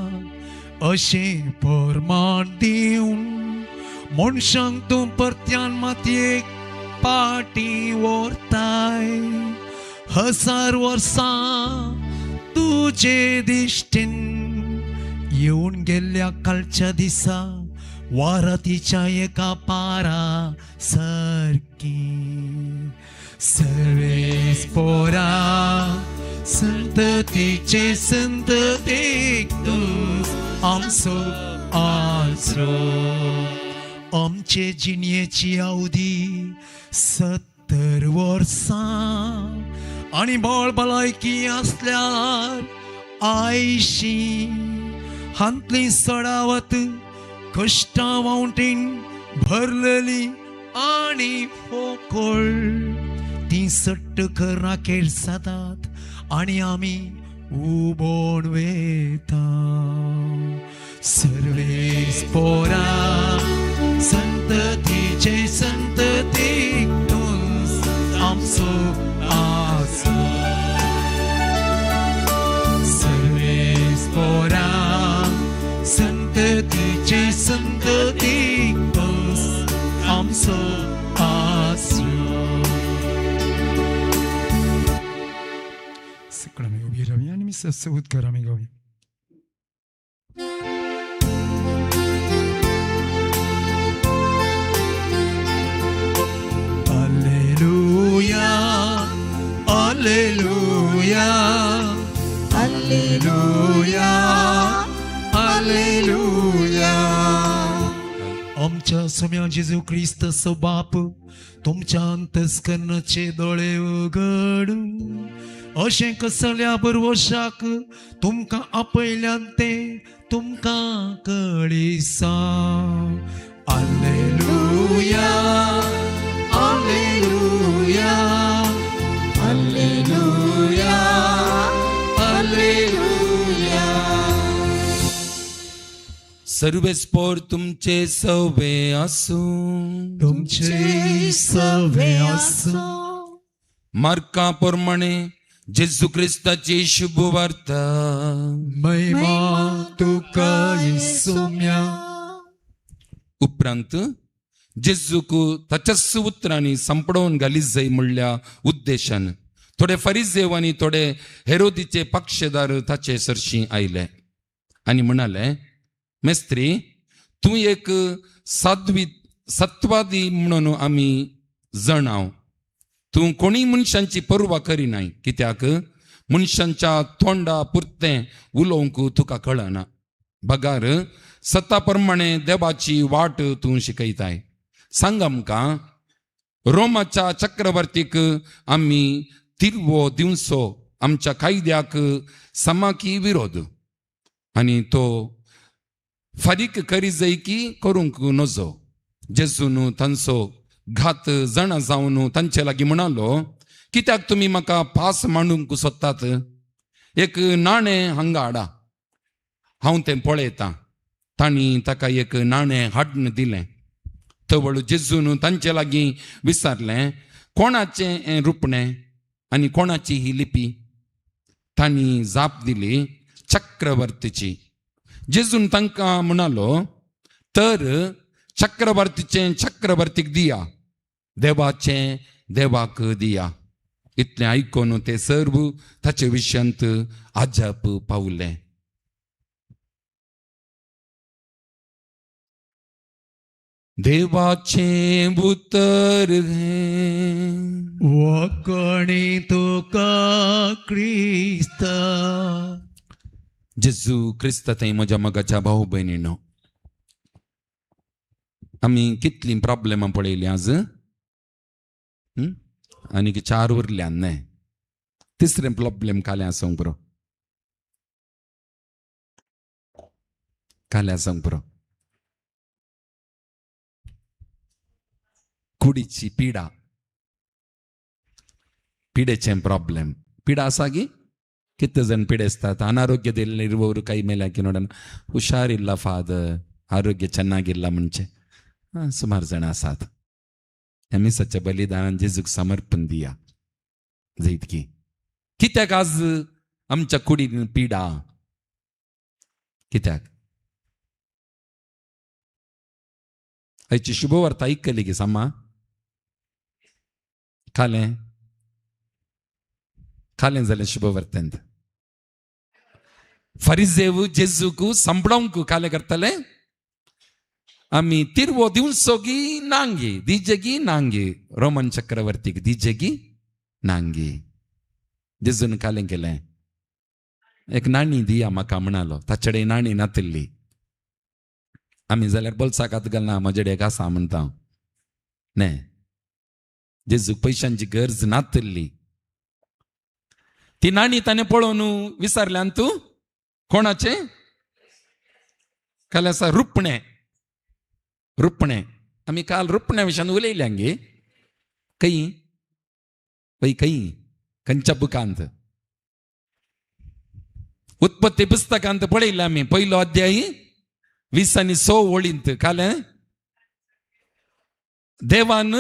अशें परमान दिवन मनशांक तूं परत्यान मातयेक पाटी व्हरताय 1000 वर्सां तुजे दिश्टीन येवन गेल्ल्या कालच्या दिसा वारातीच्या एका पारा सारकी सर्वेस्परा संततीचे संततीक तूं आमचो आसरो आमचे जिणयेची अवधी 70 वर्सां आनी बळबलायकी आसल्यार 80 हांतली सडावत कश्टां वावटीन भरलेली आनी फोकोळ ती सट्ट राखेर जातात आनी आमी उबोण वेता सर्वेस्परा संततीचे संततीक तूं आमचो आसरो सर्वेस्परा संततीचे संततीक तूं आमचो आसरो सगळं आमी उबी रावया आनी सस्स उदकार आमी गावया Alleluia, Alleluia, Alleluia. आमच्या सम्या जेजू ख्रिस्ताचो बाप तुमच्या अंतस्करणाचे दोळे उगडून अशें कसल्या बरवशाक तुमकां आपयल्यान ते तुमकां कळिसा Alleluia, Alleluia. Alleluia, Alleluia. सर्वेस्पोर तुमचे सवे आसू तुमचे सवे आसू मार्का प्रमाणे जेजू ख्रिस्ताची शुभ वार्ता महिमा तुका येसुम्या उपरांत जेजूक ताच्याच उतरांनी संपडोवन घाली जाय म्हणल्या उद्देशान थोडे फरिसेव आनी थोडे हेरोदीचे पक्षदार ताचे सरशी आयले आनी म्हणाले मेस्त्री तूं एक सत्वादी म्हणून आमी जाणाव तूं कोणी मनशांची पर्वा करिनाय कित्याक मनशांच्या तोंडा पुरतें उलोवंक तुका कळना बगार सत्ता प्रमाणे देवाची वाट तूं शिकयताय सांग आमकां रोमाच्या चक्रवर्तीक आमी तिरवो दिवचो आमच्या कायद्याक समाकी विरोध आनी तो फारीक करी जाय की करूंक नजो जेजून तांचो घात जाणा जावन तांचे लागीं म्हणालो कित्याक तुमी म्हाका पास मांडूंक सोदतात एक नाणें हांगा हाडा हांव तें पळयतां तांणी ताका एक नाणें हाडून दिलें तवळ जेजून तांचे लागीं विचारलें कोणाचें हें रुपणें आनी कोणाची ही लिपी तांणी जाप दिली चक्रवर्तीची जेजून तांकां म्हणालो तर चक्रवर्तीचें चक्रवर्तीक दिया देवाचें देवाक दिया इतलें आयकून ते सर्व ताचे विशयांत आजाप पावले देवाचे उतर वकणी तुका क्रिस्त जेजू क्रिस्त थंय म्हज्या मगाच्या भाऊ भयणीनो आमी कितलीं प्रॉब्लेमां पळयलीं आज आनीक 4 उरल्यान न्हय तिसरें प्रॉब्लेम काल्या सांग पुरो काल्या सांग पुरो कुडीची पिडा पिडेचें प्रॉब्लेम पिडा आसा गी ಕಿತ್ತು ಜನ ಪಿಡಿಸ್तात ಅನಾರೋಗ್ಯದಲ್ಲಿರುವವರು ಕೈ ಮೇಲೆ ಹಾಕಿ ನೋಡೋಣ ಹುಷಾರಿಲ್ಲ ಫಾದರ್ आरोग्य ಚೆನ್ನಾಗಿಲ್ಲ ಮುಂಚೆ सुमार जण आसात आम्ही सच्चा बलिदान जेजूक समर्पण दिया इतकी कित्याक आज आमच्या कुडीन पिडा कित्याक आयची शुभवार्ता ऐकली गे सामा खालें खालें जालें शुभवार्तेंत फरिजेव जेजूक संपळोंक खालें करतले आम्ही तिरवो दिवसोगी नांगी दिजेगी नांगी रोमन चक्रवर्तीक दिजेगी नांगी जेजून कालें केलें एक नाणी दिया म्हाका म्हणालो ताचेडे नाणी नातिल्ली आम्ही जाल्यार बोल्साक हात घालना म्हजेडे एक आसा म्हणटा न्हे जेजूक पयशांची गरज नातिल्ली ती नाणी ताणें पळोवन विचारल्यान तूं कोणाचे काल आसा रुपणे रुपणे आम्ही काल रुपण्या विशयान उलयल्या गे खंय पळय खंय खंयच्या बुकांत उत्पत्ती पुस्तकांत पळयलें आमी पयलो अध्याय 20 आनी 6 ओळींत कालें देवान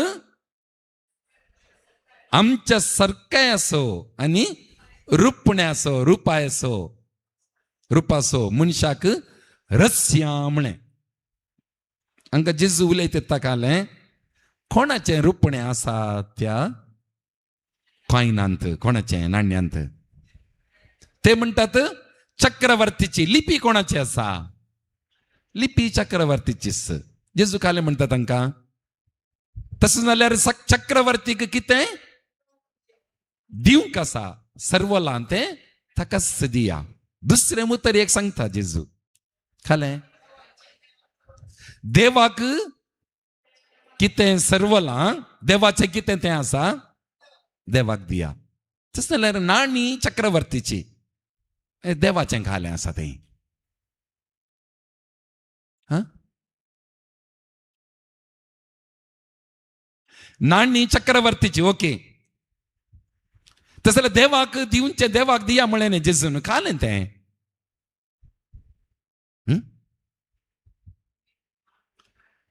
आमच्या सरकाय असो आनी रुपणे असो रुपाय असो रुपासो मनशाक रस्या म्हणे हांकां जेजू उलयता ताकालें कोणाचें रुपणें आसा त्या कॉयनांत कोणाचें नाण्यांत ते म्हणटात चक्रवर्तीची लिपी कोणाची आसा लिपी चक्रवर्तीचीच जेजू कालें म्हणटा तांकां तशें जाल्यार चक्रवर्तीक कितें दिवंक आसा सर्वलां तें ताकाच दिया दुसरें उतर एक सांगता जेजू खालें देवाक कितें सर्वलां देवाचें कितें तें आसा देवाक दिया तशें जाल्यार नाणी चक्रवर्तीची देवाचें खालें आसा तें नाणी चक्रवर्तीची ओके तशें जाल्यार देवाक दिवचें देवाक दिया म्हळें न्ही जेजून खालें तें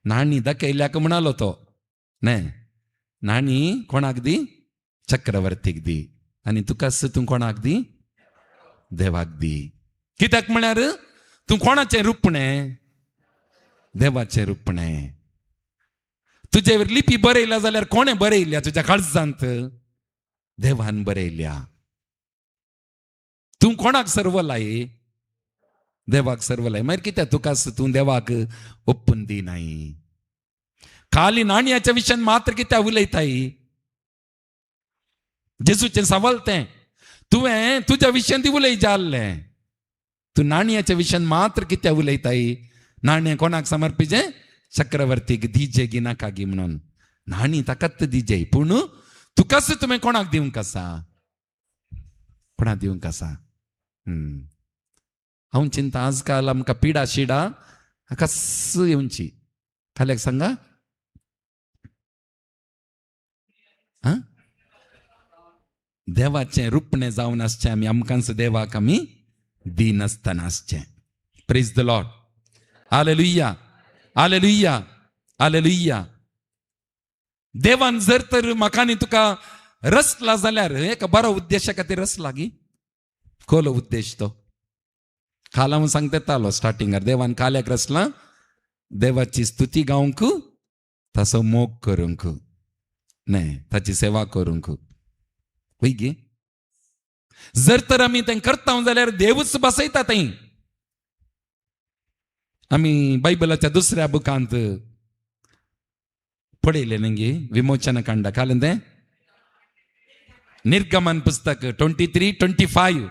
नाणी दाखयल्याक म्हणालो तो न्हय नाणी कोणाक दी चक्रवर्तीक दी आनी तुकाच तूं कोणाक दी देवाक दी कित्याक म्हळ्यार तूं कोणाचें रुपणें देवाचें रुपणें तुजे लिपी बरयल्या जाल्यार कोणें बरयल्या तुज्या काळजांत देवान बरयल्या तूं कोणाक सर्व लाई देवाक सर्व लाई मागीर कित्याक तुकाच तूं देवाक ओपून दिनाय खाली नाणयाच्या विशयान मात्र कित्याक उलयताय जेजूचें सवाल तें तुवें तुज्या विशयान ती उलय जाल्लें तूं नाणयाच्या विशयान मात्र कित्याक उलयताय नाणें कोणाक समर्पिचें चक्रवर्तीक दिजे गी नाका गी म्हणून नाणी ताकाच दिजे पूण तुकाच तुवें कोणाक दिवंक आसा कोणाक दिवंक आसा हांव चिंता आजकाल आमकां पिडा शिडा कस येवची खाल्याक सांगा देवाचें रुपणें जावन आसचें आमी आमकांच देवाक आमी दिनासतना आसचें praise the Lord hallelujah hallelujah hallelujah देवान जर तर म्हाका आनी तुका रचला जाल्यार एक बरो उद्देशा खातीर रचला गी खोलो उद्देश तो काल हांव सांगता येतालो स्टार्टिंगार देवान काल्याक रचला देवाची स्तुती गावंक ताचो मोग करूंक न्हय ताची सेवा करूंक पळय गे जर तर आमी तें करता जाल्यार देवूच बसयता थंय आमी बायबलाच्या दुसऱ्या बुकांत पळयलें न्ही गे विमोचन कांड कालें तें निर्गमन पुस्तक 23-25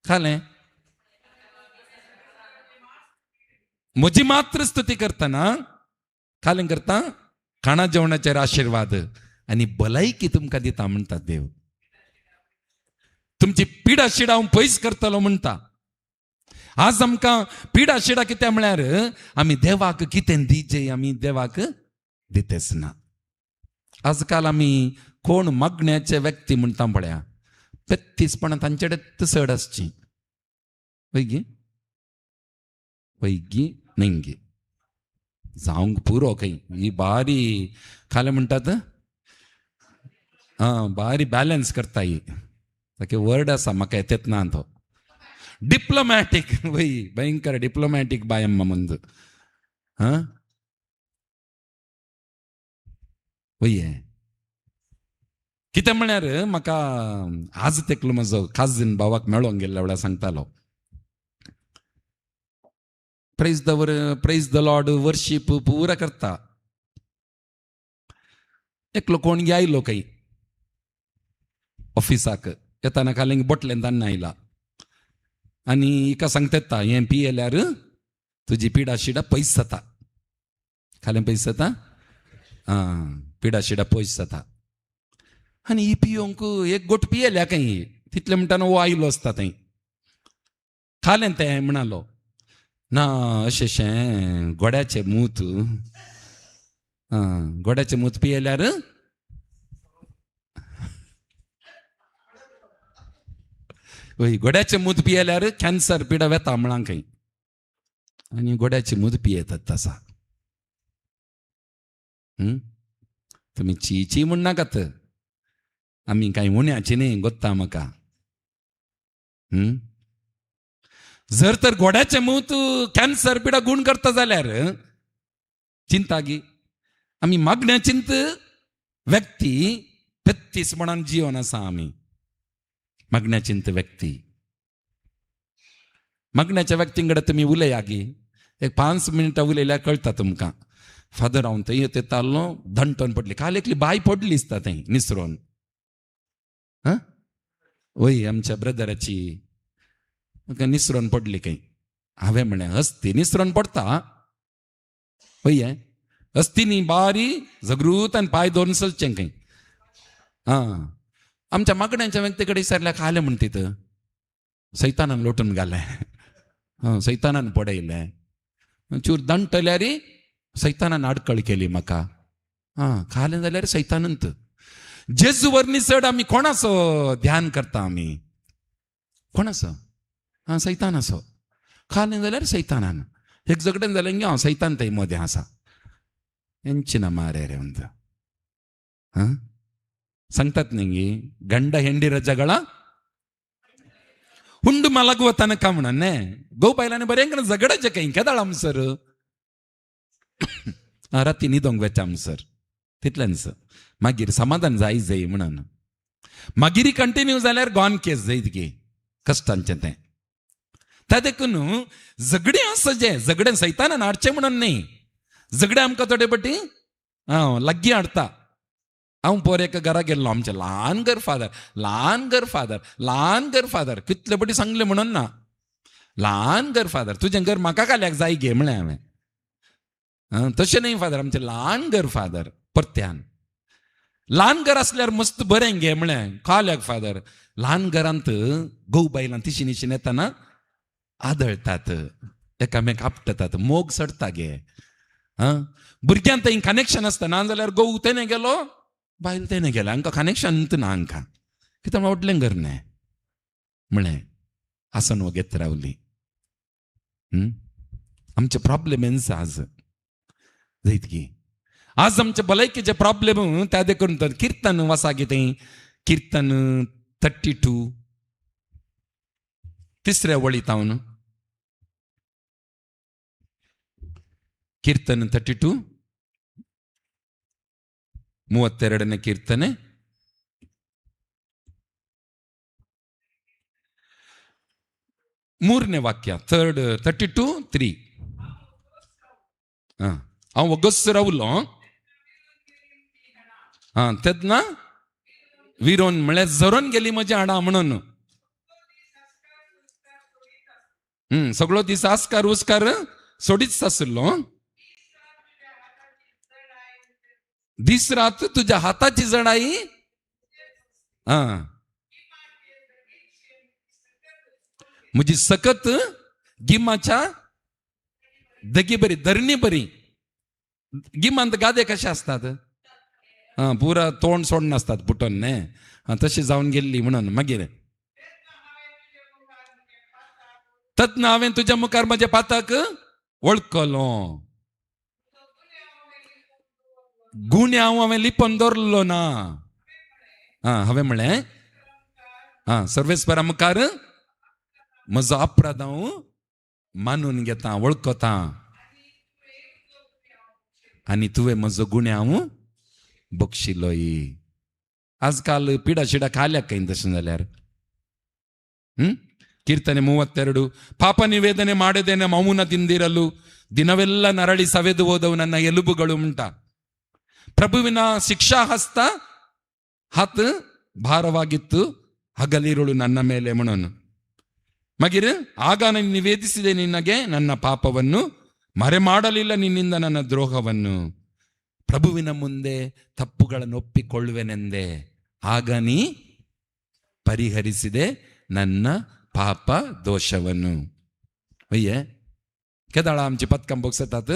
कालें म्हजी मात्र स्तुती करतना कालें करता खाणा जेवणाचेर आशिर्वाद आनी भलायकी तुमकां दिता म्हणटा देव तुमची पिडा शिडा हांव पयस करतलो म्हणटा आज आमकां पिडा शिडा कित्याक म्हळ्यार आमी देवाक कितें दिजे आमी देवाक दितेच ना आजकाल आमी कोण मागण्याचे व्यक्ती म्हणटा पळया पेत्तीसपणां तांचे कडेन चड आसची वैगी वैगी नेंगी जावंक पुरो खंय ही बारी खाले म्हणटात बारी बॅलन्स करता ही ताके वर्ड आसा म्हाका येतेत ना तो डिप्लोमॅटीक वय भयंकर डिप्लोमॅटीक बाय अम्मा मुंद वय कितें म्हळ्यार म्हाका आज तेकलो म्हजो काजीन भावाक मेळोंक गेल्ल्या वेळार सांगतालो प्रेज द लॉर्ड वर्शीप पुरा करता एकलो कोण आयलो काही ऑफिसाक येताना खाली बोटलेन तान्न आयला आनी हिका सांगता येता हें पियेल्यार तुजी पिडा शिडा पयस जाता खालें पयस जाता पिडा शिडा पयस जाता आनी ही पियोंक एक गोट पियेल्या खंय तितले म्हणटाना वो आयलो आसता थंय खालें तें म्हणालो ना अशें गोड्याचें मूत गोड्याचें मूत पियेल्यार वय गोड्याचें मूत पियेल्यार कॅन्सर पिडा वेता म्हणांक खंय आनी गोड्याचें मूत पियेतात तसा तुमी ची ची म्हण नाकात आमी कांय उण्याची न्ही गोत्ता म्हाका जर तर गोड्याचें मूत कॅन्सर पिडा गुण करता जाल्यार चिंता गी आमी मागण्या चिंत व्यक्ती 35 म्हणून जीवन आसा आमी मागण्या चिंत व्यक्ती मागण्याच्या व्यक्तींकडे तुम्ही उलया गी एक 5 मिनिटां उलयल्यार कळटा तुमकां फादर हांव थंय येतालो धंटोन पडली काल एकली बाय पडली दिसता थंय निसरोन वय आमच्या ब्रदराची निसरोन पडली खंय हांवें म्हळें हस्ती निसरोन पडता वय हस्ती न्ही बारी झगरूत आनी पांय दवरून चलचें खंय आमच्या मागण्यांच्या व्यक्ती कडेन विचारल्या खालें म्हण तिथं सैतानान लोटून घालें सैतानान पडयलें चूर दंटल्यार सैतानान आडकळ केली म्हाका खालें जाल्यार सैतानंत जेजू वरनी चड आमी कोणाचो ध्यान करता आमी कोणाचो सैतानाचो खालें जाल्यार सैतानान एक झगडेन जालें गे हांव सैतान थंय मदें आसा हेंची ना मारे रे म्हणटा सांगतात न्ही गंड ಹೆಂಡಿರ ಜಗಳ ಹುಂಡು ಮಲಗುವ ತನಕ म्हणने गो बायलांनी बरें करून झगडाचें खंय केदाळ आमसर राती न्हिदोंक वेचा आमसर तितलेंच मागीर समाधान जाय म्हणून मागीर कंटिन्यू जाल्यार गॉन केस जायत गे कश्टांचें तें त्या देखून झगडीं आसा जें झगडें सैतानान हाडचें म्हणून न्ही झगडे आमकां थोडे पटी लागी हाडटा हांव पोर एका घरा गेल्लो आमचे ल्हान घर फादर कितले पटी सांगले म्हणून ना ल्हान घर फादर तुजें घर म्हाका काल्याक जाय गे म्हळें हांवें तशें न्ही फादर आमचें ल्हान घर फादर परत्यान ल्हान घर आसल्यार मस्त बरें गे म्हळें काल्याक फादर ल्हान घरांत घोव बायलां तिशीन इशीन येताना आदळटात एकामेक आपटतात मोग सडटा गे भुरग्यांत थंय कनेक्शन आसता ना जाल्यार घोव तेणे गेलो बायल तेणे गेलो हांकां कनेक्शन ना हांकां कित्याक व्हडलें घर न्ही म्हळें आसन वगेत रावली आमचे प्रॉब्लेम्स आज जायत की आज आमचे भलायकेचे प्रॉब्लेम त्या देखून कीर्तन वाचा कितें कीर्तन 32 तिसऱ्या वळीत हांव कीर्तन 32 32ನೇ ಕೀರ್ತನೆ ಮೂರನೇ ವಾಕ್ಯ 32:3 हांव वगोस रावलो तेदना विरोन म्हळ्यार झरोन गेली म्हजी हाडां म्हणून सगळो दीस आस्कार उस्कार सोडीत आसलो दीस रात तुझ्या हाताची जडाई म्हजी सकत गिमाच्या दगी बरी धरणी बरी गिमांत गादे कशे असतात पुरा तोंड सोडून असतात पुटोन ने तशी जावन गेल्ली म्हणून मागीर तज्ञ हांवें तुज्या मुखार म्हजे पातक वळखलो, गुण हांवें लिपोवन दवरलो ना. हांवें म्हणलें सर्वेस्परा मुखार म्हजो अपराध हांव मानून घेता, वळखता, आनी तुवें म्हजो गुन्हे हांव बक्षिलोय. आजकाल पिडा शिडा खाल्याक काही तशें जाल्यार. ಕೀರ್ತನೆ 32, ಪಾಪ ನಿವೇದನೆ ಮಾಡದೇನೆ ಮೌನದಿಂದಿರಲು ದಿನವೆಲ್ಲ ನರಳಿ ಸವೆದು ಹೋದವು ನನ್ನ ಎಲುಬುಗಳು ಉಂಟ. ಪ್ರಭುವಿನ ಶಿಕ್ಷಾ ಹಸ್ತ ಹತ್ ಭಾರವಾಗಿತ್ತು, ಹಗಲಿರುಳು ನನ್ನ ಮೇಲೆ ಮುಣನು. ಮಗಿರು ಆಗ ನಾನು ನಿವೇದಿಸಿದೆ ನಿನಗೆ ನನ್ನ ಪಾಪವನ್ನು, ಮರೆ ಮಾಡಲಿಲ್ಲ ನಿನ್ನಿಂದ ನನ್ನ ದ್ರೋಹವನ್ನು. ಪ್ರಭುವಿನ ಮುಂದೆ ತಪ್ಪುಗಳನ್ನು ಒಪ್ಪಿಕೊಳ್ಳುವೆನೆಂದೆ, ಆಗ ನೀ ಪರಿಹರಿಸಿದೆ ನನ್ನ ಪಾಪ दोषವನ್ನು. वय्ये केदाळा आमची पथकां बसतात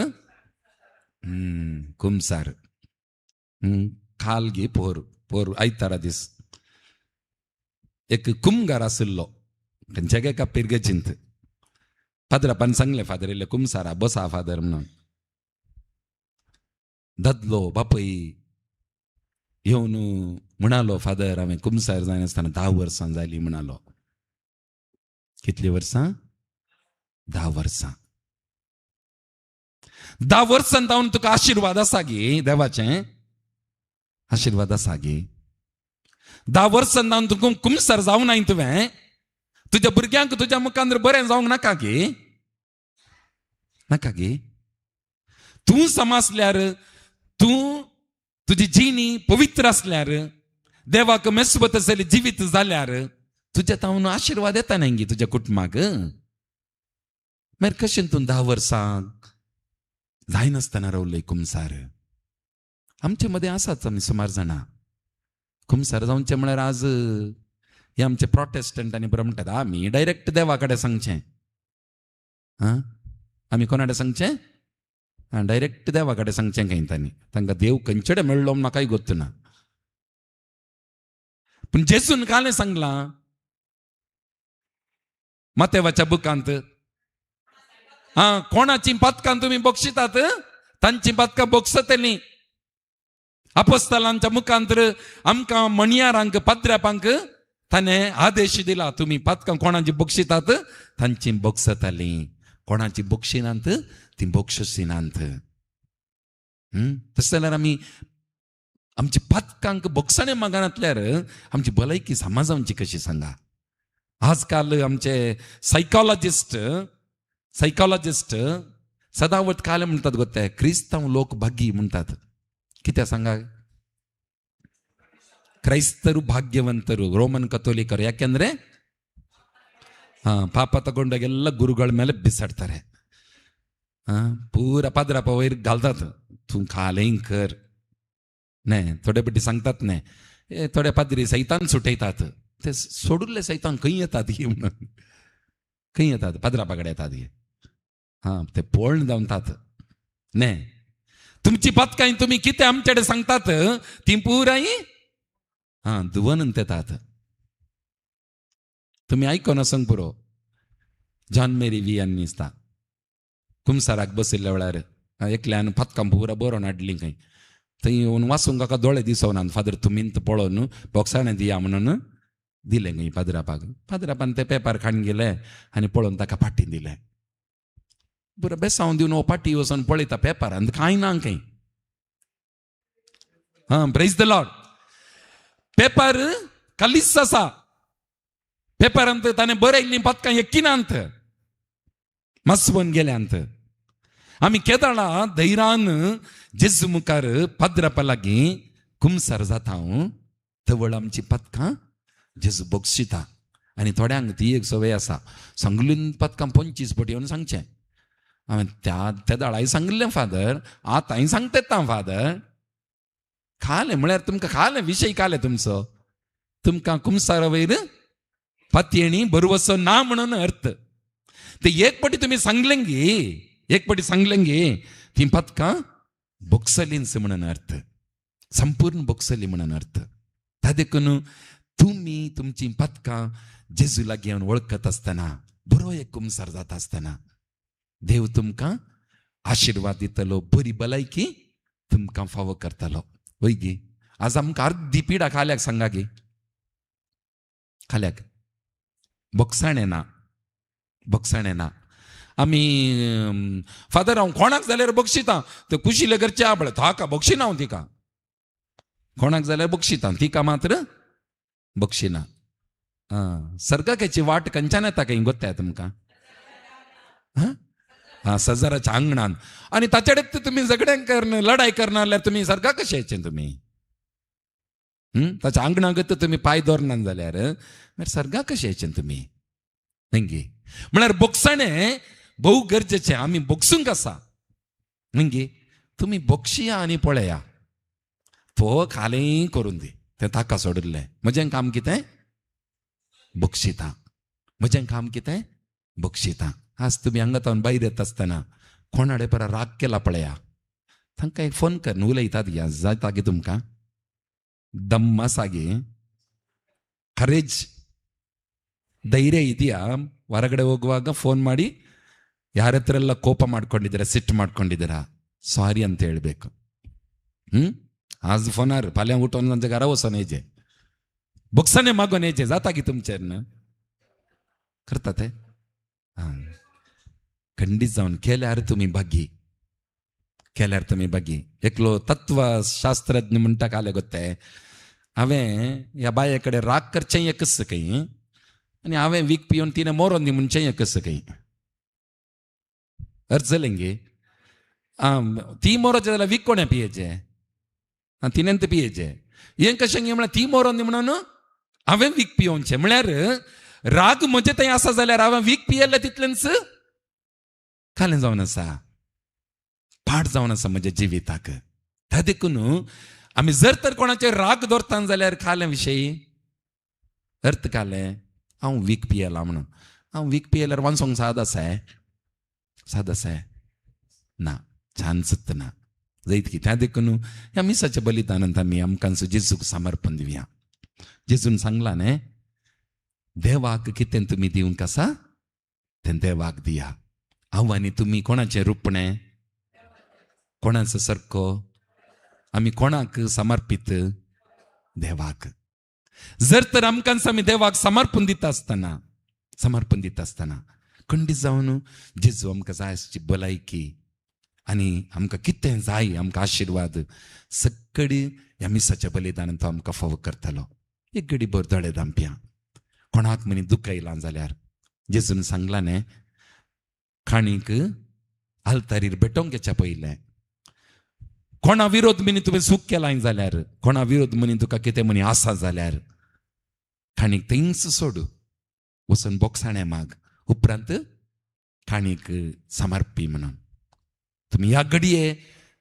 कुमसार खालगी पोर पोर आयतारा दीस एक कुमगार आसलो तांच्या एका पिरगेचिंत फादरापान सांगले, फादर इल्ले कुमसारा बसा फादर म्हणून. ददलो बापय येवन म्हणालो, फादर हांवें कुमसार जायन आसतना 10 वर्सां जालीं म्हणालो. कितली वर्सां? 10 वर्सां. 10 वर्सां जावन तुका आशिर्वाद आसा गे, देवाचें आशिर्वाद आसा गे. 10 वर्सां जावन तुका कुमसार जावं ना तुवें, तुज्या भुरग्यांक तुज्या मुखार बरें जावंक नाका गे, नाका गे. तूं समासल्यार, तूं तुजी जिणी पवित्र आसल्यार, देवाक मेसवत आसली जिवीत जाल्यार तुज्या तावन आशिर्वाद येता न्ही तुज्या कुटुंबाक. मागीर कशें तूं 10 वर्सां जायनासतना रावलय कुमसार? आमचे मदें आसाच आमी सुमार जाणां कुमसार जावचें म्हळ्यार आज हे आमचे प्रोटेस्टंट आनी बरें म्हणटात आमी डायरेक्ट देवा कडेन सांगचें. आमी कोणा कडेन सांगचें? डायरेक्ट देवा कडेन सांगचें खंय तांणी. तांकां देव खंयचे कडेन मेळ्ळो म्हाकाय गोत्तू ना. पूण जेसून कालें सांगलां मतेवाच्या बुकांत, कोणाची पथकां तुमी बक्षितात तांची पथकां बक्षतलीं. अपोस्तलांच्या मुखांतर आमकां मणियारांक पाद्र्यापांक ताणें आदेश दिला, तुमी पथकां कोणाची बक्षितात तांची बक्षतलीं, कोणाची बक्षिनांत ती बक्षसिनांत. तशें जाल्यार आमी आमची पथकांक बक्षणे मागनातल्यार आमची भलायकी समाजांची कशी सांगा. आजकाल आमचे सायकॉलॉजिस्ट सदावट काले म्हणटात गोते, क्रिस्तांव लोक भाग्य म्हणटात. कित्याक सांगा? ಕ್ರೈಸ್ತರು ಭಾಗ್ಯವಂತರು, ರೋಮನ್ ಕಥೋಲಿಕರು. ಯಾಕೆಂದ್ರೆ ಪಾಪ ತಗೊಂಡಾಗೆಲ್ಲ ಗುರುಗಳ ಮೇಲೆ ಬಿಸಾಡ್ತಾರೆ. ಪೂರ पाद्रापा वयर घालतात, तू खालें कर न्ही. थोडे बटी सांगतात न्ही, थोडे पाद्री सैतान सुटयतात. ते सोडुल्ले सैतान खंय येतात ही म्हणून, खंय येतात? पाद्रापा कडेन येतात हे. ते पोळण जावतात न्ही. तुमची पथकां तुम्ही कितें आमचे कडेन सांगतात ती पुराय दुवन येतात. तुम्ही आयकोन आसंक पुरो. जॉन मेरी वियान दिसता कुमसाराक बसयल्ल्या वेळार एकल्यान पथकां पुरा बरोवन हाडली खंय. थंय येवन वाचूंक काका दोळे दिसोनात. फादर तुमी पळोवन बॉक्साणें दिया म्हणून दिलें खंय पाद्रापाक. पाद्रापान ते पेपर खाण गेले आनी पळोवन ताका पाटी दिले. बरं बेसांव दिवन पाटी वचून पळयता पेपरांत कांय ना खंय. Praise the Lord. पेपर कालीच आसा. पेपरांत ताणें बरयल्लीं पथकां एकिनांत मासवून गेल्यांत. आमी केदाळा धैर्यान जेजू मुखार पाद्रापा लागीं कुमसार जाता. तवळ आमची पथकां जेजू बक्षिता. आनी थोड्यांक ती एक सवय आसा, सांगलीन पथकां 25 फावटी येवन सांगचें. हांवें त्या दाळाय सांगलें फादर, आतांय सांगता फादर. खालें म्हळ्यार तुमकां खालें विशय काले तुमचो. तुमकां कुमसारा वयर पातयेणी बरोवचो ना म्हणून अर्थ. ते एक पाटी तुमी सांगलें गे, एक पाटी सांगलें गे, ती पथकां बक्षलींच म्हणून अर्थ, संपूर्ण बक्षली म्हणून अर्थ. त्या देखून तुमी तुमची पथकां जेजू लागीं येवन वळखत आसतना बरो एक कुमसार जाता आसतना देव तुमकां आशिर्वाद दितलो, बरी भलायकी तुमकां फावो करतलो. वय गे, आज आमकां अर्दी पिडा खाल्याक सांगा गे, खाल्याक बोगसाणें ना, बोगसाणें ना. आमी फादर हांव कोणाक जाल्यार बक्षिता, ते कुशिले करचे आपळे थाका बक्षिना हांव तिका, कोणाक जाल्यार बक्षिता तिका मात्र बक्षिना. सर्गाकाची वाट खंयच्यान येता काय गोत्ताय तुमकां? सजाराच्या अंगणान. आणि ताचे कडेन तुम्ही झगड्यांक लढाई करणार जाल्यार तुम्ही सर्गा कशें येचें? तुम्ही ताच्या अंगणागत तुम्ही पाय दवरना जाल्यार सर्गा कशें येचें तुम्ही? न्ही म्हळ्यार बोगसाणें भोव गरजेचें. आमी बोगसूंक आसा न्ही. तुम्ही बोगशिया आनी पळया, तो खालें करून दी, तें ताका सोडिल्लें. म्हजें काम कितें? बक्षिता. म्हजें काम कितें? बक्षिता. आज तुम्ही अंगातावन भायर येता आसतना कोणाडे परा राग केला पळया, तांकां एक फोन कर, उलयतात घ्या, जाता गे तुमकां दम आसा गे, ಕರೇಜ್ ಧೈರ್ಯ ಇದೆಯಾ? ಹೊರಗಡೆ ಹೋಗುವಾಗ ಫೋನ್ ಮಾಡಿ ಯಾರ ಹತ್ರ ಎಲ್ಲ ಕೋಪ ಮಾಡ್ಕೊಂಡಿದ್ದೀರಾ, ಸಿಟ್ಟು ಮಾಡ್ಕೊಂಡಿದ್ದೀರಾ, ಸಾರಿ ಅಂತ ಹೇಳ್ಬೇಕು. आज फोनार फाल्यां उठोन तांच्या घरा वचोन येजे, बुक्साने मागोन येजे, जाता की तुमचेर करता ते? खंडीत जावन केल्यार तुम्ही भागी, केल्यार तुम्ही भागी. एकलो तत्वशास्त्रज्ञ म्हणटा काले गोत्ते, हांवें ह्या बाये कडेन राग करचें एकच खंय, आनी हांवें वीक पिवन तिणें मोरोन दी म्हणचें एकच खंय. अर्थ जालें गे. ती मोरोचे जाल्यार वीक कोणें पियेचें? तिणें ते पियेचें. हें कशें गे म्हळ्यार ती मोरोन दी म्हणून हांवें वीक पियोवचें. म्हळ्यार राग म्हजे थंय आसा जाल्यार हांवें वीक पियेल्लें तितलेंच खालें जावन आसा, पाठ जावन आसा म्हज्या जिविताक. त्या देखून आमी जर तर कोणाचेर राग दवरता जाल्यार खाल्या विशयी अर्थ कालें, हांव वीक पियेलां म्हणून. हांव वीक पियेल्यार वाचोंक साद आसाय? साद आसाय? ना, चान्सच ना. जायत की त्या देखून ह्या मिसाच्या बलिदानांत आमी आमकां जेजूक समर्पण दिवया. जेजून सांगलां न्ही, देवाक कितें तुमी दिवंक आसा तें देवाक दिया. हांव आनी तुमी कोणाचें रुपणें, कोणाचो सारको, आमी कोणाक समर्पीत? देवाक. जर तर आमकां आमी देवाक समर्पण दिता आसतना खंडीत जावन जेजू आमकां जाय आसची भलायकी आनी आमकां कितें जाय, आमकां आशिर्वाद सगळी ह्या मिसाच्या बलिदानांत तो आमकां फावो करतलो. एक घडी भर दोळे धांपया. कोणाक मनी दुख येयलां जाल्यार जेजून सांगलां न्ही, खाणीक आल्तारीर भेटोवंक येच्या पयलें कोणा विरोध मनी तुवें सूख केलां जाल्यार, कोणा विरोध मनी तुका कितें मनी आसा जाल्यार खाणीक थंयच सोड, वचून बोगसाणें माग, उपरांत खाणीक समर्पी म्हणून. तुम्ही ह्या घडये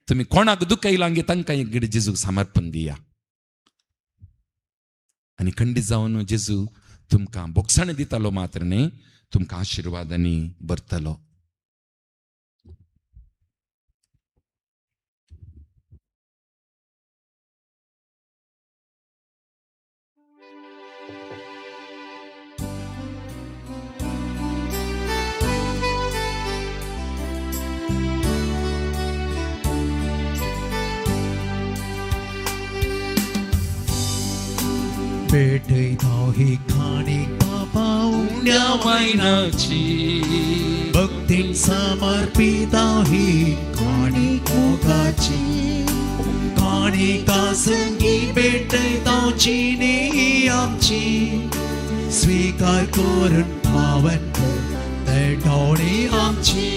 तुम्ही कोणाक दुख येयलां गे तांकां एक घडी जेजूक समर्पण दिया. आनी खंडीत जावन जेजू तुमकां बोगसाणें दितालो मात्र न्ही, तुमकां आशिर्वादांनी भरतलो. भेटयता ही खाणी पापा उण्या वायनाची, भक्तीन समर्पिता ही खाणी मोगाची. काणिका संगी भेटयता चिनी आमची, स्वीकार करून पावन कर भेटवणी आमची.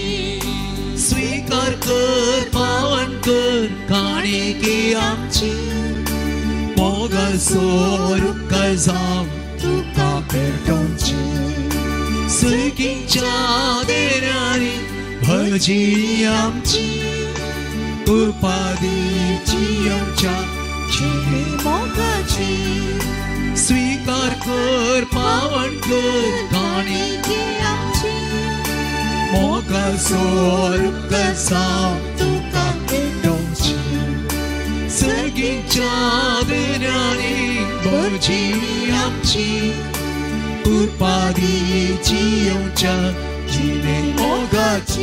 स्वीकार कर पावन कर काणिकी आमची. मोगासोरूक जावं तुका भेटोवची, सगळींच्या देरांनी भजी आमची. उपादीची आमच्या चिनी मोगाची. स्वीकार कर पावन कर काणिकी आमची. मोगासोरूक जावं तुका भेटोवची, सगळींच्या देरांनी भजी आमची. 우파리 지용자 지내 오가지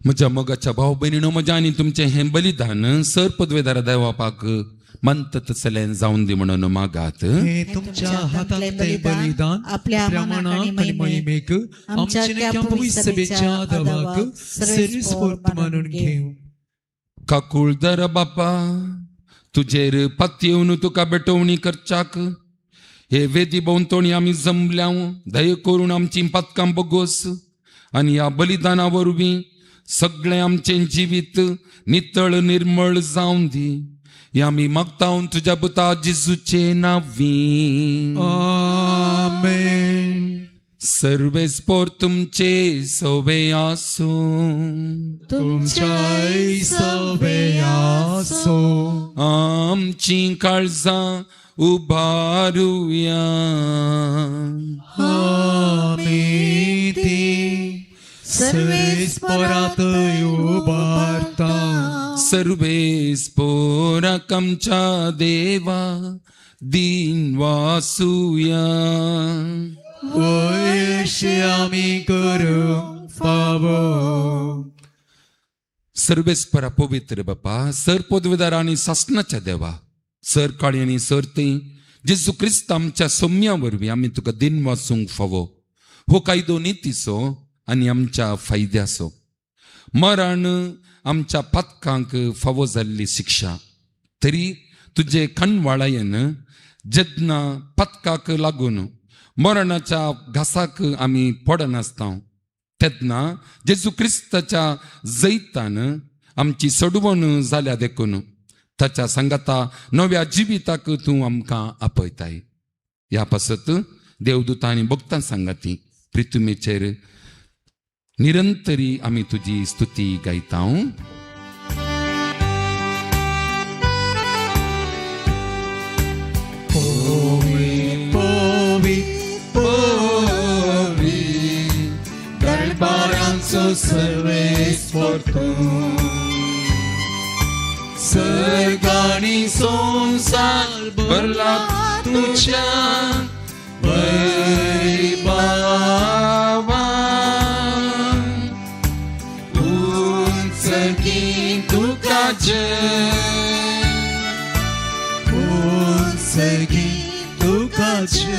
म्हज्या मोगाच्या भाव भयणीनो म्हज्या आनी तुमचें हें बलिदान सर पदवेदारा देवापाक मंत तसलें जावन दी म्हणून मागात. हे तुमच्या हातांतले बलिदान आपल्या मनाक आनी महिमेक आमच्या नेक्या पवित्र सभेच्या देवाक सर्वस्फूर्त मानून घेऊ. काकुळदर बापा तुजेर पात येवन तुका बेटवणी करच्याक हे वेदी भोंवतणी आमी जमल्या दय करून आमची पातकां बोगोस आनी ह्या बलिदाना वरवीं सगळें आमचें जिवीत नितळ निर्मळ जावन दी. हे आमी मागता तुज्या पुता जेजूचे नांवी. आमेन. सर्वेस्पोर तुमचे सोबे आसो. तुमच्या सोबे आसो. आमची काळजां उबारुया. आमी ती सर्वेस्परात उबारता. सर्वेस्पोराक आमच्या देवा दिन वासुया. वयशे आमी करूंक फावो. सर्वेस्परा पवित्र बापा सर पदवेदार आनी सासणाच्या देवा सर काळी आनी सर ते जेजू क्रिस्त आमच्या सोम्या वरवीं आमी तुका दिन वाचूंक फावो. हो कायदो नितीचो आनी आमच्या फायद्याचो. मरण आमच्या पातकांक फावो जाल्ली शिक्षा तरी तुजे कणवाळायेन जेन्ना पातकाक लागून मरणाच्या घासाक आमी पडनासता तेन्ना जेजू क्रिस्ताच्या जैतान आमची सोडवण जाल्या देखून ताच्या संगता नव्या जिविताक तूं आमकां आपयताय. ह्या पासत देवदूतां आनी भक्तां सांगाती प्रितुमेचेर निरंतरी आमी तुजी स्तुती गायता. पोवी पोवी पोवी दरबारांचो सर्वेस्पोर तूं. सर्ग आनी संसार भरला तुज्या वैभवान. उंचगी तुका जय. उंचगी तुका जय.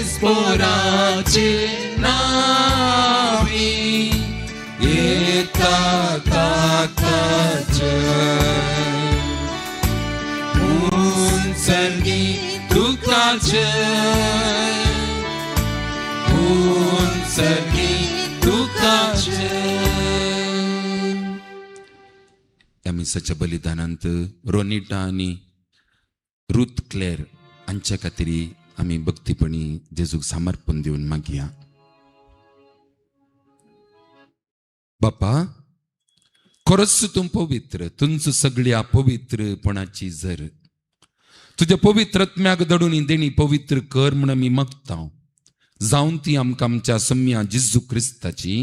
सर्वेस्पोराचे नावी येता ताका जय. उंचगी तुका जय. उंचगी तुका जय. या मिसाच्या बलिदानांत रोनिटा आनी रूथ क्लेर हांच्या खातीर आमी भक्तीपणी जेजूक समर्पण दिवन मागया. बापा खरोच तूं पवित्र तुमचो सगळ्या पवित्रपणाची झर तुज्या पवित्रत्म्याक दडून देणी पवित्र कर म्हण आमी मागता. जावन ती आमकां आमच्या सम्या जेजू क्रिस्ताची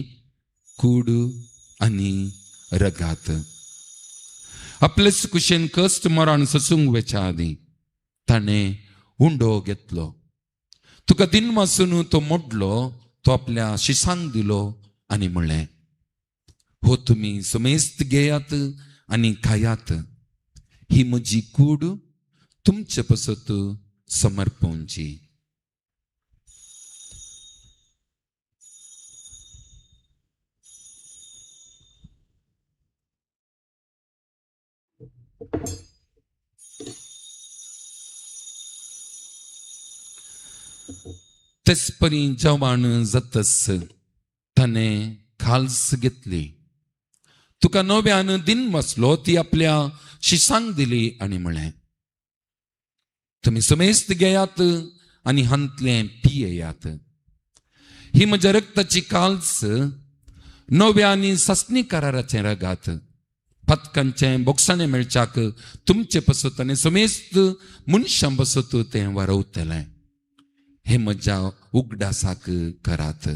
कूड आनी रगात. आपलेच कुशेन कश्ट मरण ससूंक वेच्या आदी ताणें हुंडो घेतलो. तुका दिन वाचून तो मोडलो तो आपल्या शिसांक दिलो आनी म्हणलें हो तुमी समेस्त घेयात आनी खायात. ही म्हजी कूड तुमचे पसत समर्पणची. तेचपरी जेवण जातस ताणें खालस घेतली. तुका नव्यान दिन वचलो ती आपल्या शिसांक दिली आनी म्हळें तुमी समेस्त घेयात आनी हांतलें पियेयात. ही म्हज्या रक्ताची काल्स नव्या आनी सस्नी कराराचें रगात. पतकांचें बोगसाणें मेळच्याक तुमचे पसत आनी समेस्त मनशां पसत तें वारवतलें. हे म्हज्या उगडासाक करात.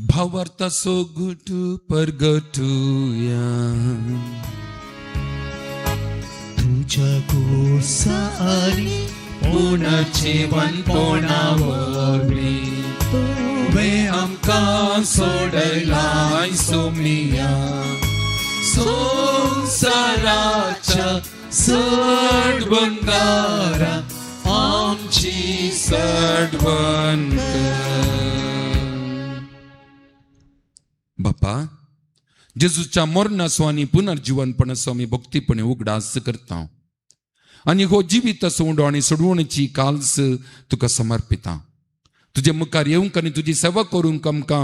भावार्थ सोगुटू परगटूया तुझ्या गोसारी पुनर्जीवन पोणावरी तुवे आमकां सोडलाय सोमिया संसाराच्या सडबंगारा आमची सडबन बापा जेजूच्या मरणाचो आनी पुनर्जीवनपणाचो आमी भक्तीपणे उगडास करता आनी हो जिवीत सोंडो आनी सोडवणेची काल्स तुका समर्पिता तुजे मुखार येवंक आनी तुजी सेवा करूंक आमकां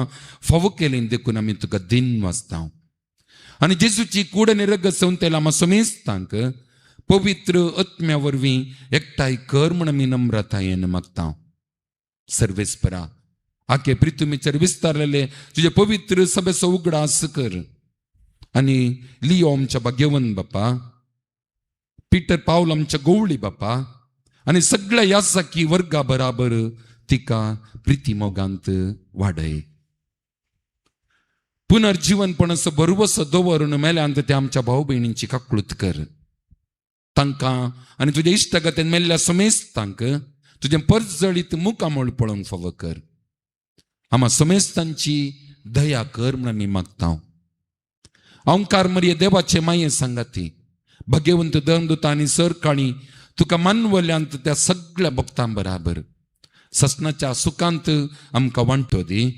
फावो केलें देखून आमी तुका दिन वाचता आनी जेजूची कूड आनी रगत संवतेला आमी समेस्तांक पवित्र आत्म्या वरवीं एकठांय कर म्हण आमी नम्रतायेन मागता सर्वेस्परा आखे प्रितुमेचेर विस्तारलेले तुजे पवित्र सभेचो उगडास कर आनी लियो आमच्या भाग्यवन बापा पीटर पावल आमच्या गवळी बापा आनी सगळ्या यासाकी वर्गा बराबर तिका प्रिती मोगांत वाडय पुनर्जीवनपणाचो भरवसो दवरून मेल्यांत त्या आमच्या भाऊ भयणींची काकूळट कर तांकां आनी तुज्या इश्टगतेन मेल्ल्या समेस्तांक तुजें परजळीत मुखामळ पळोवंक फावो कर आम्हा समेस्तांची दया कर म्हण आमी मागता ओंकार मरिये देवाचे माये सांगाती भगवंत दंदुता आनी सरकाळी तुका मानवल्यांत त्या सगळ्या भक्तां बराबर ससनाच्या सुखांत आमकां वांटो दी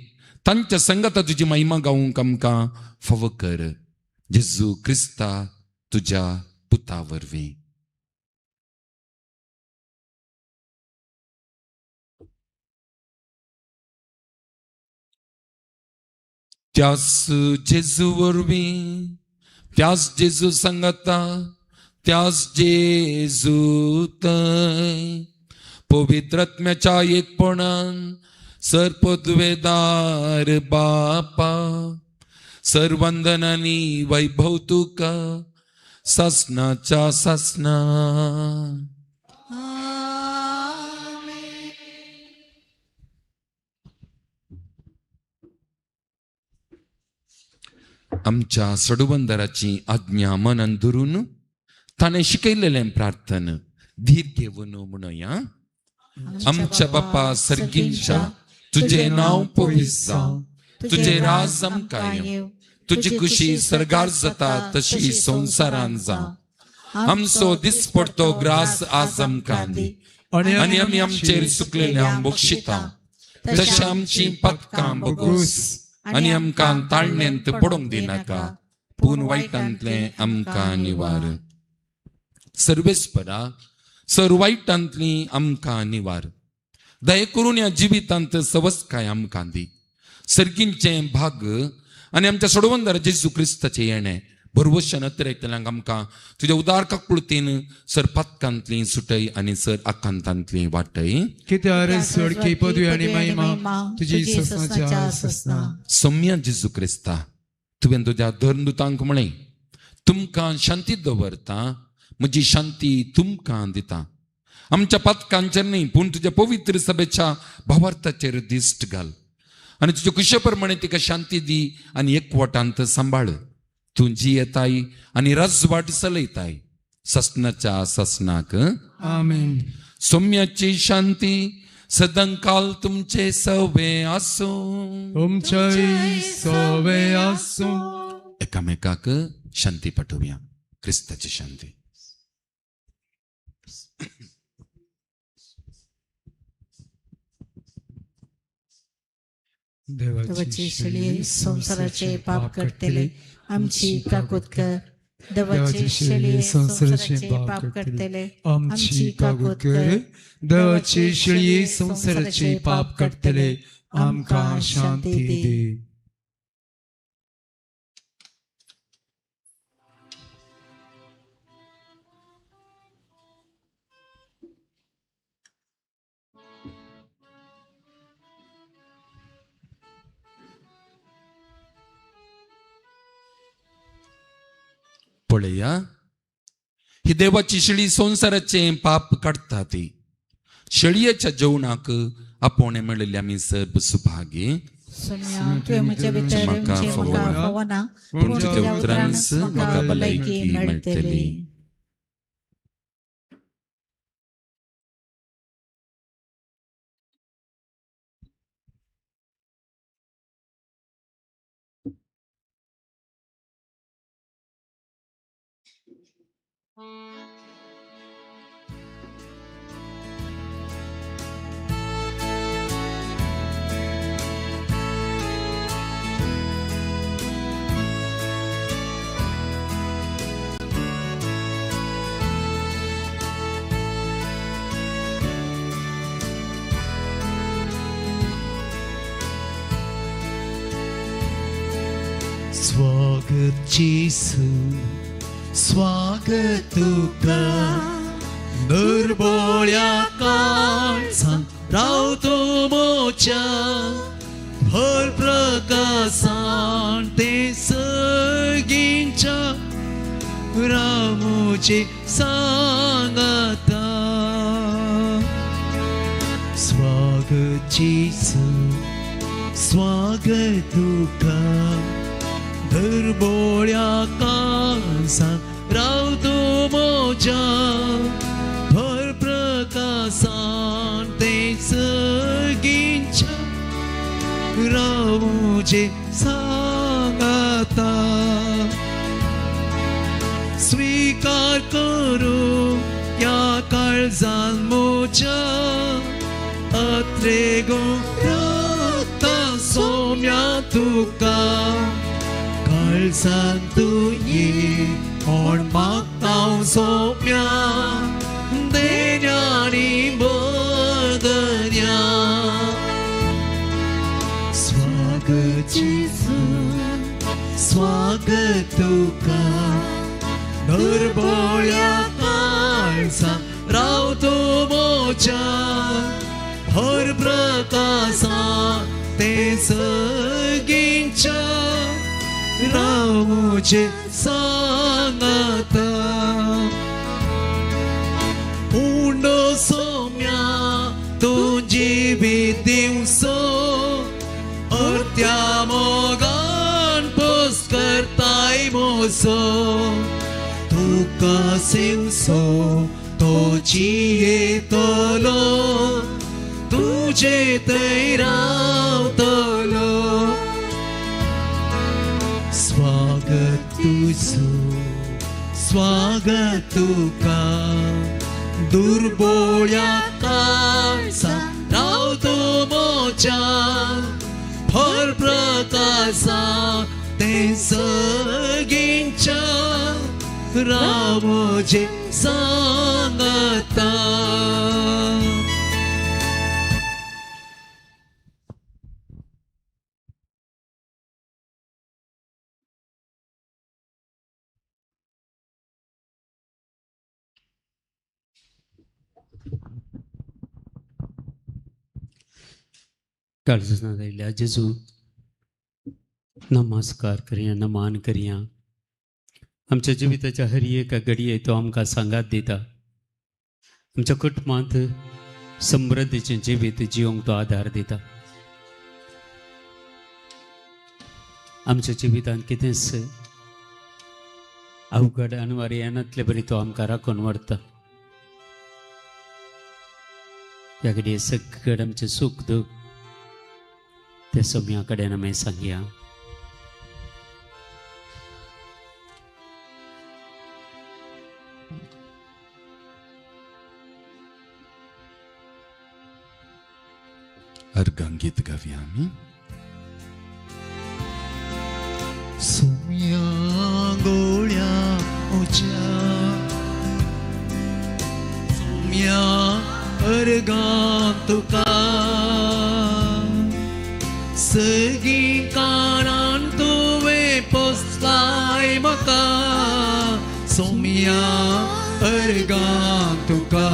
तांच्या संगता तुजी महिमा गावूंक आमकां फावो कर जेजू क्रिस्ता तुज्या पुता वरवीं त्यास जेजू वरवीं त्यास जेजू संगता त्यास जेजू थंय पवित्र आत्म्याच्या एकपणान सरपदवेदार बापा सर्वंदनानी वैभव तुका ससनाच्या ससना आमच्या सडुबंदराची आज्ञा मनान धरून ताणें शिकयलेलें प्रार्थन धीर घेवन म्हणया आमच्या बापा सर्गींच्या तुझे नाव पवित्र जावं तुझे राज आमकां येवं तुझी खुशी सरगार जाता तशी संवसारान जावं आमचो दिसपडतो ग्रास आज आमकां दी आनी आमी आमचेर चुकलेल्यांक बक्षिता तशें आमची पथकां बगूस आनी आमकां ताळणेंत पडोवंक दिनाका पूण वायटांतलें आमकां निवार सर्वेस्परा सर वायटांतली आमकां निवार दये करून ह्या जिवितांत सवस्काय आमकां दी सर्गींचे भाग आनी आमच्या सोडवंदर जेजू क्रिस्ताचे येणें भरवशान अतिरेकतल्यांक आमकां तुज्या उदार काकूळटीन सर पथकांतली सुटय आनी सर आकांतांतली वाटय कित्यार सडकी पदवी आनी महिमा तुजी ससनाच्या ससना सौम्य जेजू क्रिस्ता तुवें तुज्या धर्मदुतांक म्हळें तुमकां शांती दवरता म्हजी शांती तुमकां दिता आमच्या पथकांचेर न्ही पूण तुज्या पवित्र सभेच्या भावार्थाचेर दिश्ट घाल आनी तुज्या कुशे प्रमाणे तिका शांती दी आनी एकवटांत सांबाळ तूं जी येताय आनी राजवाट चलयताय ससनाच्या ससनाक आमेन सौम्याची शांती सदांकाल तुमचे सवे आसूं तुमचेय सवे आसूं एकामेकाक शांती पाठोवया क्रिस्ताची शांती देवाची शिळी संसाराचे पाप करतले आमची काकूत कर देवाची शिळी संसाराचे पाप करतले आमची काकूत कर देवाची शिळी संसाराचे पाप करतले आमकां शांती दे पळया ही देवाची शिळी संसाराचे पाप काडटा ती शेळयेच्या जेवणाक आपोवणे मेळिल्ले आमी सर्व सुभागी Soumya, tuwe म्हज्या भितर म्हाका फोवना पूण तुज्या उतरांस म्हाका भलायकी मेळटली. स्वागत जेसू स्वागत तुका निर्बोळ्या काळजांत रावतो मोच्या भर प्रकाशान ते सगळ्यांच्या रामोचे सांगाता. स्वागत जेसू स्वागत तुका निर्बोळ्या काळजांत रावतो मोच्या भर प्रकाशान ते सगळ्यांच्या रावोचे सांगाता. स्वीकार करू या काळजांत मोच्या अत्रेगो रक्ता सोम्या तुका काळजांत तू ये ओण मागता सोम्या देण्यानी बदल्या. स्वागत जेसू स्वागत तुका निर्बोळ्या काळजांत रावतो मोच्या भर प्रकाशान ते सगळ्यांच्या रावोचे सांगाता. उंडो सोम्या तू जिवीत दिवसो अर्त्या मोगान पोस करताय मोसो तुका सिंगसो तो जियेतलो तुजे थंय रावतलो. स्वागत तुझो स्वागत तुका दुर्बोळ्या काळजांत रावतो मोच्या भर प्रकाशान ते सगळ्यांच्या रावोचे सांगाता. काळजांत आयिल्ल्या जेजू नमस्कार करिया नमान करिया. आमच्या जिविताच्या हर एका घडये तो आमकां सांगात दिता. आमच्या कुटुंबांत समृद्धीचें जिवीत जिवंक तो आधार दिता. आमच्या जिवितांत कितेंच अवघड अनवार येनातले बरी तो आमकां राखून व्हरता. ह्या घडये सगळें आमचें सुख दूख ते सोम्या कडेन आमी सांगया. अर्गांगीत गावया आमी. सोम्या गोळ्या ओच्या सोम्या अर्गांत तुका सगळीं काळान तुवें पोसलाय म्हाका. सोम्या अर्गांत तुका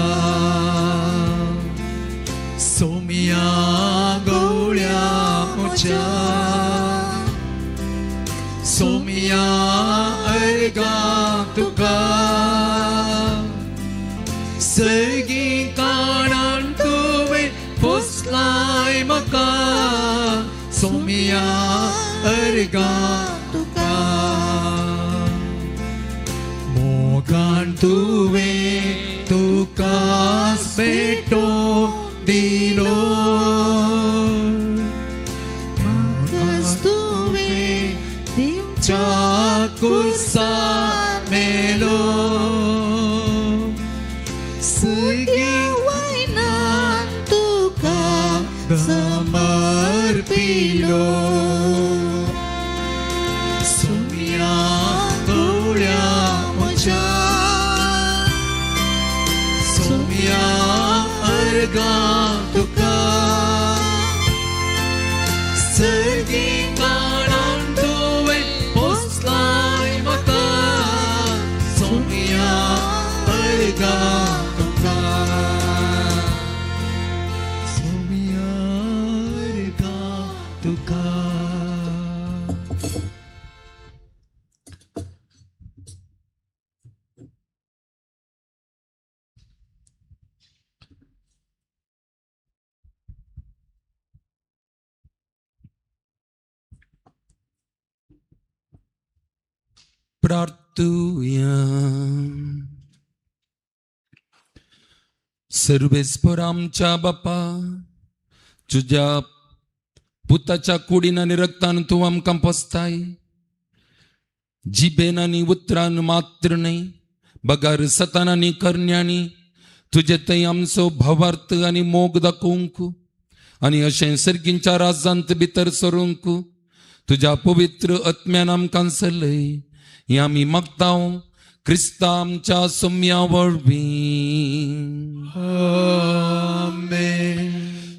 सोम्या गोळ्या मोच्या सोम्या अर्गांत तुका सगळीं काळान तुवें पोसलाय म्हाका. सोमिया अर्गा तुका मोगान तुवे तुकास भेटो दिलो मागास तुवे दिवचा कुर्सा मेलो सगळ्या वायनान तुका समर्पिलो सोमिया गवळ्या म्हज्या सोमिया अर्गा तुका सर्गी काळान तुवें पोसलाय म्हाका सोमिया अर्गा तुका सोमिया अर्गा तुका प्रार्थूया सर्वेस्पर आमच्या बापा तुझ्या पुताच्या कुडीन आनी रक्तान तूं आमकां पोसताय जिबेन आनी उतरान मात्र न्हय बगार सतान आनी करण्यांनी तुजे थंय आमचो भावार्थ आनी मोग दाखोवंक आनी अशें सर्गींच्या राजांत भितर सरूंक तुज्या पवित्र आत्म्यान आमकां चलय हे आमी मागतां क्रिस्ता आमच्या सोम्या वरवीं आमेन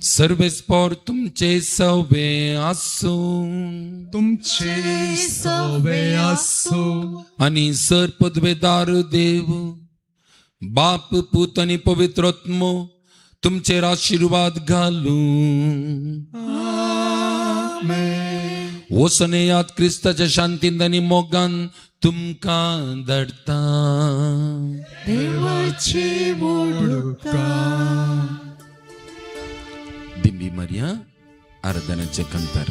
सर्वेस्पर तुमचे सवे आसूं तुमचे सवे आसूं आनी सर पदवेदार देव बाप पूत आनी पवित्र आत्मो तुमचेर आशीर्वाद घालूं वसनेयात क्रिस्ताच्या शांतीन आनी मोगान तुमकां धाडटा देवाची वडणुकां दिंबी मारिया आराधनाचे कंतर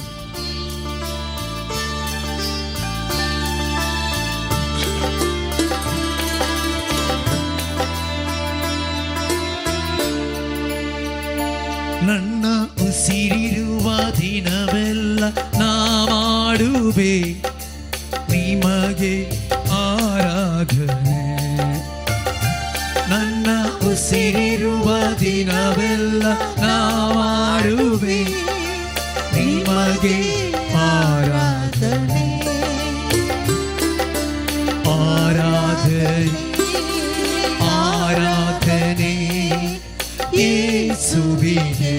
ನನ್ನ ಉಸಿರಿರುವ ದಿನವೆಲ್ಲ ನಾ ಮಾಡುವೆ ನಿಮಗೆ ಆರಾಧನೆ ನನ್ನ ಉಸಿರಿರುವ ದಿನವೆಲ್ಲ ನಾ ಮಾಡುವೆ ನಿಮಗೆ ಆರಾಧನೆ ಆರಾಧನೆ ಆರಾಧನೆ ಯೇಸುವಿಗೆ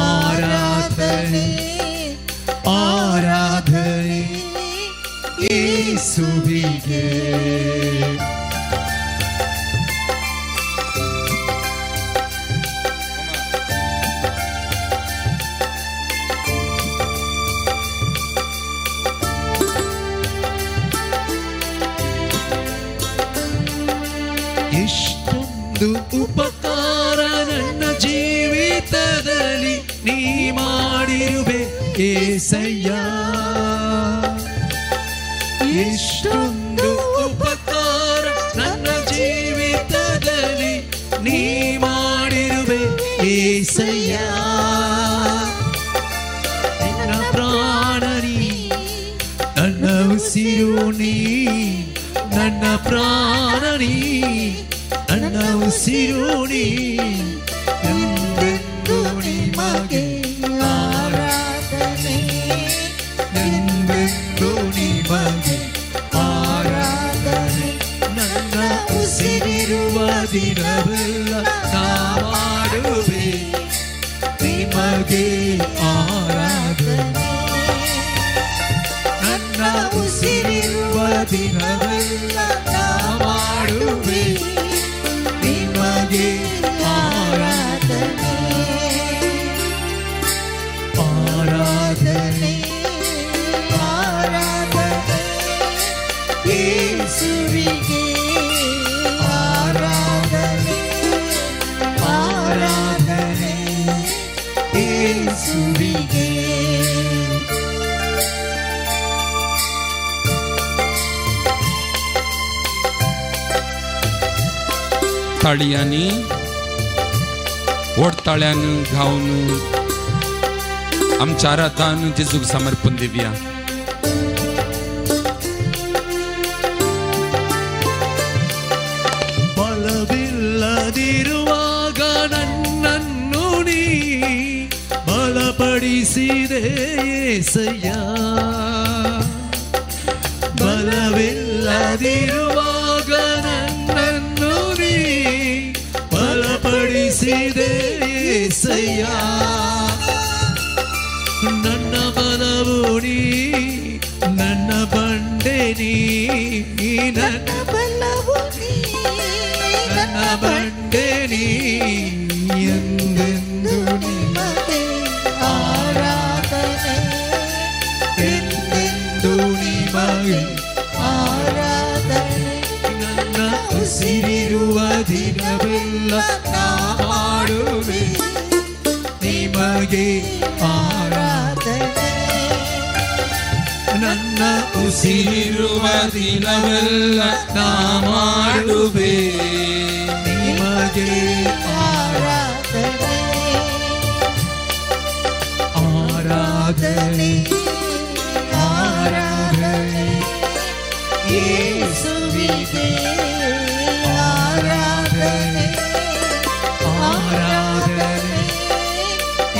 ಆರಾಧನೆ ಆರಾಧನೆ ಯೇಸುವಿಗೆ ಎಷ್ಟೊಂದು ಉಪಕಾರ ನನ್ನ ಜೀವಿತದಲ್ಲಿ ನೀ ಮಾಡಿರುವೆ ಏಸಯ್ಯ ಎಷ್ಟೊಂದು ಉಪಕಾರ ನನ್ನ ಜೀವಿತದಲ್ಲಿ ನೀ ಮಾಡಿರುವೆ ಏಸಯ್ಯ ನನ್ನ ಪ್ರಾಣ ನೀ ನನ್ನ ಉಸಿರು ನೀ ನನ್ನ ಪ್ರಾಣ ನೀ ನನ್ನ ಉಸಿರು ನೀ ಎಂದೆಂದು ನಿಮಗೆ ಆರಾಧನೆ ಎಂದೆಂದು ನಿಮಗೆ ಆರಾಧನೆ ನನ್ನ ಉಸಿರಿರುವ ದಿನವೆಲ್ಲ ನಾ ಮಾಡುವೆ ನಿಮಗೆ ಆರಾಧನೆ ನನ್ನ ಉಸಿರಿರುವ ದಿನವೆಲ್ಲ ನಾ ಮಾಡುವೆ ನಿಮಗೆ ಆರಾಧನೆ ಆರಾಧನೆ ಆರಾಧನೆ ಯೇಸುವಿಗೆ ಆರಾಧನೆ ಆರಾಧನೆ ಯೇಸುವಿಗೆ ताळयांनी ओडताळ्यान घावन आमच्या आराधान जेजूक समर्पण देवया. ಬಲವಿಲ್ಲದಿರುವಾಗ ನನ್ನನ್ನು ನೀ ಬಲಪಡಿಸಿದೆ యేసయ్య. ಬಲವಿಲ್ಲದಿರುವಾಗ ನನ್ನನ್ನು ನೀ ಬಲಪಡಿಸಿದೆ యేసయ్య. ನನ್ನ ಬಲವು ನೀ ನನ್ನ ಬಂಡೆ ನೀ ನನ್ನ ಬಲವು ನೀ ನನ್ನ ಬಂಡೆ ನೀ ಎಂದೆಂದು ನಿಮಗೆ ಆರಾಧನೆ ಎಂದೆಂದು ನಿಮಗೆ ಆರಾಧನೆ ನನ್ನ ಉಸಿರಿರುವ ದಿನವೆಲ್ಲ ನಾ ಮಾಡುವೆ ನಿಮಗೆ ಆರಾಧನೆ ನನ್ನ ಉಸಿರಿರುವ ದಿನವೆಲ್ಲ ನಾ ಮಾಡುವೆ ನಿಮಗೆ ಆರಾಧನೆ ಆರಾಧನೆ ಆರಾಧನೆ ಯೇಸುವಿಗೆ ಆರಾಧನೆ ಆರಾಧನೆ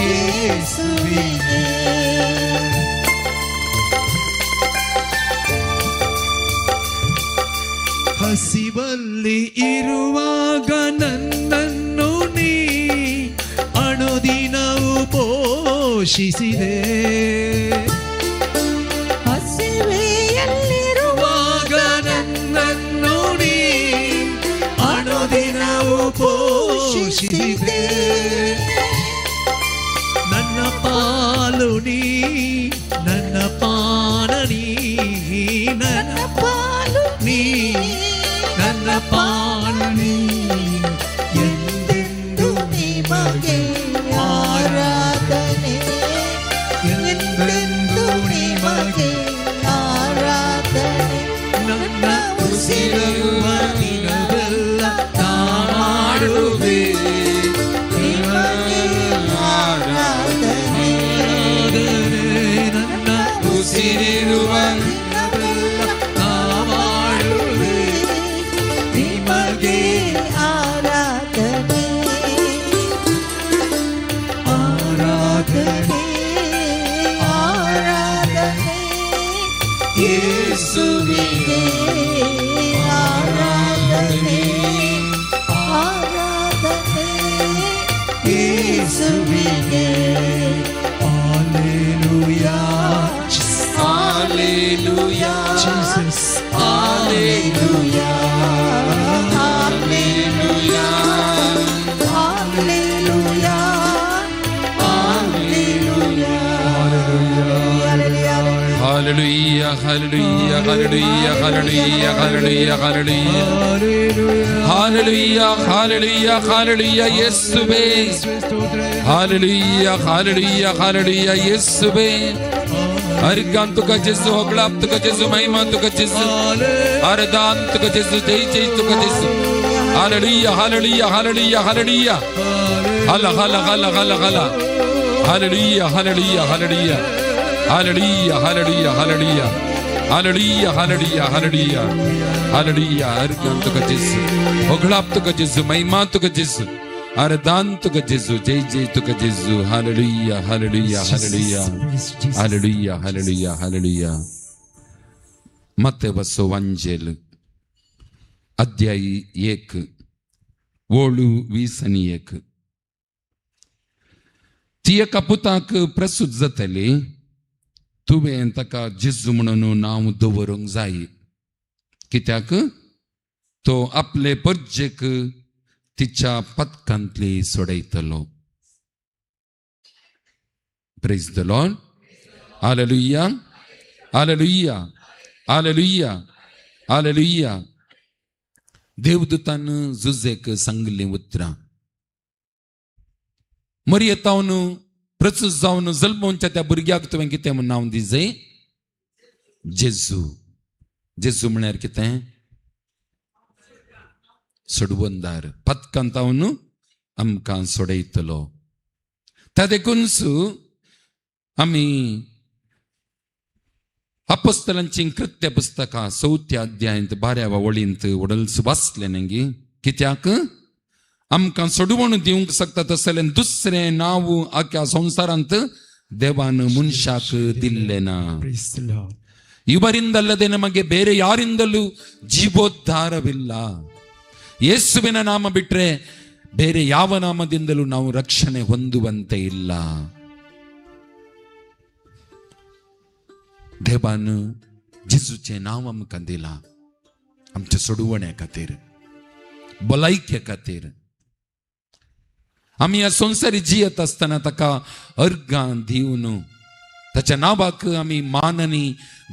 ಯೇಸುವಿಗೆ. ಹಸಿವಲ್ಲಿ ಇರುವಾಗ ನನ್ನನ್ನು ನೀ ಅನುದಿನವು ಪೋಷಿಸಿದೆ. ಹಸಿವೆಯಲ್ಲಿರುವಾಗ ನನ್ನನ್ನು ನೀ ಅನುದಿನವು ಪೋಷಿಸಿದೆ. ನನ್ನ ಪಾಲು ನೀ ನನ್ನ ಪಾನ ನೀ ನನ್ನ ಪಾಲು ನೀ ನನ್ನ ಪಾನ ನೀ ಎಂದೆಂದು ನಿಮಗೆ ಆರಾಧನೆ ಎಂದೆಂದು ನಿಮಗೆ ಆರಾಧನೆ ನನ್ನ ಉಸಿರುವ ದಿನವೆಲ್ಲ ನಾ ಮಾಡುವೆ ನಿಮಗೆ ಆರಾಧನೆ ನನ್ನ ಉಸಿರಿರುವ ದಿನವೆಲ್ಲ ನಾ ಮಾಡುವೆ ನಿಮಗೆ ಆರಾಧನೆ ಆರಾಧನೆ ಆರಾಧನೆ ಯೇಸುವಿಗೆ ಆರಾಧನೆ ಆರಾಧನೆ ಯೇಸುವಿಗೆ. Hallelujah, Hallelujah, Jesus, Hallelujah, Hallelujah, Hallelujah, Hallelujah, Hallelujah, Hallelujah, Hallelujah, Hallelujah, Hallelujah, Hallelujah, Hallelujah, Hallelujah, Yesube, Hallelujah, Hallelujah, Hallelujah, Yesube. Argan tuka Jesu, Oglap tuka Jesu, Mahima tuka Jesu, Ardan tuka Jesu, Jai Jai tuka Jesu. Hallelujah, Hallelujah, Hallelujah, Hallelujah, Hala, hala, hala, hala, hala. Hallelujah, Hallelujah, Hallelujah. Hallelujah, hallelujah, hallelujah. Hallelujah, hallelujah, hallelujah. Hallelujah, argan tuka Jesu. Oglap tuka Jesu, Mahima tuka Jesu. Ardan tuka Jesu, Jai Jai tuka Jesu. Hallelujah, hallelujah, hallelujah. Hallelujah, hallelujah, hallelujah. Mattevaso Vangel अध्याय 1 ओळू 21. तिये कपुताक प्रसूत जातली तुवें ताका जेजू म्हणून नांव दवरूंक जाय कित्याक तो आपले पर्जेक तिच्या पथकांतली सोडयतलो. Praise the Lord. Hallelujah, hallelujah, hallelujah, hallelujah. देवदूतान जुजेक सांगलें उतरां. मरियतावन प्रसूत जावन जल्मोवच्या त्या भुरग्याक तुवें कितें म्हूण नांव दिजय? जेजू. जेजू म्हळ्यार कितें? सोडवंदार पत्कंतावनु आमकां सोडयतलो. त्या देखूनसू आमी अपोस्तलांची कृत्य पुस्तकां 4 अध्यायांत 12 वळींत उडलसू वाचले नंगी. कित्याक आमकां सोडवण दिवंक शकता तसलें दुसरें नांव आख्या संवसारांत देवान मनशाक दिल्लें ना. ಇವರಿಂದಲ್ಲದೆ ನಮಗೆ ಬೇರೆ ಯಾರಿಂದಲೂ ಜೀವೋದ್ಧಾರವಿಲ್ಲ. ಯೇಸುವಿನ ನಾಮ ಬಿಟ್ರೆ ಬೇರೆ ಯಾವ ನಾಮದಿಂದಲೂ ನಾವು ರಕ್ಷಣೆ ಹೊಂದುವಂತೆ ಇಲ್ಲ. देवान जेजूचे नाव आमकां दिला आमच्या सोडवण्या खातीर, भलायके खातीर. आमी ह्या संवसारी जियत आसतना ताका अर्गां दिवन ताच्या नांवाक आमी मान आनी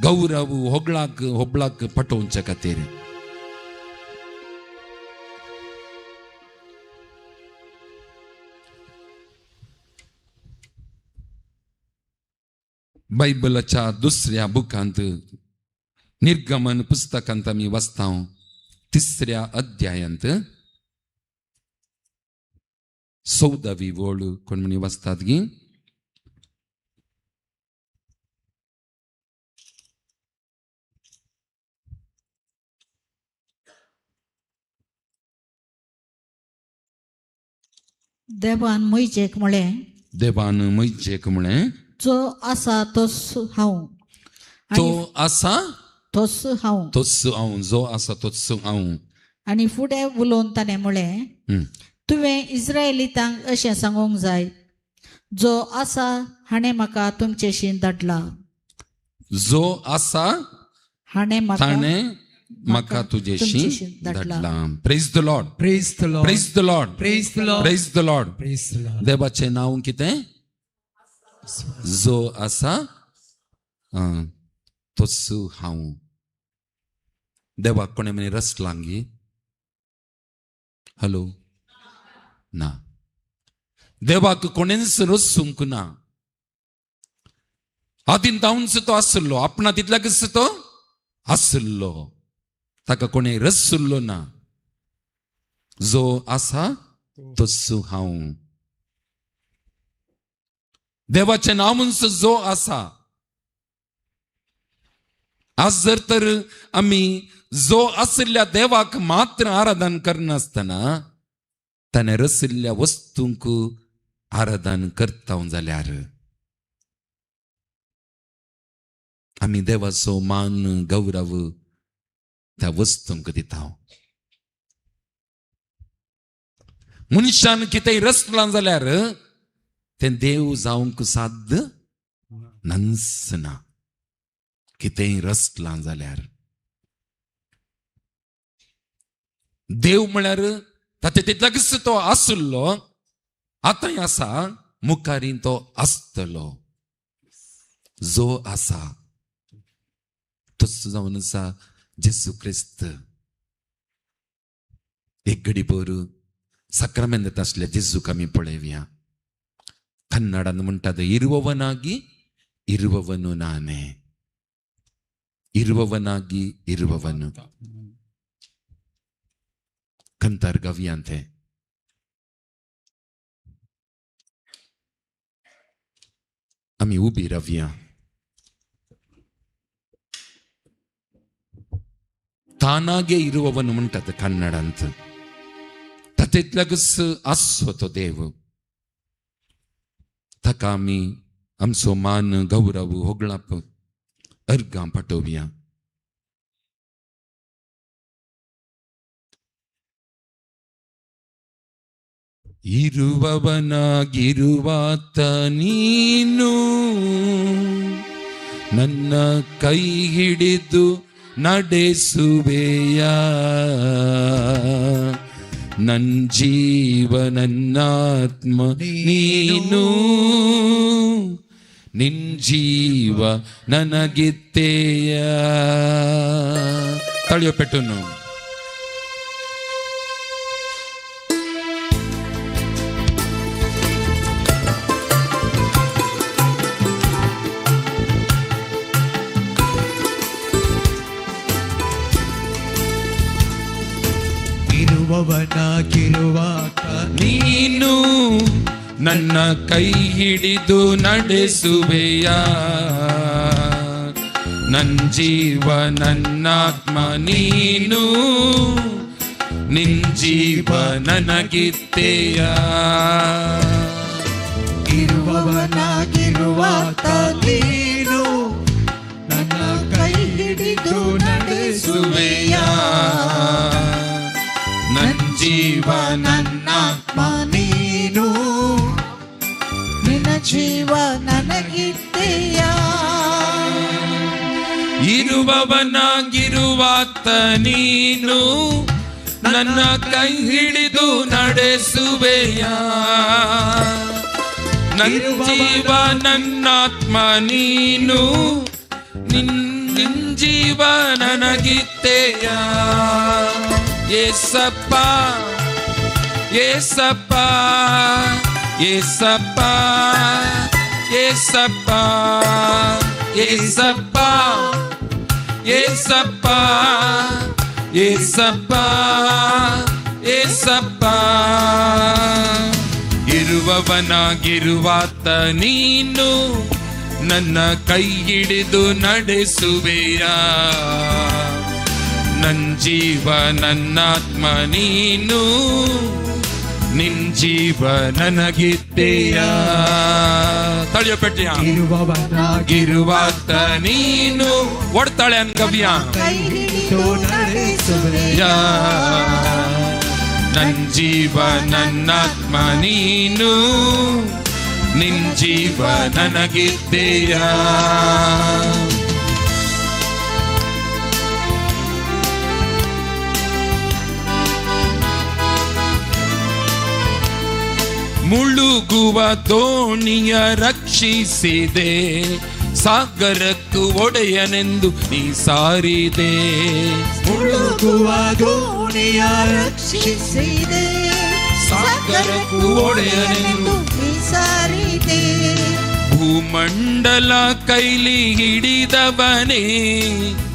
गौरव होबळाक पटोवचे खातीर. बायबलाच्या दुसऱ्या बुकांत निर्गमन पुस्तकांत आमी वाचता 3 अध्यायांत 14वी ओळ कोण म्हणी वाचतात गी. देवान मोइशेक म्हळें जो आसा तोच हांव, तो आसा तोच हांव, जो आसा तोच हांव. आनी फुडें उलोवन ताणें म्हळें तुवें इस्रायलितांक अशें सांगूंक जाय, जो आसा हाणें म्हाका तुमचेशी धाडला. जो आसा हाणें म्हाका तुजेशी धाडला. Praise the Lord, praise the Lord, praise the Lord, praise the Lord, praise the Lord. Praise the Lord. देवाचें नांव कितें? जो आसा तोच हांव. देवाक कोणे म्हणे रस लांगी? हॅलो ना. देवाक कोणेंच रसूंक ना. आदीन जावनच तो आसलो, आपणा तितल्याकच तो आसलो, ताका कोणे रसुल्लो ना. जो आसा तोच हांव. देवाचे नाव म्हणस जो आसा. आज जर तर आम्ही जो असल्या देवाक मात्र आराधन करनासतना ताणे रसिल्ल्या वस्तूंक आराधन करता जाल्यार आम्ही देवाचो मान गौरव त्या वस्तूंक दिता. मनशान कितेंय रचलां जाल्यार ते देव जावंक साध्य नसना. कितेंय रचलां जाल्यार देव म्हळ्यार ताचे तितल्याकच तो आसलो, आतांय आसा, मुखारी तो आसतलो. जो आसा तोच जावन आसा जेसू क्रिस्त. एक घडी भर सक्रामेंत आसल्या जेजूक आमी पळयव्या. ಕನ್ನಡನ ಮುಂಟಾದ ಇರುವವನಾಗಿ ಇರುವವನು ನಾನೇ, ಇರುವವನಾಗಿ ಇರುವವನು. ಕಂತಾರ್ ಗವ್ಯಾಂತೆ आम्ही उभी रावया. तानागे इरुववनु म्हणटात कन्नडांत. तातूंतल्याकच आसलो तो देव. ताका आमी आमचो मान गौरव होगळाप अर्गां पटोवया. ಇರುವವನಾಗಿರುವಾತ ನೀನು ನನ್ನ ಕೈ ಹಿಡಿದು ನಡೆಸುವೆಯ. ನನ್ ಜೀವ ನನ್ನಾತ್ಮ ನೀನು, ನಿನ್ ಜೀವ ನನಗಿತ್ತೆಯ. ತಳಿಯೋ ಪೆಟ್ಟುನು. ಇರುವವನಾಗಿರುವಾಗ ನೀನು ನನ್ನ ಕೈ ಹಿಡಿದು ನಡೆಸುವೆಯ. ನನ್ನ ಜೀವ ನನ್ನಾತ್ಮ ನೀನು, ನಿನ್ ಜೀವ ನನಗಿತ್ತೆಯ. ಇರುವವನಾಗಿರುವಾಗ ನೀನು ನನ್ನ ಕೈ ಹಿಡಿದು ನಡೆಸುವೆಯ. ನನ್ನ ಜೀವ ನನ್ನಾತ್ಮ ನೀನು, ನಿನ್ನ ಜೀವ ನನಗಿತ್ತೆಯ. ಇರುವವನಾಗಿರುವಾತ ನೀನು ನನ್ನ ಕೈ ಹಿಡಿದು ನಡೆಸುವೆಯ. ನನ್ನ ಜೀವ ನನ್ನಾತ್ಮ ನೀನು, ನಿನ್ ಜೀವ ನನಗಿತ್ತೆಯ. ಏಸಪ್ಪ ಏಸಪ್ಪ ಏಸಪ್ಪ ಏಸಪ್ಪ ಏಸಪ್ಪ ಏಸಪ್ಪ ಏಸಪ್ಪ ಏಸಪ್ಪ. ಇರುವವನಾಗಿರುವಾತ ನೀನು ನನ್ನ ಕೈ ಹಿಡಿದು ನಡೆಸುವೆಯ. ನನ್ನ ಜೀವ ನನ್ನಾತ್ಮ ನೀನು, ನಿನ್ ಜೀವ ನನಗಿತ್ತೆಯ. ತಳಿಯೋ ಪೆಟ್ಟಿಯ. ಇರುವವನಾಗಿರುವಾತ ನೀನು, ಒಡ್ತಾಳೆ ಅನ್ಕವ್ಯ. ಕೈ ಹಿಡಿದು ನಡೆಸುವೆಯ. ನನ್ನ ಜೀವ ನನ್ನಾತ್ಮ ನೀನು, ನಿನ್ ಜೀವ ನನಗಿತ್ತೆಯ. ಮುಳುಗುವ ದೋಣಿಯ ರಕ್ಷಿಸಿದೆ, ಸಾಗರಕ್ಕೂ ಒಡೆಯನೆಂದು ನೀ ಸಾರಿದೆ. ಮುಳುಗುವ ದೋಣಿಯ ರಕ್ಷಿಸಿದೆ, ಸಾಗರಕ್ಕೂ ಒಡೆಯನೆಂದು ನೀ ಸಾರಿದೆ. ಭೂಮಂಡಲ ಕೈಲಿ ಹಿಡಿದವನೇ,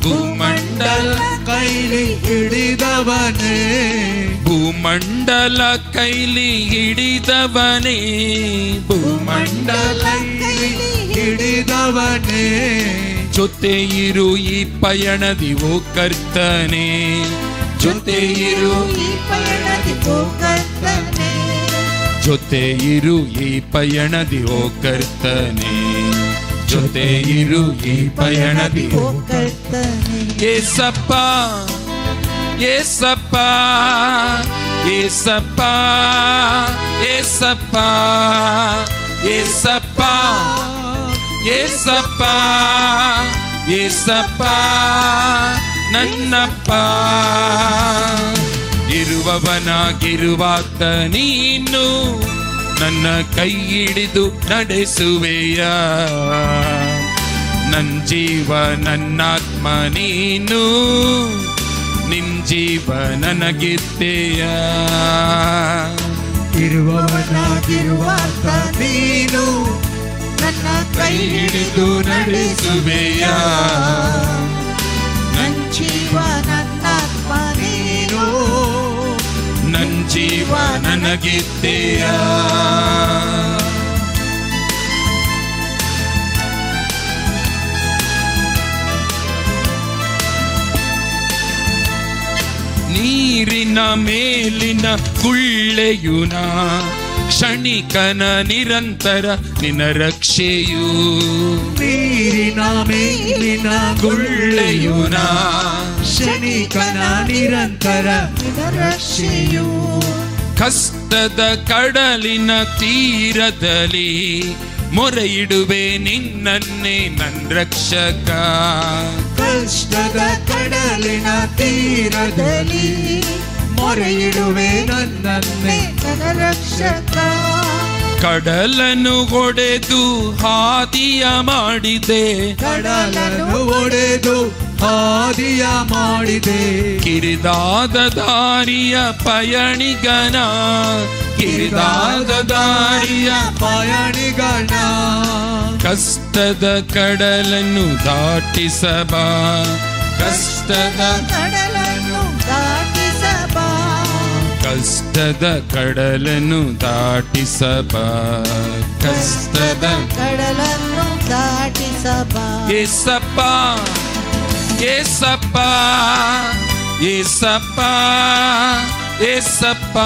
ಭೂಮಂಡಲ ಕೈಲಿ ಹಿಡಿದವನೇ, ಭೂಮಂಡಲ ಕೈಲಿ ಹಿಡಿದವನೇ, ಭೂಮಂಡಲ ಕೈಲಿ ಹಿಡಿದವನೇ. ಜೊತೆ ಇರು ಈ ಪಯಣದಿ ಓ ಕರ್ತನೆ, ಜೊತೆ ಇರು ಈ ಪಯಣದಿ ಓ ಕರ್ತನೆ. ಜೊತೆ ಇರು ಈ ಪಯಣದಿ ಓ ಕರ್ತನೆ, ಜೊತೆ ಇರು ಈ ಪಯಣದಿ ಓ ಕರ್ತನೆ. ಏಸಪ್ಪ ಏಸಪ್ಪ ಏಸಪ್ಪ ಏಸಪ್ಪ ಏಸಪ್ಪ ಏಸಪ್ಪ ಏಸಪ್ಪ ನನ್ನಪ್ಪ. ಇರುವವನಾಗಿರುವಾತ ನೀನು ನನ್ನ ಕೈ ಹಿಡಿದು ನಡೆಸುವೆಯ. ನನ್ನ ಜೀವ ನನ್ನಾತ್ಮ ನೀನು, ನಿನ್ ಜೀವ ನನಗಿತ್ತೆಯ. ಇರುವವನಾಗಿರುವಾಗ ನೀನು ನನ್ನ ಕೈ ಹಿಡಿದು ನಡೆಸುವೆಯ. ನನ್ನ ಜೀವ ನನ್ನಾತ್ಮ ನೀನು, ನನ್ನ ಜೀವ ನನಗಿತ್ತೆಯ. ನೀರಿನ ಮೇಲಿನ ಗುಳ್ಳೆಯುನ, ಕ್ಷಣಿಕನ ನಿರಂತರ ನಿನ್ನ ರಕ್ಷೆಯು. ನೀರಿನ ಮೇಲಿನ ಗುಳ್ಳೆಯುನ, ಕ್ಷಣಿಕನ ನಿರಂತರ ನಿನ್ನ ರಕ್ಷೆಯು. ಕಷ್ಟದ ಕಡಲಿನ ತೀರದಲ್ಲಿ ಮೊರೆ ಇಡುವೆ ನಿನ್ನನ್ನೇ ನನ್ನ ರಕ್ಷಕ. ಕಷ್ಟದ ಕಡಲಿನ ತೀರದಲ್ಲಿ ಮೊರೆ ಇಡುವೆ ನನ್ನನ್ನೇ ನನ್ನ ರಕ್ಷಕ. ಕಡಲನ್ನು ಒಡೆದು ಹಾದಿಯ ಮಾಡಿದೆ, ಕಡಲನ್ನು ಒಡೆದು ಹಾದಿಯ ಮಾಡಿದೆ. ಕಿರಿದಾದ ದಾರಿಯ ಪಯಣಿಗನ, ಕಿರಿದಾದ ದಾರಿಯ ಪಯಣಿಗಣ. ಕಷ್ಟದ ಕಡಲನ್ನು ದಾಟಿಸಬಾ, ಕಷ್ಟದ ಕಡಲನ್ನು ದಾಟಿಸಬಾ. ಕಷ್ಟದ ಕಡಲನ್ನು ದಾಟಿಸಬ, ಕಷ್ಟದ ಕಡಲನ್ನು ದಾಟಿಸಬ. ಏಸಪ್ಪ ಏಸಪ್ಪ ಏಸಪ್ಪ ಏಸಪ್ಪ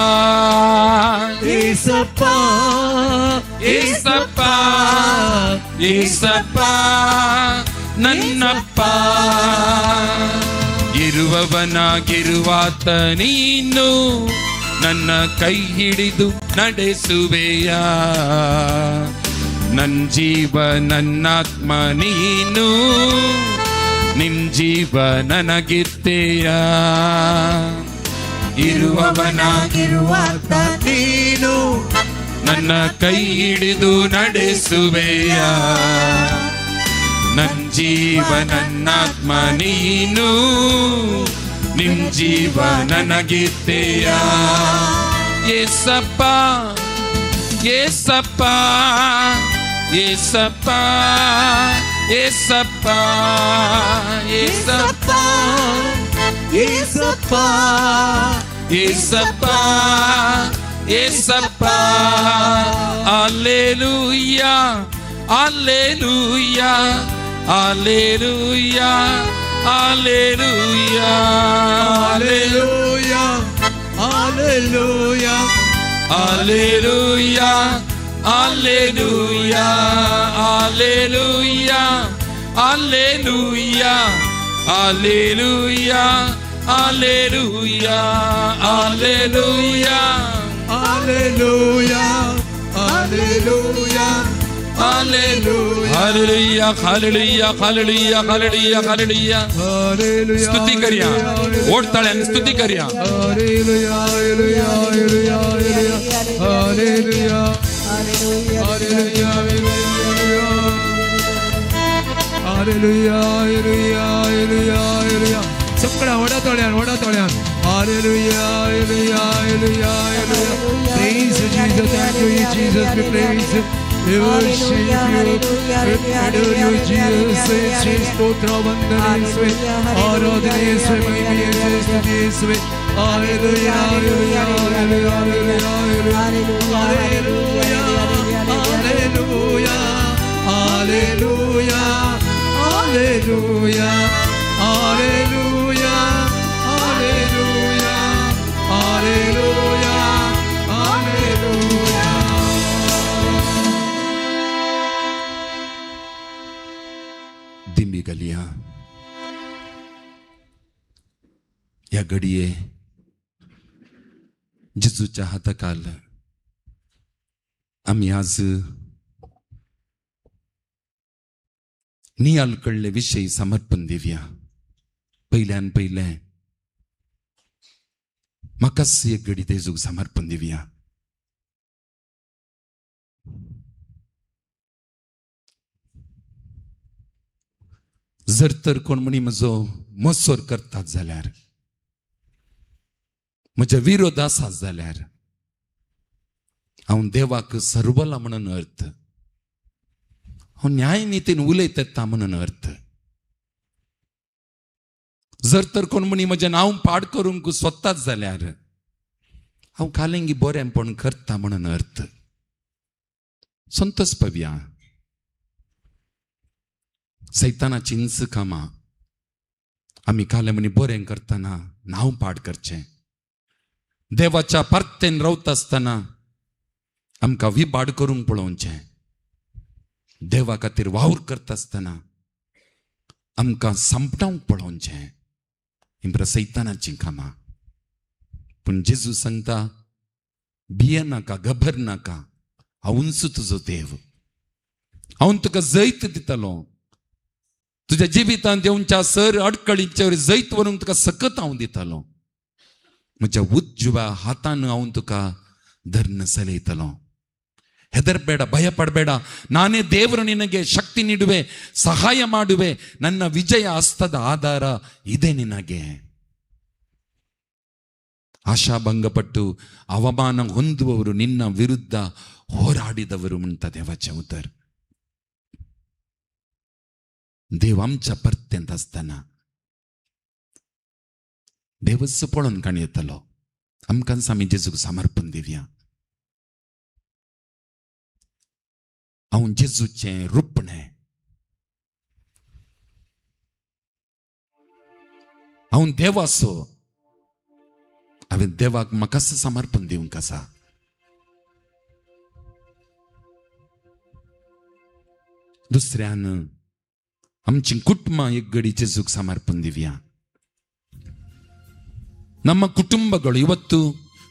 ಏಸಪ್ಪ ಏಸಪ್ಪ ಏಸಪ್ಪ ನನ್ನಪ್ಪ. ಇರುವವನಾಗಿರುವಾತ ನೀನು ನನ್ನ ಕೈ ಹಿಡಿದು ನಡೆಸುವೆಯ. ನನ್ನ ಜೀವ ನನ್ನಾತ್ಮ ನೀನು, ನಿನ್ ಜೀವ ನನಗಿತ್ತೆಯ. ಇರುವವನಾಗಿರುವಾತ ನೀನು ನನ್ನ ಕೈ ಹಿಡಿದು ನಡೆಸುವೆಯ. ನನ್ನ ಜೀವ ನನ್ನಾತ್ಮ ನೀನು, ನಿನ್ ಜೀವ ನನಗಿತ್ತೆಯ. ಏಸಪ್ಪ ಏಸಪ್ಪ ಏಸಪ್ಪ ಏಸಪ್ಪ ಏಸಪ್ಪ ಏಸಪ್ಪ ಏಸಪ್ಪ ಏಸಪ್ಪ. Alleluia alleluia alleluia alleluia Alleluia, Alleluia, alleluia alleluia alleluia alleluia alleluia alleluia alleluia Alleluia, Alleluia, Alleluia, hallelujah hallelujah hallelujah hallelujah hallelujah. Alleluia, स्तुति करिया, ओढताळ्याने स्तुति करिया. Alleluia, Alleluia, Alleluia, Alleluia, Alleluia, Alleluia, Alleluia, Alleluia, Alleluia, Alleluia. सगळ्या ओढातोळ्यान ओढातोळ्यान Alleluia, Alleluia, Alleluia, Alleluia. Praise you, Jesus, thank you, Jesus, we praise you. We worship you, we adore you, Jesus. Shri ಸ್ತೋತ್ರ ವಂದನೆ ಯೇಸುವೆ, ಆರಾಧನೆ ಯೇಸುವೆ, ಮಹಿಮೆ ಯೇಸುವೆ, ಸ್ತುತಿ ಯೇಸುವೆ. Alleluia, Alleluia, Alleluia, Alleluia, Alleluia, Alleluia, Alleluia, Alleluia, Alleluia, Alleluia, Alleluia, Alleluia. दिंबी गलिया या घडीये जिजूच्या हाताखाल आम्ही आज नियालकडले विषयी समर्पण देऊया. पहिल्यान पहिले म्हाकाच एक घडी तेजूक समर्पण देऊया. जर तर कोण म्हणी म्हजो मसोर करतात जाल्यार, म्हज्या विरोध आसात जाल्यार हांव देवाक सर्वला म्हणून अर्थ, हांव न्याय नीतीन उलयता म्हणून अर्थ. जर तर कोण म्हणी म्हजें नांव पाड करूंक सोदतात जाल्यार हांव कालेंगी बरेंपण करता म्हणून अर्थ. संतोष पव्या सैतानाची इंच कामां आमी काले म्हणी बरें करतना नांव पाड करचें. देवाच्या परतेन रावता आसतना आमकां विबाड करूंक पळोवचें. देवा खातीर वावर करता आसतना आमकां संपटावंक पळोवचें. ही मरे सैतानाची कामां. पूण जेजू सांगता, भिये नाका, घबर नाका, हांवूच तुजो देव. हांव तुका जैत दितलो. तुज्या जिवितांत येवच्या सर अडकळींचेर जैत व्हरून तुका सकत हांव दितलो. म्हज्या उज्जव्या हातान हांव तुका धरून सलयतलो. ಹೆದರಬೇಡ, ಭಯಪಡಬೇಡ. ನಾನೇ ದೇವರು ನಿನಗೆ ಶಕ್ತಿ ನೀಡುವೆ, ಸಹಾಯ ಮಾಡುವೆ. ನನ್ನ ವಿಜಯ ಹಸ್ತದ ಆಧಾರ ಇದೆ ನಿನಗೆ. ಆಶಾಭಂಗಪಟ್ಟು ಅವಮಾನ ಹೊಂದುವವರು ನಿನ್ನ ವಿರುದ್ಧ ಹೋರಾಡಿದವರು म्हणतात देवाचे उतर. देव आमच्या परतेंत असताना देवच पळोवन काण येतलो. आमकां आमी जेजूक समर्पण दिवया. हांव जेजूचें रुपणें, हांव देवाचो, हांवें देवाक म्हाका समर्पण दिवंक आसा. दुसऱ्यान आमची कुटुंबां एक घडी जेजूक समर्पण दिवया. ನಮ್ಮ ಕುಟುಂಬಗಳು ಇವತ್ತು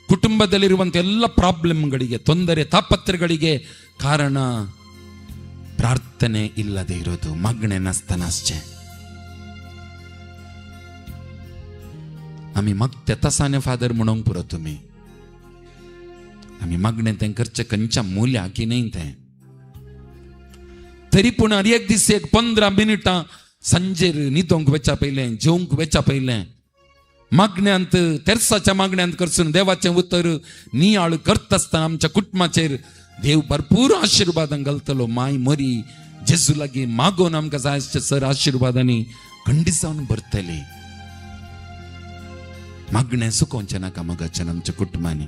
ಕುಟುಂಬದಲ್ಲಿರುವಂತ ಎಲ್ಲ ಪ್ರಾಬ್ಲಮ್ಗಳಿಗೆ, ತೊಂದರೆ ತಾಪತ್ರಗಳಿಗೆ ಕಾರಣ ಪ್ರಾರ್ಥನೆ ಇಲ್ಲದೆ ಇರೋದು. मागणे नासतनासचे आम्ही मागते तसाने फादर म्हणून पुरो तुम्ही. आम्ही मागणे ते करचे खंयच्या मूल्य की नाही ते. तरी पूण एक दीस एक 15 मिनिटां संजेर न्हिदोंक वेचा पयलें, जेवंक वेचा पयलें मागण्यांत, तेर्साच्या मागण्यांत करसून देवाचें उतर नियाळ करता आसतना आमच्या कुटुंबाचेर देव भरपूर आशिर्वादां घालतलो. माय मरी जेजू लागीं मागोन आमकां जाय आसचे सर आशिर्वादांनी खंडीत जावन भरतली. मागणें सुकोवचें नाका मगाच्यान आमच्या कुटुंबांनी.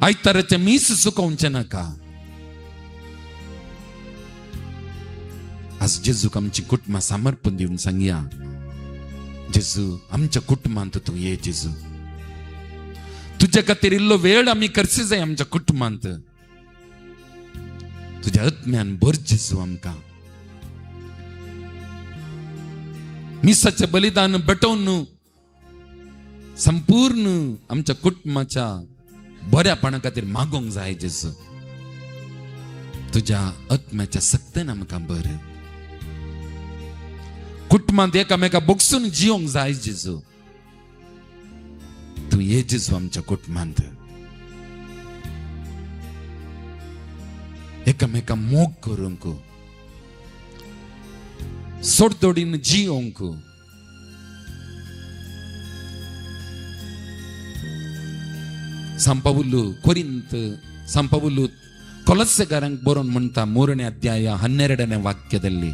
आयताराचें मीस सुकोवचें नाका. आज जेजूक आमची कुटुंबां समर्पण दिवन सांगया, जेजू आमच्या कुटुंबांत तू ये. जेजू तुझ्या खातीर इल्लो वेळ आमी करची जाय आमच्या कुटुंबांत. तुझ्या आत्म्यान भर जेजू आमकां. मिसाचें बलिदान भेटोवन संपूर्ण आमच्या कुटुंबाच्या बऱ्यापणा खातीर मागोंक जाय जेजू. तुझ्या आत्म्याच्या सक्तेन आमकां भर. कुटुंबांत एकामेका बोगसून जिवंक जाय जेजू. तू ये जेजू आमच्या कुटुंबांत. एकामेका मोग करूंक, सोडतोडीन जिवंक, संपवुलू कोरिंत संपवुलू ಕೊಲಸ್ಸೆಗಾರಂಗ್ ಬರೋನ್ ಮುಂತ 3ನೇ ಅಧ್ಯಾಯ 12ನೇ ವಾಕ್ಯದಲ್ಲಿ,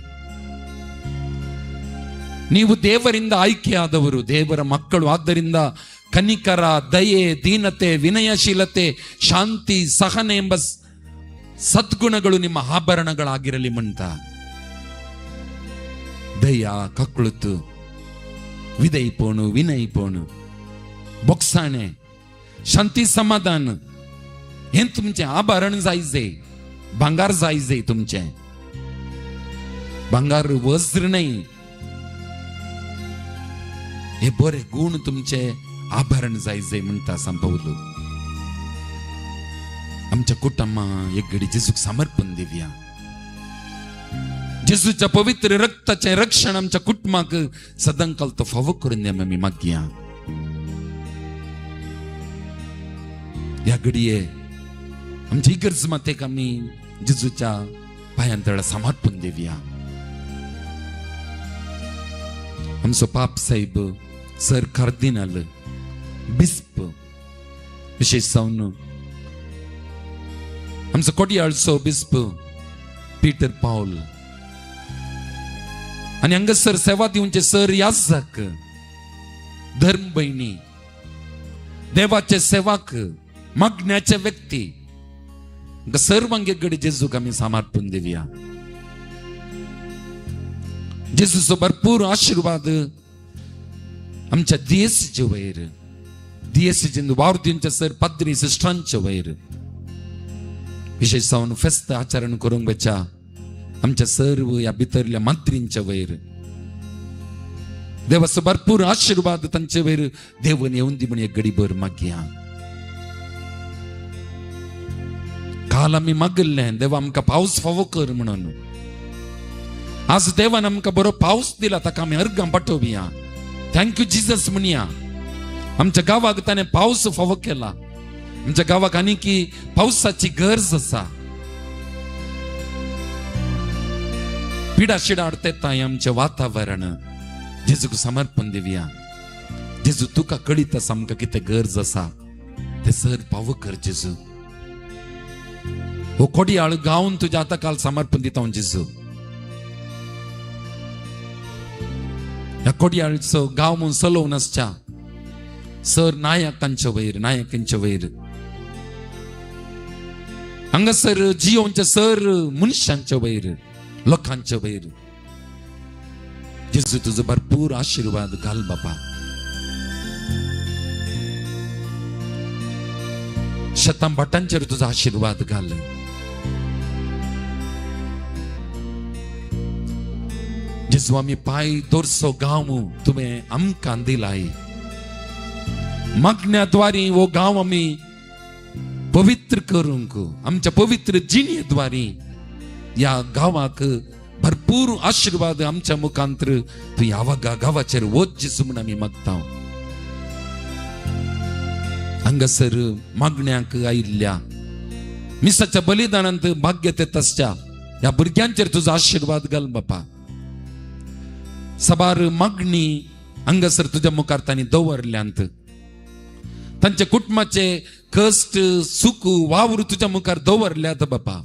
ನೀವು ದೇವರಿಂದ ಆಯ್ಕೆಯಾದವರು, ದೇವರ ಮಕ್ಕಳು. ಆದ್ದರಿಂದ ಕನಿಕರ, ದಯೆ, ದೀನತೆ, ವಿನಯಶೀಲತೆ, ಶಾಂತಿ, ಸಹನೆ ಎಂಬ ಸದ್ಗುಣಗಳು ನಿಮ್ಮ ಆಭರಣಗಳಾಗಿರಲಿ ಮುಂತ. ದಯ, ಕಕ್ಕಳುತ್ತು, ವಿದಯಿಪೋಣು, ವಿನಯಿಪೋಣು, ಬೊಕ್ಸಾಣೆ, शांती, समाधान हे तुमचे आभरण जायचे. भांगार जायचे तुमचे. भांगार वस्त्र नाही, हे बरे गुण तुमचे आभरण जायचे म्हणता संपवलो. आमच्या कुटुंबा एक घडी जेजूक समर्पण देऊया. जेजूच्या पवित्र रक्ताचे रक्षण आमच्या कुटुंबाक सदांकाल तो फावो करून द्या आम्ही मागया. या घडये आमची इगर्ज मातेक आम्ही जेजूच्या पायांतळा समर्पण देऊया. आमचो पाप साहेब, सर कार्दिनाल, बिस्प, विशेष जावन आमचो कोडयाळचो बिस्प पीटर पाऊल आणि हांगासर सेवा दिवचे सर याजक, धर्म भयणी, देवाचे सेवक, मागण्याचे व्यक्ती, सर्वांग घडी जेजूक आम्ही समर्पण देऊया. जेजूचो भरपूर आशीर्वाद आमच्या दिएसचे वयर, दिएसचे वावरतींच्या सर पाद्री सिस्टरांच्या वयर, विशेष जावन फेस्त आचरण करूंक वेचा आमच्या सर्व या भितरल्या मंत्रींच्या वयर देवाचो भरपूर आशीर्वाद तांचे वयर देवन येवन दी म्हणून एक घडीभर मागया. काल आम्ही मागल्ले, देवा आमकां पावस फावो कर म्हणून. आज देवान आमकां बरो पावस दिला, ताका आमी अर्गां पाठोवया. Thank you Jesus म्हणया. आमच्या गावाक ताणें पावस फावो केला. आमच्या गावाक आनीकी पावसाची गरज आसा. पिडाशिडा आडतेताय आमचें वातावरण जेजूक समर्पण देवया. जेजू तुका कळीत आसा आमकां कितें गरज आसा ते सर फावो कर जेजू. हो कोडयाळ गावन तुझ्या हाता काल समर्पण दिता जेजू. या कोडयाळचो गांव म्हणून चलोवन आसच्या सर नायकांच्या वयर हांगासर जियोंच्या सर मनशांच्या वयर लोकांच्या वयर जेजू तुझो भरपूर आशीर्वाद घाल बापा. शतांभाटांचेर तुझो आशीर्वाद घाल. जेजू आमी पाय दरसो गांव तुवें आमकां दिलाय. मागण्याद्वारे वो गांव आमी पवित्र करूंक आमच्या पवित्र जिणेद्वारे या गांवाक भरपूर आशीर्वाद आमच्या मुखांतर तू ह्या गांवाचेर वच जेजू म्हूण आमी मागता. हांगासर मागण्यांक आयिल्ल्या मिसाच्या बलिदानांत भाग्य ते तसच्या ह्या भुरग्यांचेर तुजो आशीर्वाद घाल बापा. सबार मागणी हांगासर तुज्या मुखार तांणी दवरल्यांत. तांच्या कुटुंबाचे कष्ट सुख वावर तुज्या मुखार दवरल्यात बापा.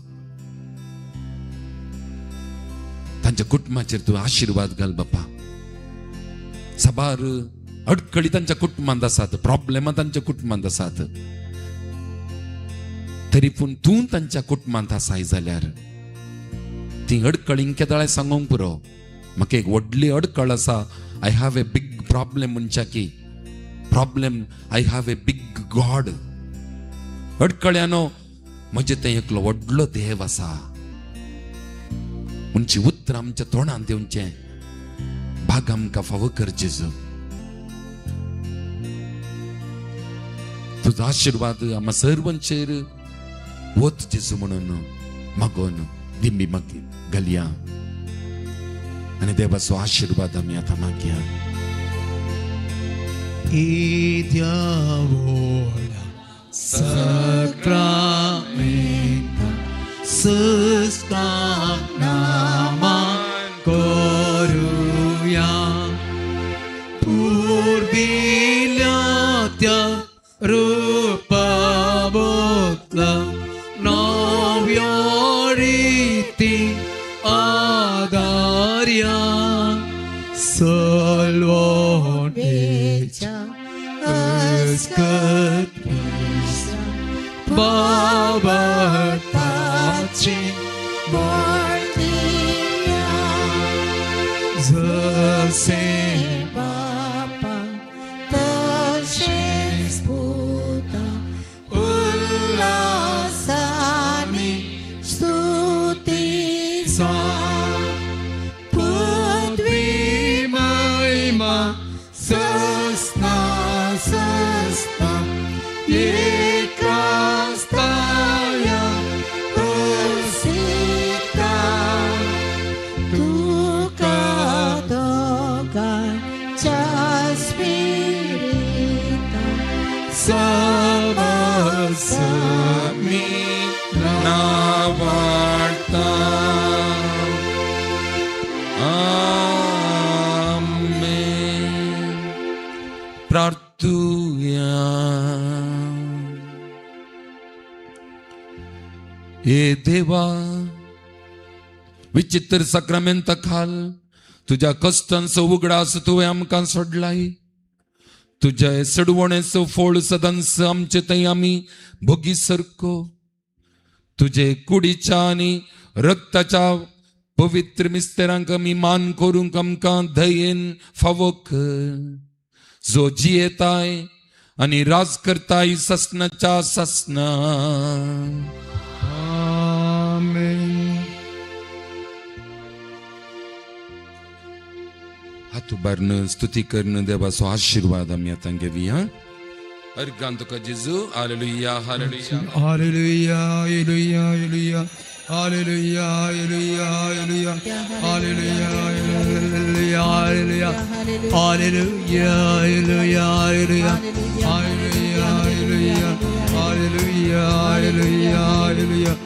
तांच्या कुटुंबाचेर तू आशीर्वाद घाल बापा. सबार अडकळी तांच्या कुटुंबांत आसात, प्रॉब्लेमां तांच्या कुटुंबांत आसात, तरी पूण तूं तांच्या कुटुंबांत आसाय जाल्यार ती अडकळींक केदळे सांगूंक पुरो. म्हाका एक व्हडली अडकळ आसा. I have a big problem म्हणच्या की problem I have a big God. अडकळ्यानो म्हणजे ते एकलो व्हडलो देव आसा. उंची उतर आमच्या तोंडान दिवचें. भाग आमकां फावो कर जेजू. तुजो आशीर्वाद आम्हा सर्वांचेर वच जेजू म्हणून मागोन दिंबी मागी घालया आनी देवाचो आशीर्वाद आमी आतां मागया. Sacramento suscanaman koruya purbilatya rupabotla novyoriti adarya salvonecha ascatrisa babartaci Mortinia zase Papa Tashes Puta Ullasani Stutisa Pudvi maima sasna sasna Yekrastaya Sita Tuka Doga Chaspirita Savasami नावार्ता. आमेन. प्रार्थूया. हे देवा विचित्र सक्रमेंत खाल तुझ्या कष्टांचो उगडास तुवें आमकां सोडलाय. तुझ्या सडवणेचो फळ सदांच आमचे थंय आमी भोगी सरको. तुझे कुडीच्या आनी रक्ताच्या पवित्र मिस्तेरांक आमी मान करूंक आमकां दयेन फावो कर. जो जियेताय आनी राज करताय ससनाच्या ससना. हात उबारन स्तुती करण देवाचो आशीर्वाद आमी आतां घेवया. अर्गान तुका जेजू. Hallelujah hallelujah Hallelujah, hallelujah, hallelujah, hallelujah, hallelujah, hallelujah, hallelujah, hallelujah, hallelujah, hallelujah, hallelujah, hallelujah, hallelujah, hallelujah, hallelujah, hallelujah.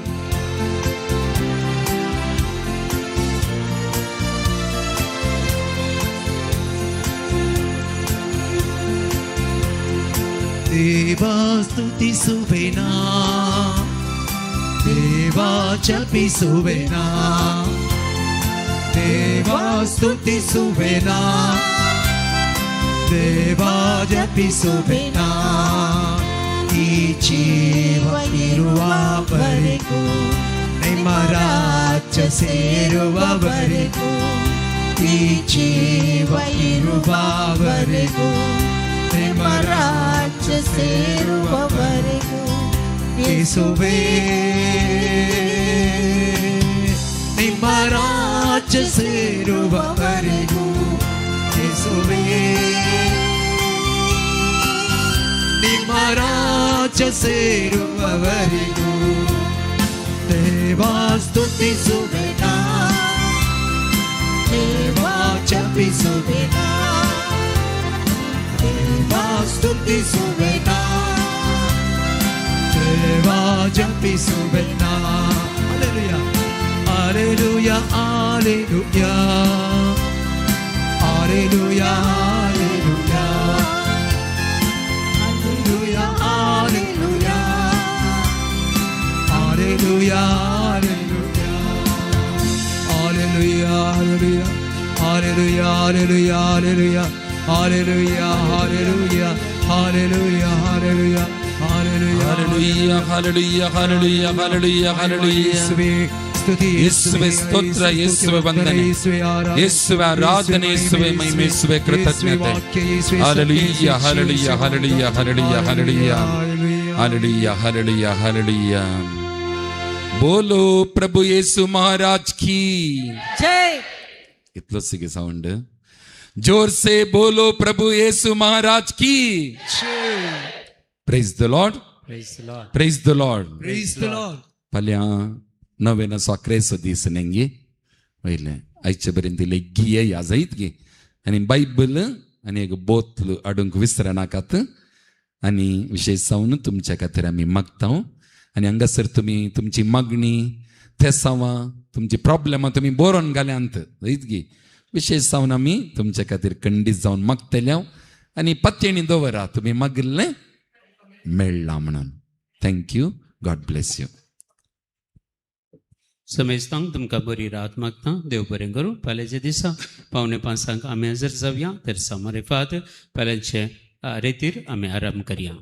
Deva stuti suvena, Deva chapi suvena, Deva stuti suvena, ದೇವಾಜ ಪಿಸುವೆನ ಈ ಜೀವ ಇರುವವರೆಗೂ ನಿಮ್ಮ ರಾಜ್ಯ ಸೇರುವವರೆಗೂ ಈ ಜೀವ ಇರುವವರೆಗೂ ನಿಮ್ಮ ರಾಜ್ಯ ಸೇರುವವರೆಗೂ ಯೇಸುವೇ ನಿಮ್ಮ ರಾಜ್ಯ ಸೇರುವವರೆಗೂ ಯೇಸುವೇ ನಿಮ್ಮ ರಾಜ್ಯ ಸೇರುವವರೆಗೂ ದೇವಾ ಸ್ತುತಿಸುವೆನ ದೇವಾ ಜಪಿಸುವೆನ ದೇವಾ ಸ್ತುತಿಸುವೆನ ದೇವಾ ಜಪಿಸುವೆನ Alleluia, alleluia, alleluia, alleluia, alleluia, alleluia, alleluia, alleluia, alleluia, alleluia, alleluia, alleluia, alleluia, alleluia, alleluia, Hallelujah, hallelujah, hallelujah, hallelujah, hallelujah. ಯೇಸುವೆ ಸ್ತೋತ್ರ, ಯೇಸುವೆ ವಂದನೆ, ಯೇಸುವೆ ಆರಾಧನೆ, ಯೇಸುವೆ ಮಹಿಮೆ, ಯೇಸುವೆ ಕೃತಜ್ಞತೆ. Hallelujah, hallelujah, hallelujah, hallelujah, hallelujah, hallelujah, hallelujah, hallelujah. बोलो प्रभु येसु महाराज की जय. इतलो सिगे साउंड जोर से बोलो प्रभु येसु महाराज की. Praise the Lord. Praise the Lord. Praise the Lord. Praise the Lord. Palya नवेना स्वाक्रेस दिसनेंगे वैले आयचे पर्यंत लेगिये या जायतगे आणि बायबल आणि एक बोतल अडूंक विसरनाकात आणि विशेष जाऊन तुमच्या खातीर आमी मागता आणि हांगासर तुमी तुमची मागणी थेसावां तुमची प्रॉब्लेमां तुमी बरोवन घाल्यांत जायतगे विशेष जाऊन आमी तुमच्या खातीर खंडीत जावन मागतले आणि पत्तेणी दवरा तुमी मागिल्लें मेळ्ळां म्हणून. थँक्यू. God bless you. समेस्तांक तुमकां बरी रात मागता. देव बरें करूं. फाल्यांच्या दिसा 4:45 आमी हजर जावया. तर समारेफात फाल्यांचे रेतीर आमी आराम करया.